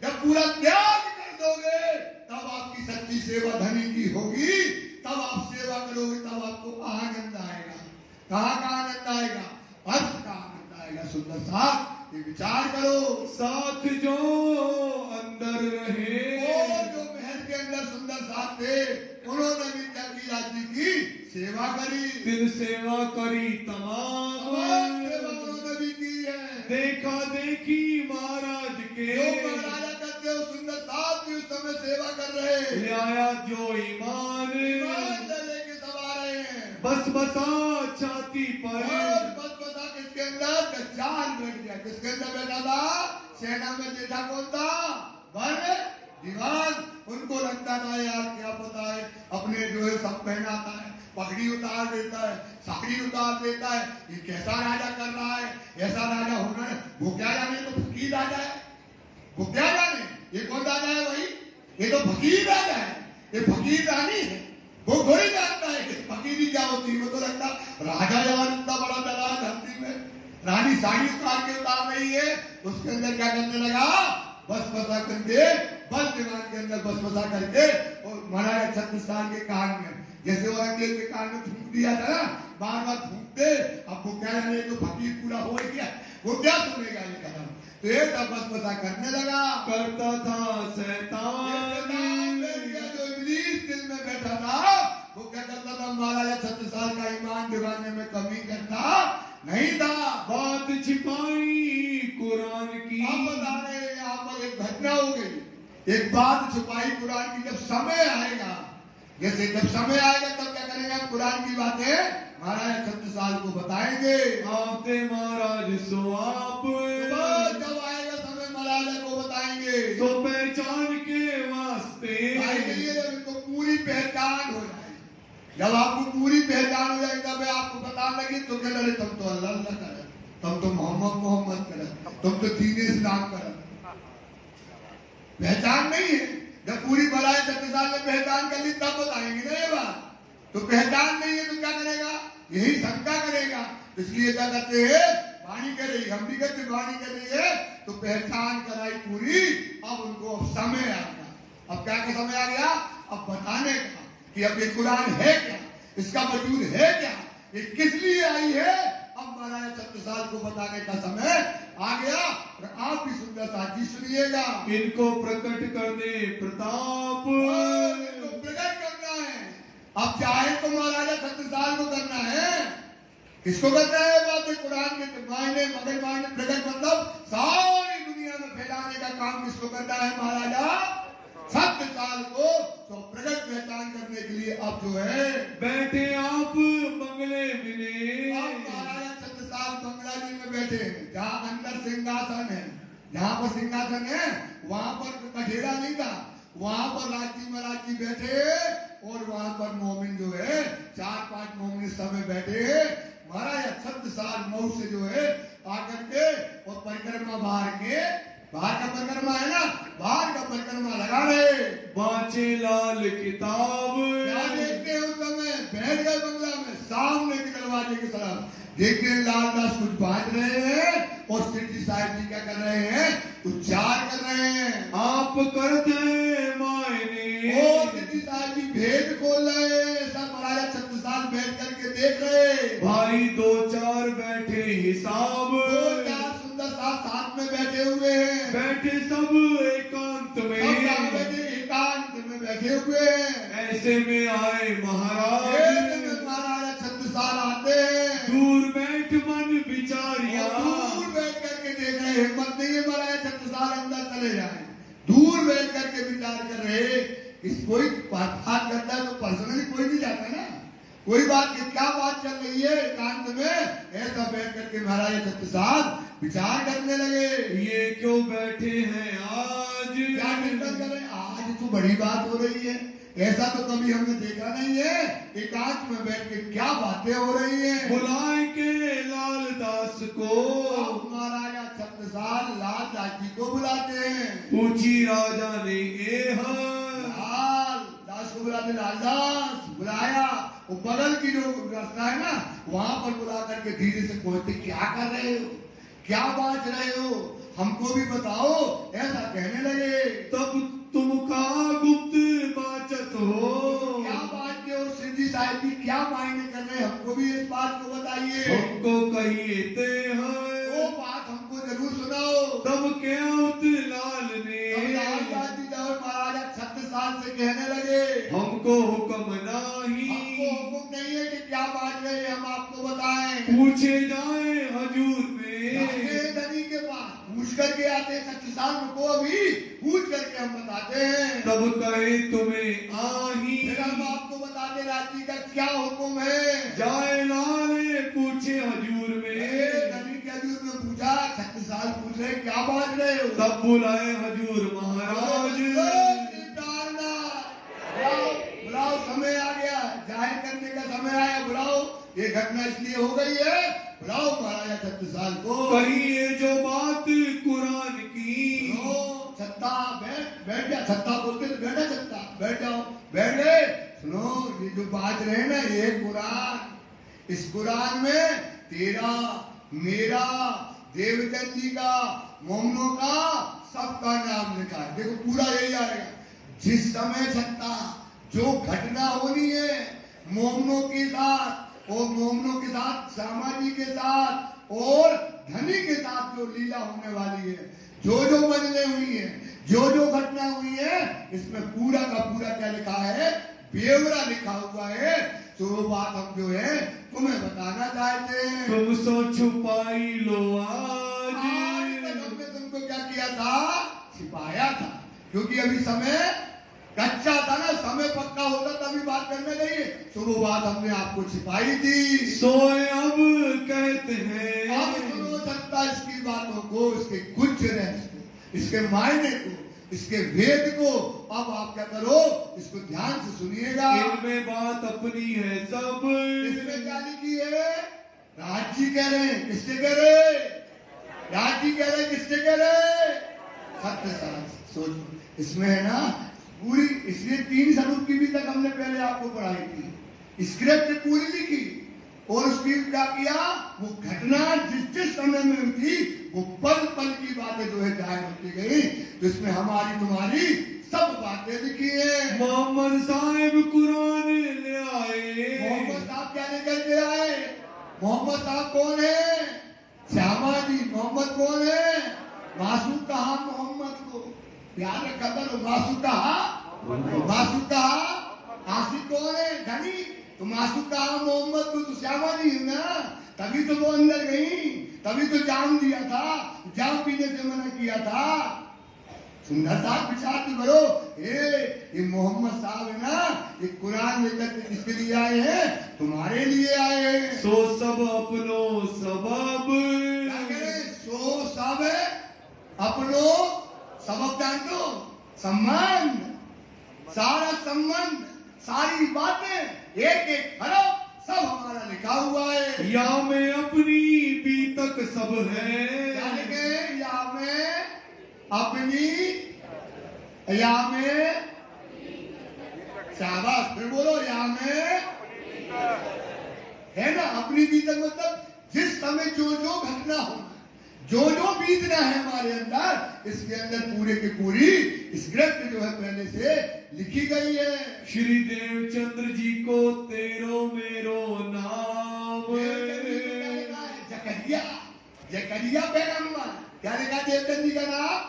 जब पूरा त्याग कर दोगे, तब आपकी सच्ची सेवा धनी की होगी, तब आप सेवा करोगे, तब आपको आनंद आएगा। कहाँ का आनंद आएगा? अर्थ का आनंद आएगा। सुंदर साहब ये विचार करो, साथ जो अंदर रहे, और जो महल के अंदर सुंदर साहब थे उन्होंने भी जंगीलाल जी की सेवा करी, दिल सेवा करी तमाम, सेवा उन्होंने भी की है। देखा देखी महाराज के, जो महाराजा करते हो सुंदर साहब भी उस समय सेवा कर रहे, ले आया जो ईमान, लेके सब आ रहे हैं। बस बसा छाती पर, और बस बता किसके अंदर? दज्जाल बैठ गया। किसके अंदर बैठा था? सेना में बैठा कौन था? वर्ण दीवान। उनको लगता था यार क्या पता है, अपने जो है सब पहनाता है, पगड़ी उतार देता है, साड़ी उतार देता है, ये कैसा राजा कर रहा है, ऐसा राजा होना है। वो क्या जाने तो फकीर राजा है, वो क्या जाने ये कौन राजा है भाई? ये तो फकीर राजा है, ये फकीर रानी है। वो थोड़ी जानता है कि फकीरी क्या होती है। वो तो लगता राजा यार इतना बड़ा दलाल धरती में, रानी साड़ी उतार के उतार रही है, उसके अंदर क्या करने लगा? बस बसा करके, बस दीवान के अंदर बस बसा करके, और महाराज छत्रसाल के कान में, जैसे औरंगजेब के कान में फूंक दिया था ना, बार बार फूंकते। अब वो क्या जाने तो फकीर पूरा हो गया, वो क्या सुनेगा ये कदम? तो ये सब बस बसा करने लगा। करता था शैतान, जो इब्लीस दिल में बैठा था वो क्या करता था? महाराजा छत्रसाल का ईमान दिवाने में कमी करता नहीं था। बात छिपाई कुरान की, आप बता रहे हैं यहाँ पर एक घटना हो गई, एक बात छुपाई कुरान की। जब समय आएगा, जैसे जब समय आएगा तब क्या करेंगे? हम कुरान की बातें महाराज छत्रसाल को बताएंगे। आपने महाराज सो आप, जब आएगा समय महाराजा को बताएंगे। तो पहचान के वास्ते, जब इनको पूरी पहचान हो जाए, जब आपको पूरी पहचान हो जाएगी तब आपको पता लगे तो कह रहे तुम तो अल्लाह अल्लाह कर, तुम तो मोहम्मद कर, तुम तो दीन इस्लाम कर। पहचान नहीं है। जब पूरी बलाई छत्रसाल ने पहचान कर ली तब बताएंगे ना ये बात। तो पहचान नहीं है तो क्या करेगा? यही शंका करेगा। इसलिए क्या करते हैं? वाणी कर रही, हम भी करते वाणी कर रही है तो पहचान कराई पूरी। अब उनको अब समय आ गया। अब क्या का समय आ गया? अब बताने का कि अब ये कुरान है क्या, इसका वजूद है क्या, ये किस लिए आई है। अब महाराज छत्रसाल को बताने का समय आ गया। और आप भी सुंदर साथी सुनिएगा। इनको प्रकट कर दे प्रताप, इनको प्रकट करना है। अब चाहे तो महाराजा छत्रसाल को करना है। किसको करना है? बात कुरान के मायने मगर मायने प्रकट मतलब सारी दुनिया में फैलाने का काम किसको करना है? महाराजा छत्रसाल को। तो प्रकट पहचान करने के लिए अब जो है बैठे आप बंगले मिले। अब महाराजा छत्रसाल बंगला जी में बैठे हैं, जहाँ अंदर सिंहासन है, जहाँ पर सिंहासन है वहां पर कठेरा नहीं था, वहां पर राजी महाराज जी बैठे और वहां पर मोमिन जो है 4-5 मोमिन इस समय बैठे हैं। महाराजा छत्रसाल मऊ से जो है आकर के और परिक्रमा बाहर का परिक्रमा है ना, बाहर का परिक्रमा लगा रहे। बाचे लाल किताब, क्या देखते हैं? उस समय बैठ गए बंगला में, सामने के दरवाजे की तरफ देखते हैं लालदास कुछ बांट रहे हैं और सिद्धि साहब जी क्या कर रहे हैं? उच्चार कर रहे हैं। आप करते मायने, और सिद्धि साहब जी भेद खोल रहे हैं। सब महाराजा छत्रसाल बैठ करके देख रहे। भाई 2-4 बैठे हिसाब, 2-4 सुंदर साथ साथ में बैठे हुए हैं, बैठे सब एकांत सब में, बैठे एकांत में बैठे हुए हैं। ऐसे में आए महाराज, ऐसे में महाराजा छत्रसाल आते हैं। दूर बैठ मन विचारिया, दूर बैठ करके देख रहे, हिम्मत नहीं है महाराजा छत्रसाल अंदर चले जाए, दूर बैठ करके विचार कर रहे। इस कोई बात करता है तो पर्सनली कोई नहीं जाता ना, कोई बात क्या बात चल रही है एकांत में, ऐसा बैठ करके महाराजा छत्रसाल विचार करने लगे। ये क्यों बैठे हैं आज, क्या चिंतन करें, आज तो बड़ी बात हो रही है, ऐसा तो कभी हमने देखा नहीं है। एकांत में बैठ के क्या बातें हो रही हैं। बुलाए के लाल दास को, महाराजा छत्रसाल लाल दास जी को बुलाते हैं। पूछी राजा ने लाल दास को बुलाते, लाल दास बुलाया, वो बगल की जो रास्ता है ना वहां पर बुला करके धीरे से पहुंचते, क्या कर रहे हो, क्या बात रहे हो, हमको भी बताओ, ऐसा कहने लगे। तब तुम का गुप्त बाचत हो, क्या बात के, और सिद्धि साहिब की क्या मायने कर रहे, हमको भी इस बात को बताइए, हमको कहिए ते हैं, वो बात हमको जरूर सुनाओ। तब क्या उत लाल ने, महाराजा छत्रसाल से कहने लगे, हमको हुक्म नाही, हमको हुक्म नहीं है कि क्या बात है हम आपको बताएं, पूछे जाए हजूर में, धनी के पास पूछ करके आते हैं। छत्रसाल को अभी पूछ करके हम बताते हैं, तब कहे तुम्हें आही, फिर हम आपको बताते राज्य का क्या हुक्म है। जाए लाले पूछे हजूर में, धनी के हजूर में पूछा, छत्रसाल पूछ रहे क्या बात रहे हो। तब बुलाए हजूर महाराज, बुलाओ, समय आ गया, जाहिर करने का समय आया, बुलाओ, ये घटना इसलिए हो गई है, बुलाओ महाराजा छत्रसाल को। कहिए जो बात कुरान की, छत्ता बैठ जा, छत्ता बोलते तो बैठा, छत्ता बैठ जाओ, बैठ गए। सुनो, ये जो बात रहे ना, ये कुरान, इस कुरान में तेरा, मेरा, देवचंद जी का, मोमनों का, सबका नाम लिखा है। देखो पूरा यही आएगा, जिस समय छत्ता जो घटना होनी है मोमनों के साथ, और मोमनों के साथ, श्यामा जी के साथ और धनी के साथ जो लीला होने वाली है, जो बदले हुई है, जो घटना हुई है, इसमें पूरा का पूरा क्या लिखा है, ब्यौरा लिखा हुआ है। तो वो बात हम जो है तुम्हें बताना चाहते हैं। तुम सो छुपाई लो आज हमने तुमको क्या किया था, छिपाया था, क्योंकि अभी समय कच्चा था ना, समय पक्का होता तभी बात करने लगी, तो वो बात हमने आपको छिपाई थी। सोए अब कहते हैं, अब सुनो सकता इसकी बातों को, इसके कुछ रहस्य, इसके मायने को, इसके वेद को, अब आप क्या करो, इसको ध्यान से सुनिएगा। इनमें बात अपनी है सब, इसमें क्या लिखी है, राज जी कह रहे हैं, किससे कह रहे, राज जी कह रहे, किससे कह रहे, छत्रसाल। सोचो इसमें है ना पूरी, इसलिए 3 स्वरूप की भी तक हमने पहले आपको पढ़ाई थी, स्क्रिप्ट पूरी लिखी, और उसकी क्या किया, वो घटना जिस समय में हुई वो पल पल की बातें जो है जाहिर होती गई, तो इसमें हमारी तुम्हारी सब बातें लिखी है। मोहम्मद साहब कुरान ले आए, मोहम्मद साहब क्या लेकर के आए, मोहम्मद साहब कौन है, श्यामा जी। मोहम्मद कौन है, मासूम कहा मोहम्मद को, प्यार रखा करो, मासूम कहा, मासूम कहा, आशिक कौन है, धनी, तो मासूम कहा मोहम्मद को, तो श्यामा जी है ना, तभी तो वो अंदर गई, तभी तो जाम दिया था, जाम पीने से मना किया था। सुंदर साहब विचार तो करो, ये मोहम्मद साहब है ना, ये कुरान लेकर के किसके लिए आए हैं, तुम्हारे लिए आए हैं। सो सब अपनो सबब, क्या करें, सो सब अपनो सबब, जान दो, संबंध, सारा संबंध, सारी बातें, एक एक हरफ सब हमारा लिखा हुआ है। या में अपनी बीतक सब है, क्या लिखे, या में अपनी, या में, शाबाश, फिर बोलो, या में है ना, अपनी बीतक मतलब जिस समय जो घटना होना, जो बीतना है हमारे अंदर, इसके अंदर पूरे की पूरी स्क्रिप्ट जो है पहले से लिखी गई है। श्री देवचंद्र जी को तेरो मेरो नाम, जकरिया, जकरिया पैगंबर, क्या लिखा देवचंद जी का नाम?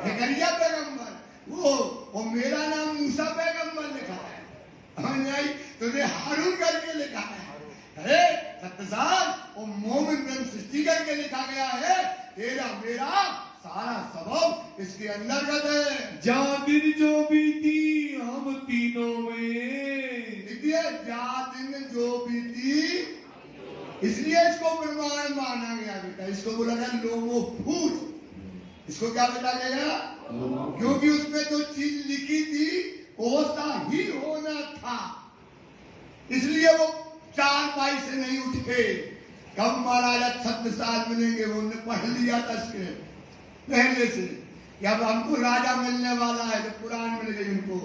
जकरिया पैगंबर। वो मेरा नाम मूसा पैगंबर लिखा है, नहीं तुझे हारून करके लिखा है। अरे सत्तसाल वो मोमिन ब्रह्म सृष्टि करके लिखा गया है। तेरा मेरा सारा सबब इसके अंतर्गत है। जा दिन जो बीती हम तीनों में, देखिए जा दिन जो बीती, इसलिए इसको प्रमाण माना गया बेटा। इसको बोला गया लोमो फूट। इसको क्या बेटा गया? क्योंकि उसमें जो चीज लिखी थी वैसा ही होना था, इसलिए वो चारपाई से नहीं उठे। कब महाराजा 36 साल मिलेंगे, वो उन्होंने पढ़ लिया था इसके पहले से कि अब हमको राजा मिलने वाला है। तो पुराण मिल गई उनको।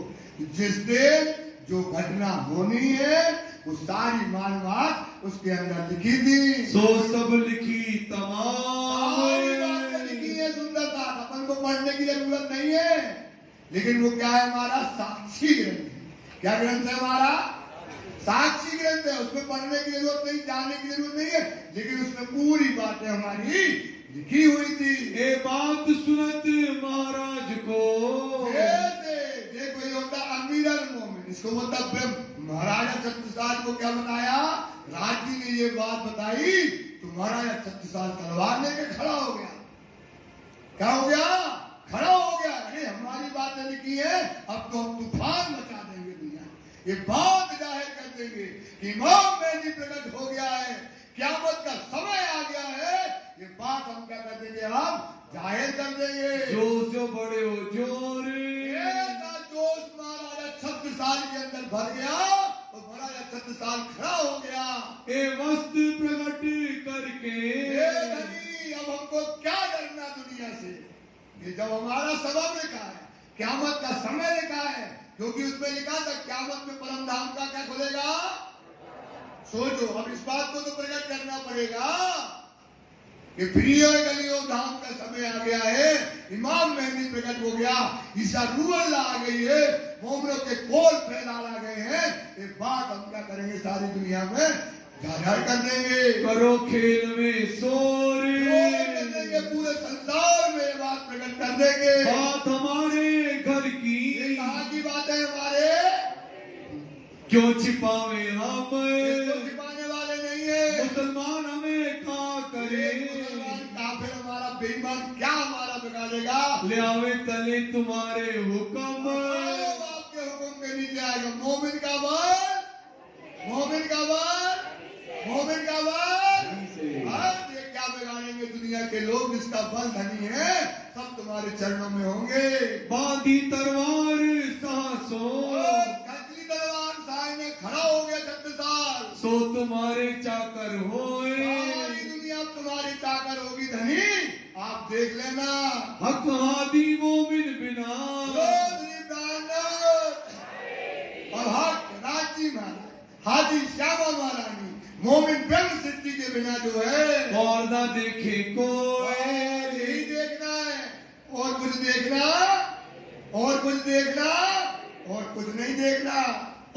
जिस दिन जो घटना होनी है वो सारी मालूमात उसके अंदर लिखी थी। सो सब लिखी तमाम लिखी है सुंदर बात, अपन को पढ़ने की जरूरत नहीं है। लेकिन वो क्या है हमारा? साक्षी ग्रंथ है। क्या ग्रंथ है हमारा? साक्षी ग्रंथ है। उसमें पढ़ने की जरूरत नहीं, जानने की जरूरत नहीं है, लेकिन उसमें पूरी बातें हमारी लिखी हुई थी। ये बात सुनत महाराज को, देखो ये होता अमीर अल मोमिन। इसको मतलब महाराजा 36 साल को क्या बताया? राज जी ने ये बात बताई तो महाराजा 36 साल तलवार लेके खड़ा हो गया। क्या हो गया? खड़ा हो गया। अरे हमारी बातें लिखी है, अब तो हम तूफान मचा देंगे दुनिया। ये बात जाहिर कर देंगे कि इमाम मेहदी प्रकट हो गया है, क़यामत का समय आ गया है। ये बात हम क्या कर देंगे? हम जाहिर कर देंगे। जो बड़े हो जोर, जोश महाराजा 36 साल के अंदर भर गया और महाराजा 36 साल खड़ा हो गया। ए वस्तु प्रकट करके, अब हमको क्या डरना दुनिया से? ये जब हमारा सबब लिखा है, क़यामत का समय लिखा है, क्योंकि उसमें लिखा था क़यामत में परम धाम का क्या खुलेगा। सोचो, अब इस बात को तो प्रकट करना पड़ेगा कि प्रिय गलियों धाम का समय आ गया है। इमाम मेहदी प्रकट हो गया, ईसा रूह अल्लाह आ गई है, मोमिनों के कोल फैला गए हैं। ये बात हम क्या करेंगे? सारी दुनिया में जाहिर कर देंगे। करो खेल में शोर कर देंगे, पूरे संसार में ये बात प्रकट कर देंगे। बात हमारे घर की, कहाँ की बात है? हमारे क्यों छिपावे हम? इसको छिपाने वाले नहीं है। मुसलमान हमें क्या करे? मुसलमान काफिर हमारा बेईमान क्या हमारा बिगाड़ेगा? ले आवे तले तुम्हारे हुक्म, आपके हुक्म के नीचे आएगा। मोमिन का बल, मोमिन का बल, मोमिन का बल। ये क्या बिगाड़ेंगे दुनिया के लोग? जिसका बल धनी है सब तुम्हारे चरणों में होंगे। बांधी तलवार सासों, कतली तलवार साय में खड़ा हो गया 36 साल। सो तुम्हारे चाकर होए, सारी दुनिया तुम्हारी चाकर होगी धनी। आप देख लेना। हक हादी मोमिन बिना, और हक राजी महाराज, हाजी श्यामा महारानी, मोमिन ब्रह्म सृष्टि के बिना जो है और ना देखे कोई। यही देखना है, और कुछ देखना, और कुछ देखना, और कुछ नहीं देखना।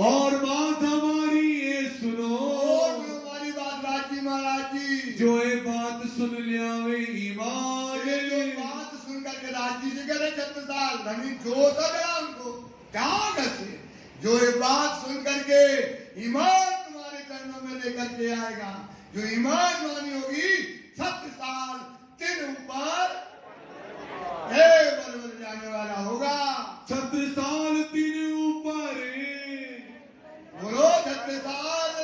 और बात हमारी ये सुनो, और हमारी बात राजी महाराज जी, जो ये बात सुन लिया वे ईमान। जो बात सुनकर के राजी से करे 36 साल धनी जो सजा उनको क्या से, जो ये बात सुन करके ईमान तुम्हारे चरणों में लेकर के आएगा, जो ईमान मानी होगी 36 साल तेरे ऊपर बल जाने वाला होगा। 36 साल तेरे ऊपर, बोलो 36 साल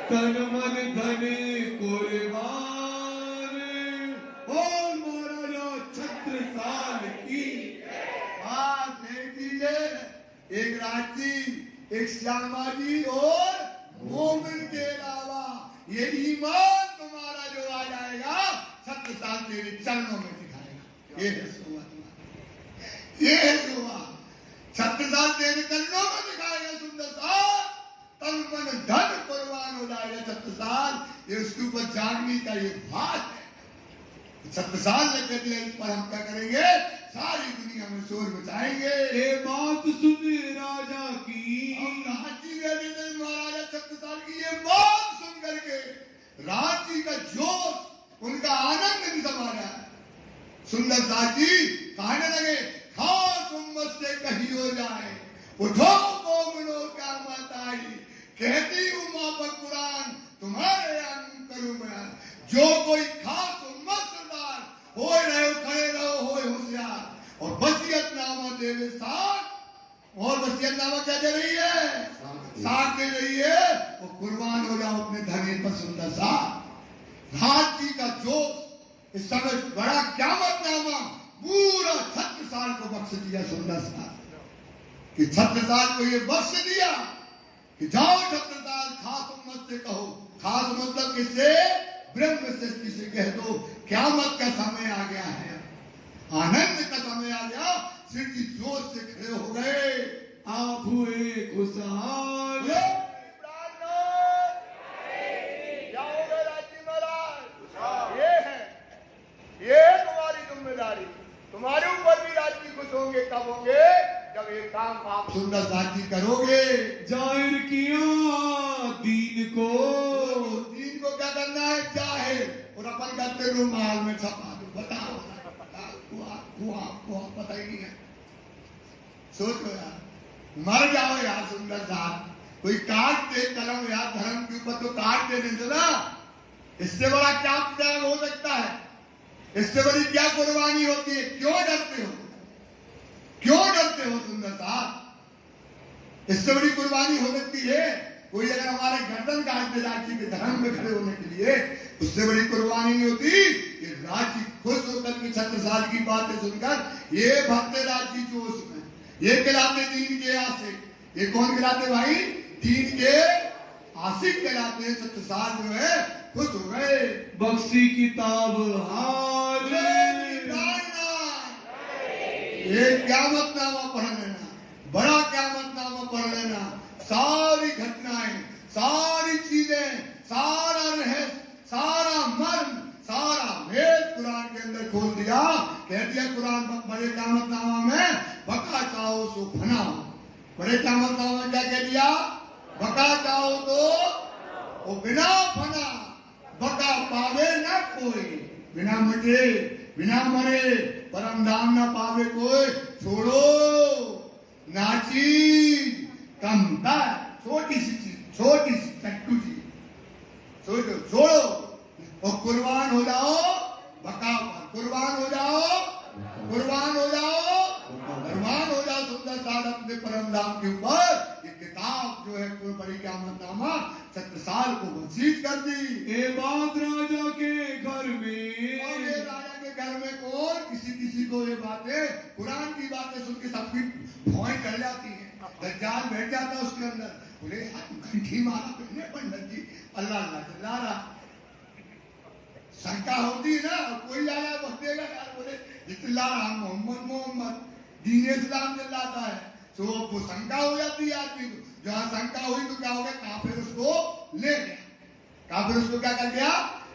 तन मन धन कुर्बान। और महाराजा 36 साल की बात नहीं कीजिए। एक राजी, एक श्यामा जी और मोमिन के अलावा ये ईमान तुम्हारा जो आ जाएगा 36 साल तेरे चरणों में दिखाएगा। ये है सुबह तुम्हारा, ये है सुबह 36 साल तेरे चरणों में दिखाएगा। सुंदर साल तन मन धन कुर्बान हो जाएगा 36 साल। ये उसके ऊपर जागने का ये बात है। 36 साल लग गए, इस पर हम क्या करेंगे? सारी दुनिया में शोर मचाएंगे। ये बात सुन राजा की, महाराजा 36 साल की ये बात सुन करके राजी का जोश, उनका आनंद नहीं समा रहा है। सुंदर साथ जी कहने लगे, खास उम्मत से कही हो जाए, उठो मोमिनो क्या मत आई, कहती हूँ माँ पर कुरान तुम्हारे आंगन करूँ मैं। जो कोई खास उम्मत सरदार हो रहे खड़े रहो हो होशियार, और वसीयतनामा देवे साथ, और वसीयतनामा क्या दे रही है? साथ दे रही है, वो कुर्बान हो जाओ अपने धनी पर। सुंदर साथ राज जी का जोश इस समय बड़ा क़यामतनामा पूरा 36 साल को बख्श दिया। सुंदर साथ कि 36 साल को ये बख्श दिया कि जाओ 36 साल खास उम्मत से कहो। खास मतलब किससे? ब्रह्म सृष्टि से कह दो, क़यामत का समय आ गया है, आनंद का समय आ गया। श्री जी जोश से खड़े हो गए, आप हुए खुशहाल। क्या हो गए राजी महाराज? ये है तुम्हारी जिम्मेदारी, तुम्हारे ऊपर भी राजी खुश होंगे। कब होंगे? जब ये काम आप सुंदर साथी करोगे। जाहिर किया दीन को, दीन को क्या करना है? जाहिर, और अपन करते रुमाल में छपा दो। बताओ आपको पता ही नहीं है। सोचो यार, मर जाओ यार सुंदर साथ, कोई काट दे कलम यार धर्म के ऊपर, तो काट दे दो ना। इससे बड़ा क्या त्याग हो सकता है? इससे बड़ी क्या कुर्बानी होती है? क्यों डरते हो? क्यों डरते हो सुंदर साथ? इससे बड़ी कुर्बानी हो सकती है? कोई अगर हमारे गर्दन काट दे राज्य के धर्म में खड़े होने के लिए, उससे बड़ी कुर्बानी नहीं होती कि राज्य खुश होकर के 36 साल की बातें सुनकर ये भक्ते राज्य जोश में, ये कहलाते दीन के आशिक। ये कौन कहलाते भाई? दीन के आशिक कहलाते हैं। 36 साल जो है खुश हो गए। बख्शी किताब हाल, ये क़यामतनामा पढ़ लेना, बड़ा क़यामतनामा पढ़ लेना। सारी घटनाएं, सारी चीजें, सारा रहस्य, सारा मर्म, सारा भेद कुरान के अंदर खोल दिया। कह दिया कुरान बड़े क़यामतनामा में, बका चाहो सो फनाओ। बड़े क़यामतनामा में क्या कह दिया? बका चाहो तो वो बिना फना, बका पावे न कोई, बिना मिटे बिना मरे परम धाम न पावे कोई। छोड़ो नाची कमता, छोटी सी चीज, छोटी सी चट्टू चीज, सोचो, छोड़ो और कुर्बान हो जाओ बका पर। कुर्बान हो जाओ, कुर्बान हो जाओ, कुर्बान हो जाओ सुंदर साथ अपने परम धाम के ऊपर। ये किताब जो है कोई बड़ी क़यामतनामा 36 साल को बख्शीश कर दी। ए बात राजा के घर में, और ये राजा के घर में कौन? किसी को ये बातें, कुरान की बातें सुन के सबकी भौएं कर जाती हैं। दज्जाल बैठ जाता है उसके अंदर, बोले घंटी मारा पहले पंडित जी, अल्लाह अल्लाह चिल्ला रहा। शंका होती है ना, कोई आया बखेगा यार, बोले चिल्ला रहा मोहम्मद मोहम्मद, दीन इस्लाम चिल्लाता है। तो वो शंका हो जाती है आदमी को। जहाँ शंका हुई तो क्या हो गया? काफिर उसको ले गया, काफिर उसको क्या कर गया?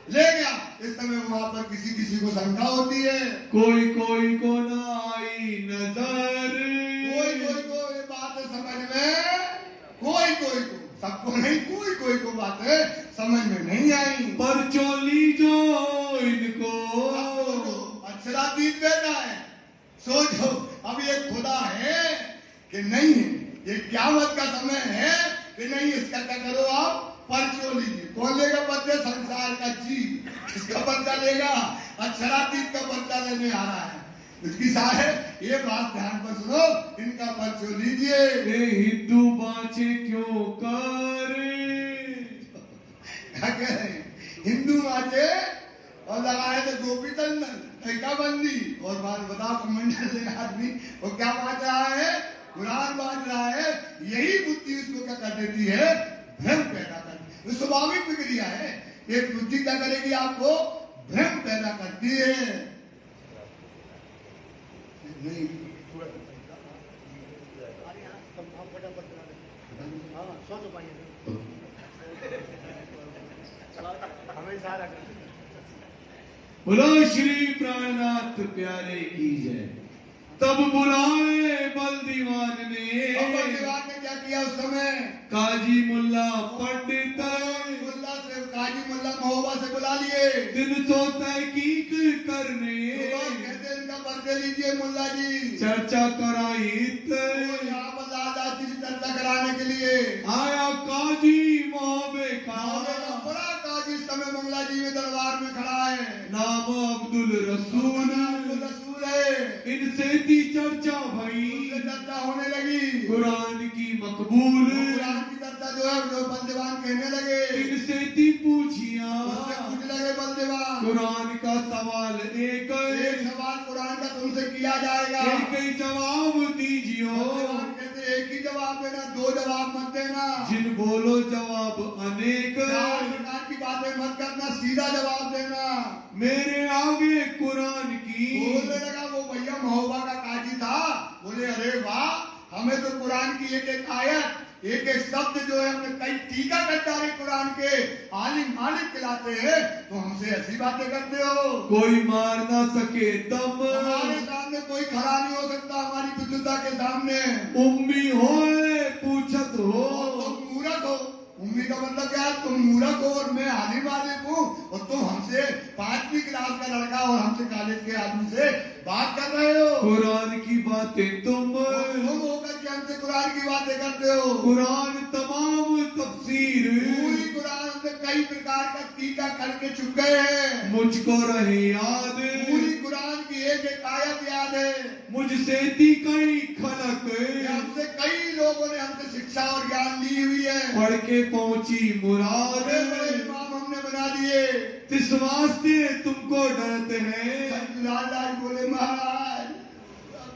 ले गया। इस समय वहां पर किसी को शंका होती है। कोई को ना आई नजर, कोई को ये बात समझ में, कोई को, सबको नहीं, कोई को बातें समझ में नहीं आई। पर चोली जो इनको, अक्षरातीत बैठा है। सोचो अब ये खुदा है कि नहीं है? ये क़यामत का समय है कि नहीं? इसका क्या करो आप? पर्चो लीजिए। कौन लेगा पर्चे? संसार का जीव, किसका पर्चा लेगा? अक्षरातीत का पर्चा लेने आ रहा है। उसकी साहब ये बात ध्यान पर सुनो, इनका पर्चो लीजिए। हिंदू बाँचे क्यों कर, क्या कह रहे हैं? हिंदू बाँचे और लगाए थे गोपी तंदन ठेका बंदी, और बात बताओ कमेंटर से आदमी वो क्या बांट रहा है? कुरान बांट रहा है। यही बुद्धि उसको क्या कर देती है? भ्रम पैदा करती है। स्वाभाविक प्रक्रिया है। ये बुद्धि क्या करेगी? आपको भ्रम पैदा करती है। नहीं बोलो श्री प्राणनाथ प्यारे की जय। तब बुलाए बल्दीवान ने, बल्दीवान ने क्या किया उस समय? काजी मुल्ला पंडित मुल्ला से, काजी मुल्ला महोबा से बुला लिए। 300 तहकीक करने, कहते इनका पर्चे लीजिए मुल्ला जी। चर्चा कराई यहाँ पर लाला जी की चर्चा कराने के लिए आया काजी मोहबे का। बड़ा काजी इस समय मंगला जी में दरबार में खड़ा है। नाम अब्दुल रसूल है। इनसे थी चर्चा भई, चर्चा होने लगी कुरान की मकबूल। कुरान की चर्चा जो है जो बल्दीवान कहने लगे। इनसे थी पूछिया, पूछ लगे बल्दीवान कुरान का सवाल एक सवाल कुरान का तुमसे किया जाएगा, एक ही जवाब दीजियो। कहते एक ही जवाब देना, 2 जवाब मत देना। जिन बोलो जवाब अनेक, प्रकार की बातें मत करना, सीधा जवाब देना। मेरे आगे कुरान की। बोलने लगा वो भैया महोबा का काजी था। बोले अरे वाह, हमें तो कुरान की एक एक आयत, एक एक शब्द जो है हमें कई टीका करदारी कुरान के आलिम मालिक खिलाते हैं, तो हमसे ऐसी बातें करते हो। कोई मार ना सके दम, हमारे सामने कोई खड़ा नहीं हो सकता हमारी विद्युता के सामने। उम्मी होए पूछत हो, तुम मूर्ख हो। उम्मी का मतलब क्या है? तुम मूर्ख हो और मैं आलिम मालिक हूँ, और तुम हमसे 5वीं क्लास का लड़का और हमसे कॉलेज के आदमी से बात कर रहे हो। कुरान की बातें तुम होकर के हमसे कुरान की बातें करते हो। कुरान तमाम तफसीर, पूरी कुरान में कई प्रकार का टीका करके चुके हैं। मुझको रहे याद, पूरी कुरान की एक एक आयत याद है। मुझसे थी कई खलक, हमसे कई लोगों ने हमसे शिक्षा और ज्ञान ली हुई है। पढ़ के पहुंची मुराद, बड़े बड़े इमाम हमने बना दिए। इस वास्ते तुमको डरते हैं। लाला बोले महाराज,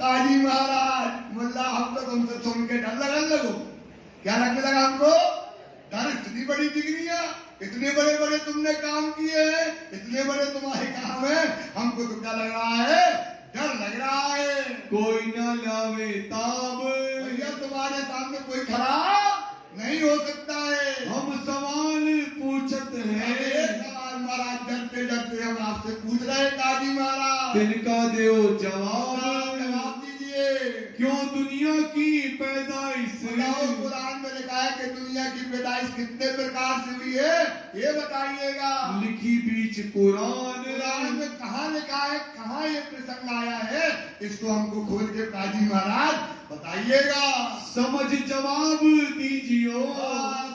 काजी महाराज, मुल्ला हम तो तुमसे सुन के डर लगने लगो। क्या लगने लगा हमको? डर। इतनी बड़ी डिग्रियां, इतने बड़े बड़े तुमने काम किए हैं, इतने बड़े तुम्हारे काम है, हमको तो क्या लग रहा है? डर लग रहा है। कोई ना लावे ताब, भैया तुम्हारे सामने कोई खड़ा नहीं हो सकता है। हम सवाल पूछत हैं। सवाल महाराज डरते डरते हम आपसे पूछ रहे हैं काजी महाराज। तिनका दो जवाब, जवाब दीजिए। क्यों दुनिया की पैदाइश, कुरान में लिखा है कि दुनिया की पैदाइश कितने प्रकार से हुई है, ये बताइएगा। लिखी बीच कुरान, कुरान में कहाँ लिखा है, कहाँ ये प्रसंग आया है, इसको हमको खोल के काजी महाराज बताइएगा। समझ जवाब दीजियो।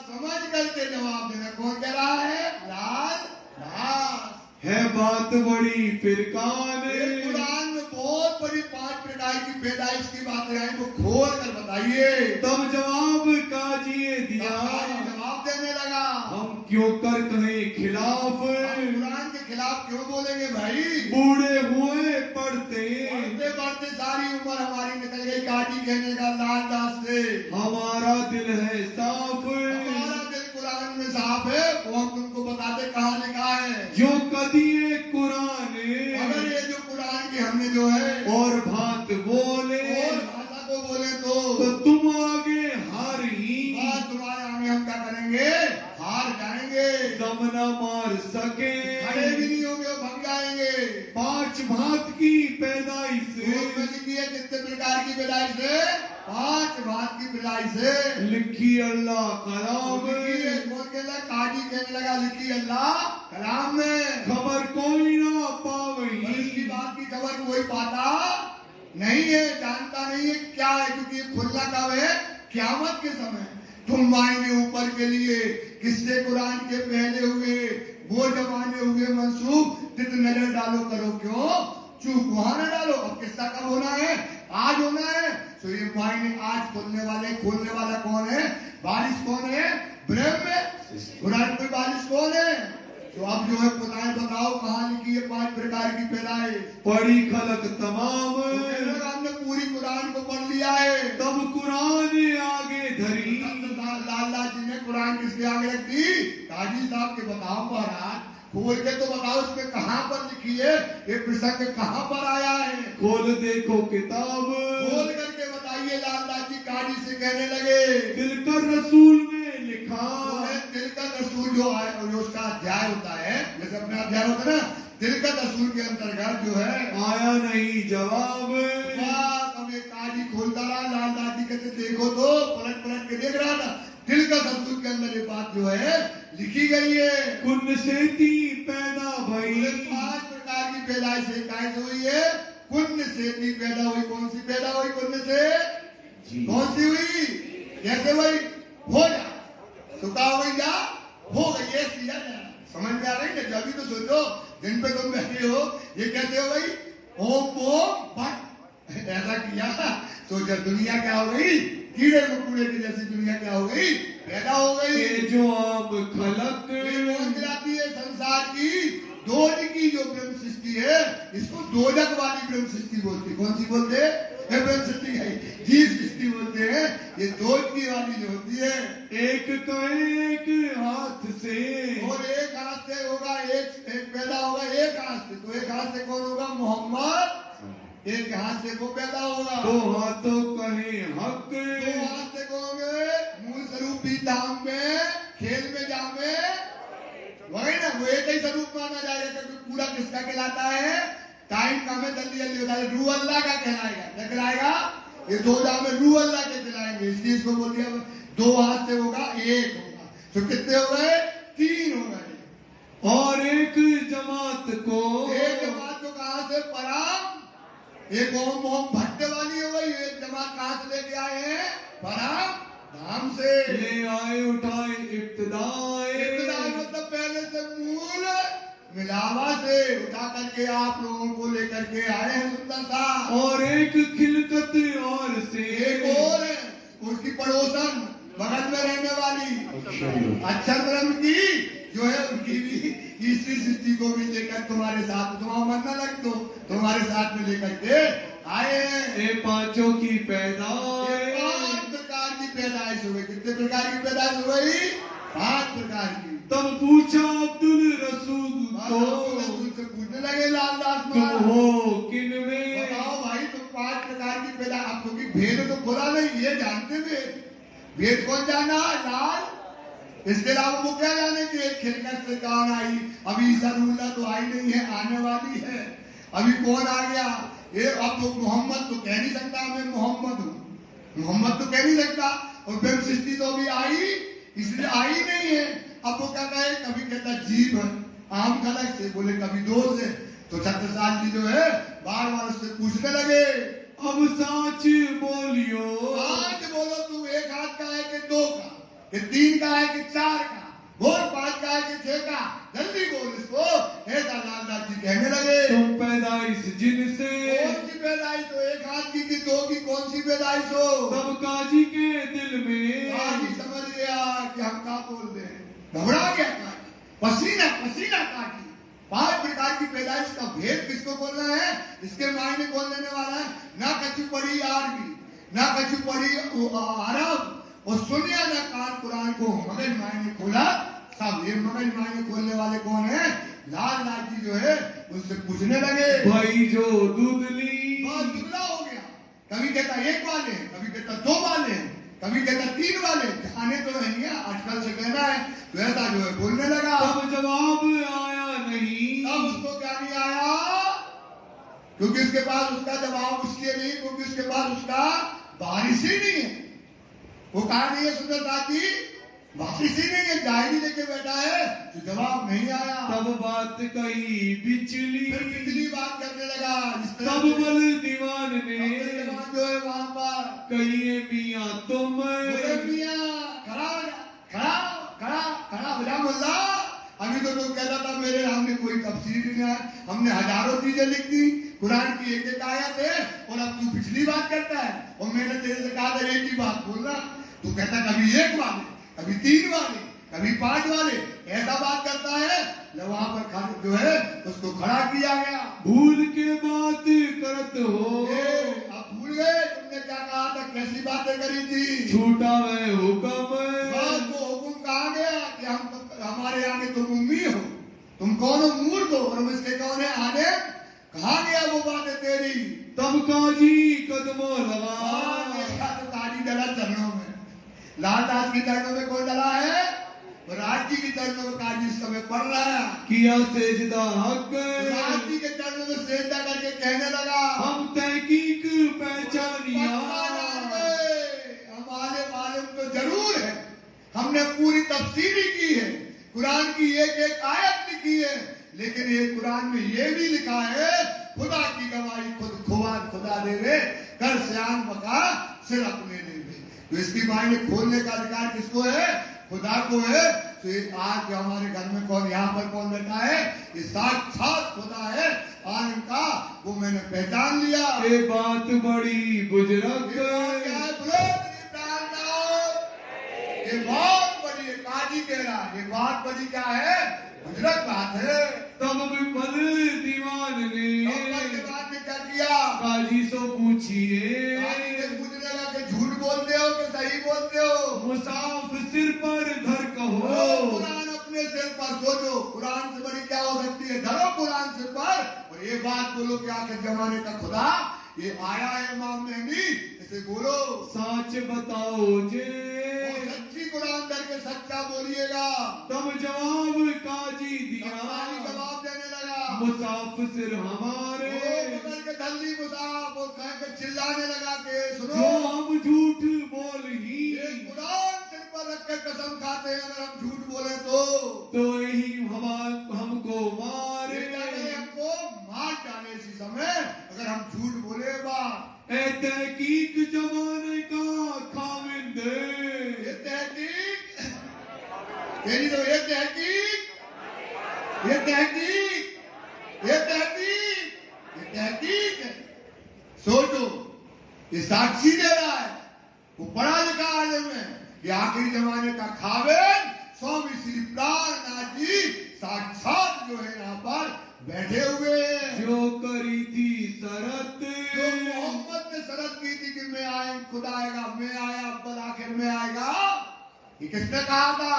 समझ करके जवाब देना। कौन कह रहा है? लाल दास। है बात बड़ी फिरकान, कुरान में बहुत बड़ी 5 प्रकार की पैदाइश की बातें आई, वो खोल कर बताइए। तब जवाब काजिए दिया, जवाब देने लगा। हम क्यों कर कहें खिलाफ, कुरान के खिलाफ क्यों बोलेंगे भाई? बूढ़े हुए पढ़ते पढ़ते पढ़ते सारी उम्र हमारी निकल गई काजी कहने का लाल दास से। हमारा दिल है साफ, हमारा दिल कुरान में साफ है, वो हम तुमको बताते कहाँ लिखा है। जो कदिए कुरान, अगर ये जो कुरान की हमने जो है और भात बोले, और भाषा को बोले तो तुम आगे हार ही, तुम्हारे आगे हम क्या करेंगे? हार जाएंगे। दम न मार सके, खड़े भी नहीं होंगे, भग जाएंगे। 5 भात की पैदाइश, लिखी है कितने प्रकार की पैदाइश है? 5 भात की पैदाइश है। लिखी अल्लाह कलाम, कौन कहला? काजी कहने लगा लिखी अल्लाह कलाम में। खबर कोई ना पावे, इसकी बात की खबर कोई पाता नहीं है, जानता नहीं है क्या है, क्योंकि खुलना कब है? क़यामत के समय। तुम आएंगे ऊपर के लिए, किससे कुरान के पहले हुए वो जमाने हुए मंसूब, तित नजर डालो करो क्यों चूक, वहां न डालो। अब किस्सा कब होना है? आज होना है। तो ये भाई ने आज खोलने वाला कौन है? बारिश कौन है? ब्रह्म में। कुरान कोई बारिश कौन है? तो अब जो है खुदाएं बताओ कहाँ लिखी है 5 प्रकार की पैदाइश? पढ़ी खलक तमाम, हमने पूरी कुरान को पढ़ लिया है। तब कुरान आगे धरी, लाला जी ने कुरान किसके आगे रख दी? काजी साहब के बताओ महाराज, खोल के तो बताओ इसमें कहाँ पर लिखी है, ये प्रसंग कहाँ पर आया है? खोल देखो किताब, खोल करके बताइए। लाला जी काजी से कहने लगे दिलकर रसूल में लिखा, दिलकर रसूल जो है, जो उसका अध्याय होता है, जैसे अपना अध्याय होता है ना, दिलकत असूल के अंतर्गत जो है आया नहीं जवाब। अब एक काजी खोलता रहा, लाल दादी कहते देखो तो पलट पलट के देख रहा था, दिलकत असूल के अंदर ये बात जो है लिखी गई है। कुन से ती पैदा भई, 5 प्रकार की पैदाइश कैसे हुई है? कुन से ती पैदा हुई। कौन सी पैदा हुई? कुन से। कौन सी हुई? कैसे हुई? हो जा तो क्या हो गई? जा हो गई। ये किया समझ में आ रही है? जब भी तो सोचो दिन पे तुम बैठे हो, ये कैसे हो गई? ओम ओम भट ऐसा किया, सोचा दुनिया क्या हो गई? कीड़े मकोड़े की जैसी दुनिया क्या हो गई? पैदा हो गई। जो आम खलक जाती है संसार की दोज की जो ब्रह्म सृष्टि है, इसको दोजक वाली ब्रह्म सृष्टि बोलते। कौन सी बोलते हैं? ब्रह्म सृष्टि है, जी सृष्टि बोलते हैं। ये दोज की वाली जो होती है, एक तो एक हाथ से, और एक हाथ से होगा, एक पैदा होगा एक हाथ से। तो एक हाथ से कौन होगा? मोहम्मद। एक हाथ से वो पैदा होगा। 2 हाथों कहे हक, 2 हाथ से कहोगे मूल स्वरूपी धाम में खेल में जामे वही ना, वो एक ही स्वरूप माना जाएगा। क्योंकि पूरा किसका कहलाता है? टाइम का में जल्दी जल्दी बता दे, रूह अल्लाह का कहलाएगा। क्या कहलाएगा? ये 2 जाम में रूह अल्लाह के कहलाएंगे। इसलिए इसको बोल दिया 2 हाथ से होगा, एक होगा। तो कितने हो गए? 3 हो गए। और एक जमात को, एक जमात को कहा से? पराम। एक ओम ओम भट्ट वाली हो गई। एक जमात कहां से लेके आए हैं? पराम धाम से ले आए उठाए इब्तिदाए, इब्तिदाई मतलब पहले से मूल मिलावा से उठा करके आप लोगों को लेकर के आए हैं सुंदर सा। और एक खिलकत और से, एक और है उसकी पड़ोसन बगल में रहने वाली अक्षर ब्रह्म की जो है, उनकी भी तीसरी सृष्टि को भी लेकर तुम्हारे साथ, तुम्हारा मन न लग तो तुम्हारे साथ में लेकर के आए हैं। ये 5 की पैदाइश, 5 प्रकार की पैदाइश हो गई। कितने प्रकार की पैदाइश हो गई? 5 प्रकार की। तब पूछा अब्दुल रसूल को, से पूछने लगे लालदास तुम महाराज, हो किन में? बताओ भाई तुम 5 प्रकार की पैदा। अब क्योंकि भेद तो खुला नहीं, ये जानते थे। भेद कौन जाना? लाल। इसके अलावा वो क्या जाने कि एक खिलकत से कौन आई? अभी ईसा तो आई नहीं है, आने वाली है। अभी कौन आ गया? ये अब तो मोहम्मद तो कह नहीं सकता मैं मोहम्मद हूँ, मोहम्मद तो कह नहीं सकता। और ब्रह्म सृष्टि तो अभी आई, इसलिए आई नहीं है। अब वो क्या कहे? कभी कहता जीव है, आम खलक से, बोले कभी 2 से। तो छत्रसाल जी जो है बार बार उससे पूछने लगे, अब साच बोलियो, आज बोलो तुम एक हाथ का है कि 2 का, कि 3 का है कि 4 का, बोल 5 का है कि 6 का, जल्दी बोल इसको। ऐसा लालदास जी कहने लगे। तुम पैदाइश जिनसे, कौन सी पैदाइश हो? एक हाथ की कि 2 की? कौन सी पैदाइश हो? तब काजी के दिल में, काजी समझ गया कि हम क्या बोल रहे हैं, घबरा गया काजी, पसीना पसीना काजी। 5 प्रकार की पैदाइश का भेद किसको बोलना है? इसके मायने कौन लेने वाला है? ना कछु पढ़ी आरबी, ना कछु पढ़ी अरब, और सुनिया ना कान कुरान को, मगज मायने खोला सब। ये मगज मायने खोलने वाले कौन है? लालदास जी जो है उससे पूछने लगे। भाई जो दूधली, बहुत दुबला हो गया। कभी कहता 1 वाले, कभी कहता 2 वाले, कभी कहता 3 वाले। खाने तो नहीं है, आजकल से कहना है। तो ऐसा जो है बोलने लगा। तब जवाब आया नहीं, तब उसको क्या नहीं आया? क्योंकि उसके पास उसका जवाब उसके नहीं, क्योंकि उसके पास उसका बारिश ही नहीं है। वो कहा नहीं है सुंदर साथी, बारिश ही नहीं है, डायरी लेके बैठा है, तो जवाब नहीं आया। तब बात कही बिचली, फिर बिजली बात करने लगा। तब बल दीवान ने जो है वहां पर कहिए मियाँ तुम, खड़ा खड़ा खड़ा खड़ा हो जा मुल्ला। अभी तो लोग कहता था मेरे हमने कोई तफसीर नहीं है, हमने हजारों चीजें लिख दी, कुरान की एक आयत है, और अब तू पिछली बात करता है। और मैंने तेरे से कहा था एक ही बात बोलना, तू कहता कभी 1 वाले, कभी 3 वाले, कभी 5 वाले, ऐसा बात करता है। वहां पर जो है उसको खड़ा किया गया। भूल के बात करत हो, अब भूल गए तुमने क्या कहा था, कैसी बातें करी थी? छूटा वह हुक्म, वो हुक्म कहा गया कि हमारे आगे तुम उम्मी हो, तुम कौन हो? मूर्ख हो। और इसके कौन है? आने कहा गया वो बात है तेरी। तब काजी कदमों लगा, देखा तो काजी डला चरणों में। लालदास की चरणों में कौन डला है? राज राज जी के चरणों में काजी इस समय पढ़ रहा है। किया सेजदा हक, राज जी के चरणों में सेजदा करके कहने लगा, हम तहकीक पहचानिया। हमारे मालूम तो जरूर है, हमने पूरी तफसीरी की है, कुरान की एक एक आयत लिखी है, लेकिन ये कुरान में ये भी लिखा है, खुदा की गवाही खुद खुदा देवे, कर सियान बका सिर अपने देवे। तो इसकी मायने खोलने का अधिकार किसको है? खुदा को है। तो आज हमारे घर में कौन, यहाँ पर कौन बैठा है? ये साक्षात खुदा है आलम का, वो मैंने पहचान लिया। ये बात बड़ी बुजुर्ग, ये बहुत बड़ी है, काजी कह रहा है, ये बहुत बड़ी क्या है? बुजुर्ग बात है। तब विफल दीवान ने क्या किया? काजी से पूछिए, पूछने लगा कि झूठ बोलते हो कि सही बोलते हो? मुसाफ सिर पर घर कहो, कुरान अपने सिर पर सोचो, कुरान से बड़ी क्या हो सकती है? धरो कुरान सिर पर और ये बात बोलो कि आखिर जमाने का खुदा ये आया है इमाम मेहदी, इसे बोलो सच बताओ जे, सच्ची कुरान डर के सच्चा बोलिएगा। तब जवाब काजी दिया, जवाब देने लगा, मुसाफिर हमारे, पकड़ के जल्दी मुसाफ और कह के चिल्लाने लगा के सुनो, जो हम झूठ बोल ही, कुरान सिर पर रख के कसम खाते हैं अगर हम झूठ बोले तो यही हमको मारे, हमको मार डाले इसी समय अगर हम झूठ बोले। बात ए तहकीक जमाने का खाविंद, ये तहकीक तेरी तो ये तहकीक, ये तहकीक, ये तहकीक, ये तहकीक है। सोचो, ये साक्षी दे रहा है, वो पढ़ा लिखा आलम है कि आखिरी जमाने का खाविंद स्वामी श्री प्राणनाथ जी साक्षात जो है यहाँ पर बैठे हुए हैं। जो करी थी शरत, जो मोहम्मद ने शरत की थी कि मैं आए, खुदा आएगा, मैं आया, पर आखिर में आएगा, ये किसने कहा था?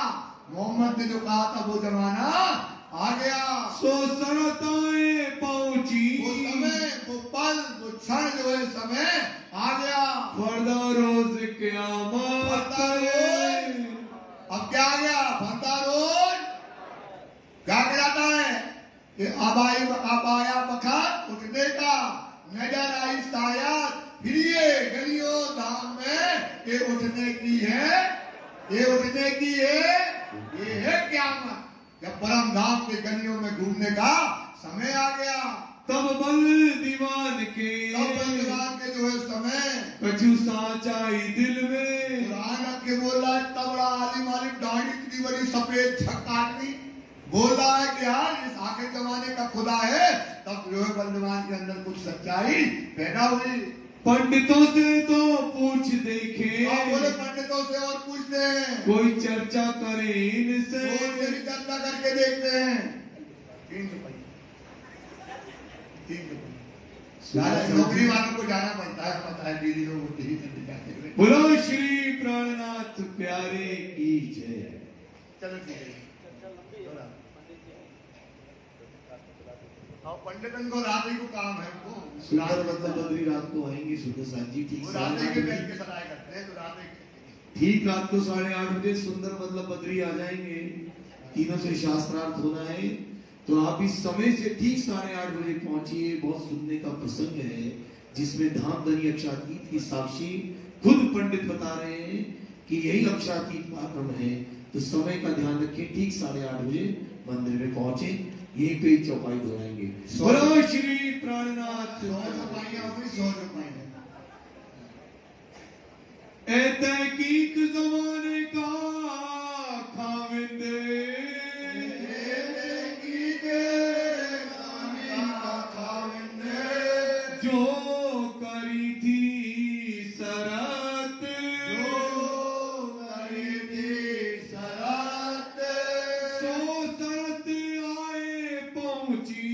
मोहम्मद ने जो कहा था वो जमाना आ गया। सो शरताएं पहुंची, वो समय, वो पल, वो क्षण जो है समय आ गया। फर्दा रोज क़यामत, अब क्या आ गया? फर्दा रोज क्या कहलाता है कि अब आया वक्त उठने का, नजर आई सायद फिर ये गलियों धाम में ये उठने की है, ये उठने की है, ये है क़यामत, जब परम धाम के गलियों में घूमने का समय आ गया। तब बल दीवान के, तब बल दीवान के जो है समय कछु साचाई दिल में, कुरान के बोल रहा है, तबड़ा आलिम आलिम दाढ़ी इतनी बड़ी सफेद झक आदमी बोल रहा है कि यार इस आखिर जमाने का खुदा है, तब जो है बलदीवान के अंदर कुछ सच्चाई पैदा हुई। पंडितों से तो पूछ देखे, बोले पंडितों से और पूछते हैं, कोई चर्चा करे इनसे, भी चर्चा करके देखते हैं। 3 रुपये नौकरी वालों को जाना पड़ता है, पता है दीदी लोग उठी करने जाते हैं। बोलो श्री प्राणनाथ प्यारे की जय। चलो ठीक है, पंडितन को रात ही को काम है, उनको सुंदर मतलब बद्री रात को आएंगे सुंदर साथ जी, ठीक रात ही के बैठ के सराय करते हैं, तो रात ही ठीक रात को 8:30 बजे सुंदर मतलब बद्री आ जाएंगे। तीनों से शास्त्रार्थ होना है, तो आप इस समय से ठीक 8:30 बजे पहुंचिए। बहुत सुनने का प्रसंग है जिसमें धामधनी अक्षातीत की साक्षी खुद पंडित बता रहे हैं कि यही अक्षातीत पराक्रम है। तो समय का ध्यान रखें, ठीक 8:30 बजे मंदिर में पहुंचे, यही पे चौपाई दोहराएंगे। बोलो श्री प्राणनाथ। 100 चौपाइयां होगी, 100 चौपाइयां। ए तहकीक जमाने का खाविंद, जो करी थी शरत, सो शरत आए पहुंची,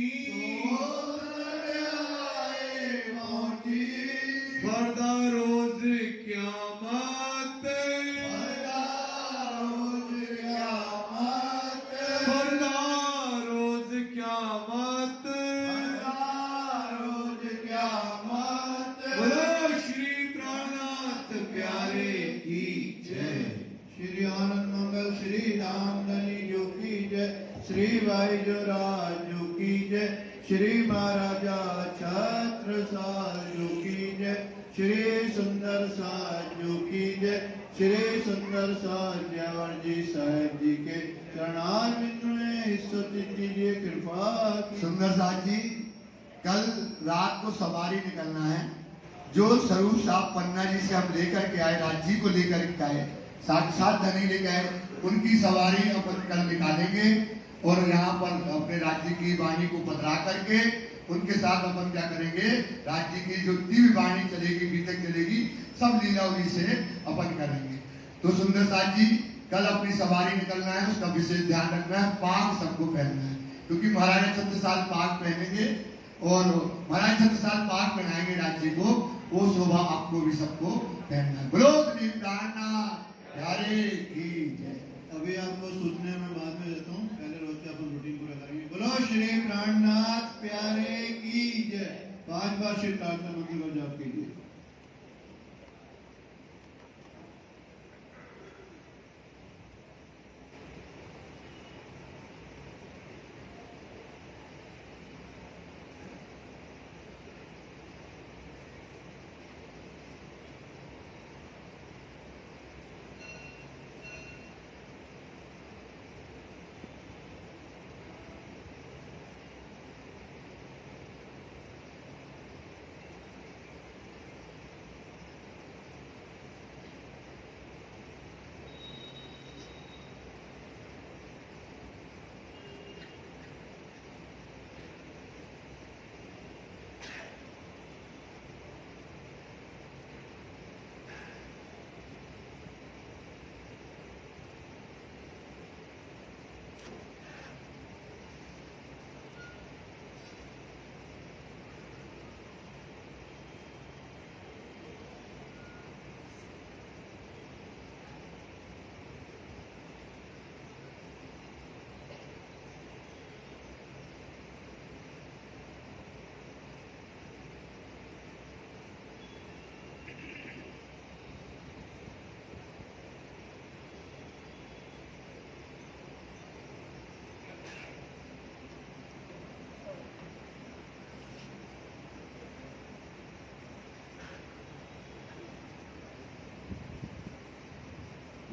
फर्दा रोज क़यामत, श्री वायुराज की जय, श्री महाराजा छत्रसाल की जय, श्री सुंदर साजू की जय, श्री सुंदर साज्यवर जी साहेब जी के चरणारविंद में स्तुति कीजिए कृपा की। सुंदर साथ जी, कल रात को सवारी निकलना है। जो स्वरूप साहब पन्ना जी से हम लेकर के आए, राज्य को लेकर के आए, साक्षात धनी लेकर आए, उनकी सवारी अपन कल निकालेंगे और यहाँ पर अपने राज्य की वाणी को पधरा करके उनके साथ अपन क्या करेंगे, राज्य की जो दिव्य वाणी चलेगी, बीतक चलेगी, सब लीलावली से अपन करेंगे। तो सुंदर साथ जी, कल अपनी सवारी निकलना है, उसका विशेष ध्यान रखना है। पाग सबको पहनना है, क्योंकि महाराजा छत्रसाल पाग पहनेंगे और महाराज छत्रसाल पाग पहनाएंगे राज्य को, वो शोभा आपको भी सबको पहनना है। बोलो श्री प्राणनाथ प्यारे की जय। अभी आपको सूचना में बाद में देता हूँ, पहले रोज के अपन रूटीन पूरा करेंगे। बोलो श्री प्राणनाथ प्यारे की जय। 5 बार श्री प्रार्थना मंत्र को जाप कीजिए।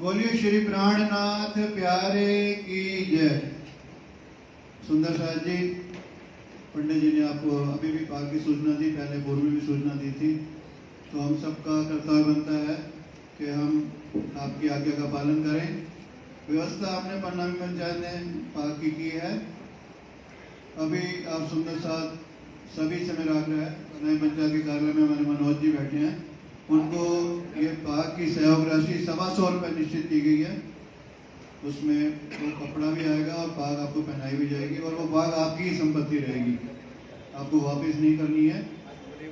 बोलिए श्री प्राणनाथ प्यारे की जय। सुंदर साहब जी, पंडित जी ने आपको अभी भी पाक की सूचना दी, पहले पूर्व में भी सूचना दी थी। तो हम सबका कर्तव्य बनता है कि हम आपकी आज्ञा का पालन करें। व्यवस्था आपने प्रणामी पंचायत ने पाक की है। अभी आप सुंदर साहब सभी से मेरा आग्रह है, प्रणामी पंचायत के कार्यालय में हमारे मनोज जी बैठे हैं, उनको ये पाक की सहयोग राशि 125 रुपये निश्चित की गई है। उसमें वो कपड़ा भी आएगा और पाग आपको पहनाई भी जाएगी और वो पाग आपकी ही संपत्ति रहेगी, आपको वापस नहीं करनी है।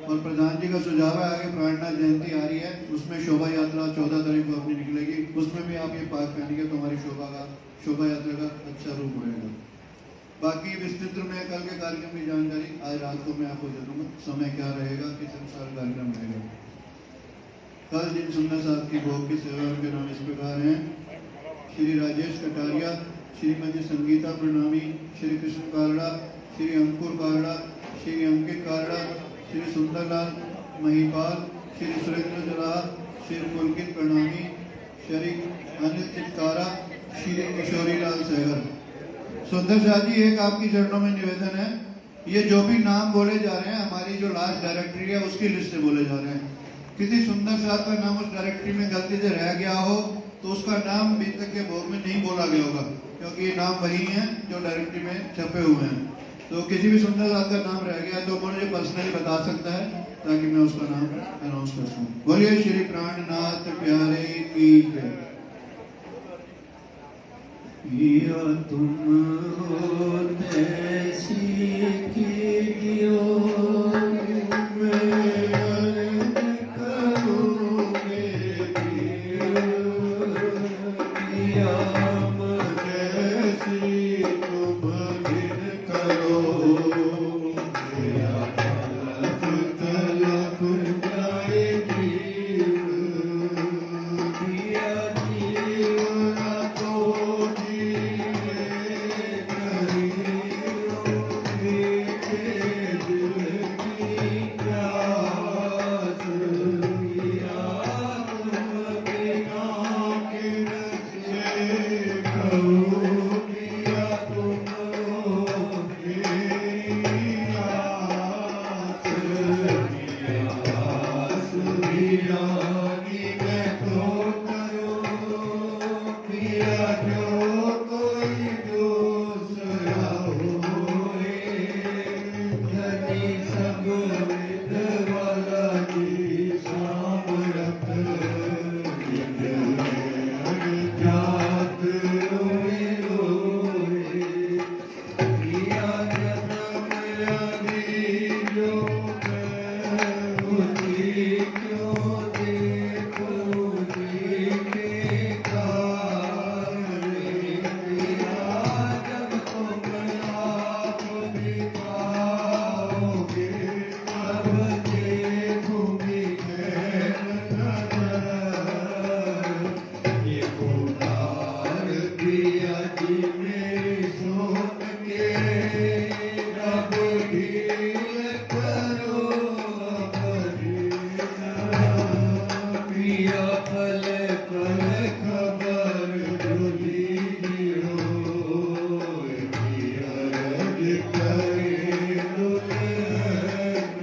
और प्रधान जी का सुझाव है, आगे प्राणनाथ जयंती आ रही है, उसमें शोभा यात्रा 14 तारीख को अपनी निकलेगी, उसमें भी आप ये पाग पहनेंगे तो हमारी शोभा यात्रा का अच्छा रूप रहेगा। बाकी विस्तृत में कल के कार्यक्रम की जानकारी आज रात को मैं आपको दे दूंगा, समय क्या रहेगा, किस अनुसार कार्यक्रम रहेगा। कल जिन सुंदर साहब की भोग की सेवा के नाम इस प्रकार हैं: श्री राजेश कटारिया, श्रीमती संगीता प्रणामी, श्री कृष्ण कारड़ा, श्री अंकुर कारड़ा, श्री अंकित कारड़ा, श्री सुंदरलाल महिपाल, श्री सुरेंद्र जलाल, श्री पुलकित प्रणामी, श्री अनिल चित्कारा, श्री किशोरीलाल सहगल। सुंदर साहब जी, एक आपकी चरणों में निवेदन है, ये जो भी नाम बोले जा रहे हैं हमारी जो लास्ट डायरेक्टरी है उसकी लिस्ट से बोले जा रहे हैं। किसी सुंदर साहब का नाम उस डायरेक्टरी में गलती से रह गया हो तो उसका नाम बीतक के भोग में नहीं बोला गया होगा, क्योंकि ये नाम वही हैं जो डायरेक्टरी में छपे हुए हैं। तो किसी भी सुंदर साहब का नाम रह गया तो मुझे पर्सनली बता सकता है ताकि मैं उसका नाम अनाउंस कर सकूं। बोलिए श्री प्राणनाथ प्यारे की जय। तुम हो तैसी कीजियो पिया जो कोई दूसरा होए, धनी सब विधवाला जी सामरथ, जात रोए रोए, पिया जन्म आदि जो बुद्धि क्यों देखो देखे कार, पिया जब तुम आप दिखाओगे, तब देखूंगी ये पुकार पिया जी मेरी सोच के, रब ढील करो पिया पल पल खबर डोली हो, पिया रज करे दुल्हन,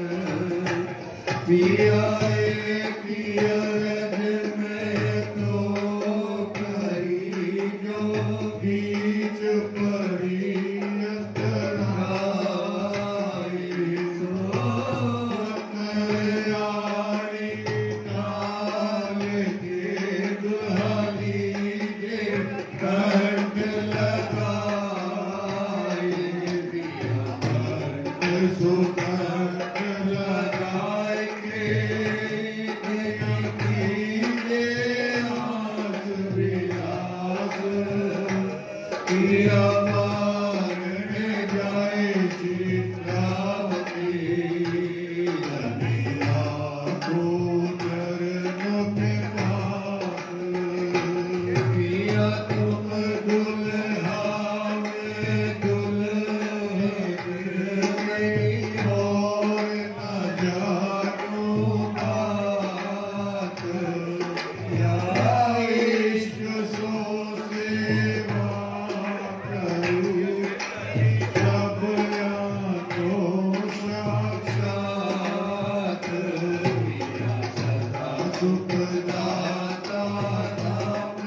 पिया पिया रज में तो करी जो बीच पड़ी अंतराई, सो कल्याणी काल के दुहाली जे कंठ लगाए, पिया कंठ सुकंठ लगाए के आस विलास, पिया मारने जाए चित्रावती, रमिया को चरणों के पास, पिया तुम दुल्हा में दुल्हे गई, और न जानो बात, या इश्क सो सेवा करूं, सब यादों साक्षात, पिया सदा सुखदाता नाम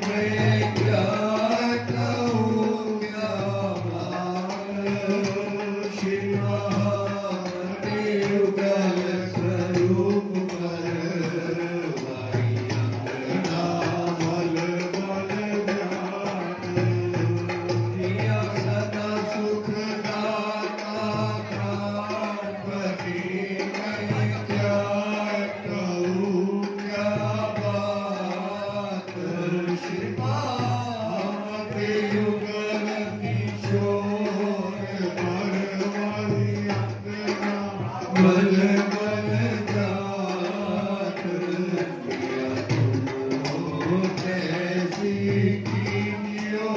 मैं क्या कहूँ क्या बात, शिव युगल स्वरूप पर वाई अंगना मल मल जात, पिया सदा सुखदाता प्राणपति, मैं क्या कहूँ क्या बात, शिवामते युगल किशोर पर वाई अंगना मल मल जात, पिया तुम कैसी कीजियो,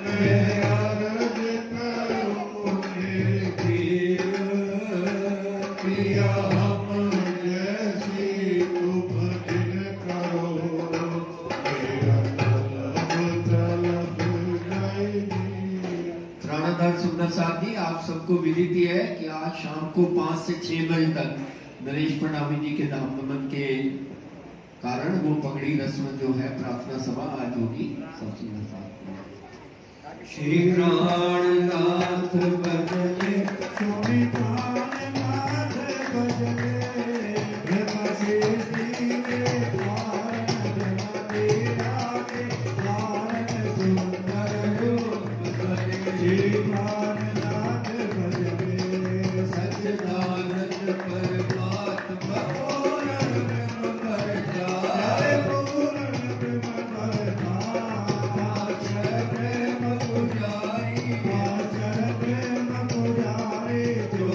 मैं अर्ज करूं निर्भीर, पिया हम जैसी तुम दिन करो, मेरा तलब नहीं। प्राणनाथ सुंदर साहब जी, आप सबको विदित है कि आज शाम को 5 से 6 बजे तक नरेश प्रणामी जी के धाम नमन के कारण वो पगड़ी रस्म जो है प्रार्थना सभा आज होगी। सब सुंदर साहब श्री प्राणनाथ भजने, स्वामी प्राणनाथ भजने, ब्रह्म से श्री के द्वार, ब्रह्म तेरा के द्वार, सुंदर रूप धरे, श्री प्राणनाथ भजने, सच्चिदानंद परमात्मा पूर्ण ब्रह्म परमात्मा, पूर्ण ब्रह्म परमात्मा, प्रेम पुजारी, प्रेम पुजारी, जो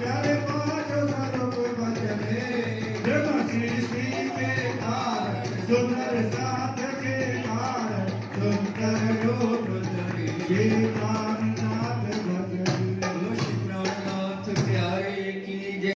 प्यारे पांचों स्वरूप भजने ब्रह्म सृष्टि के कारण सुंदर साथ के कारण सुंदर रूप धरे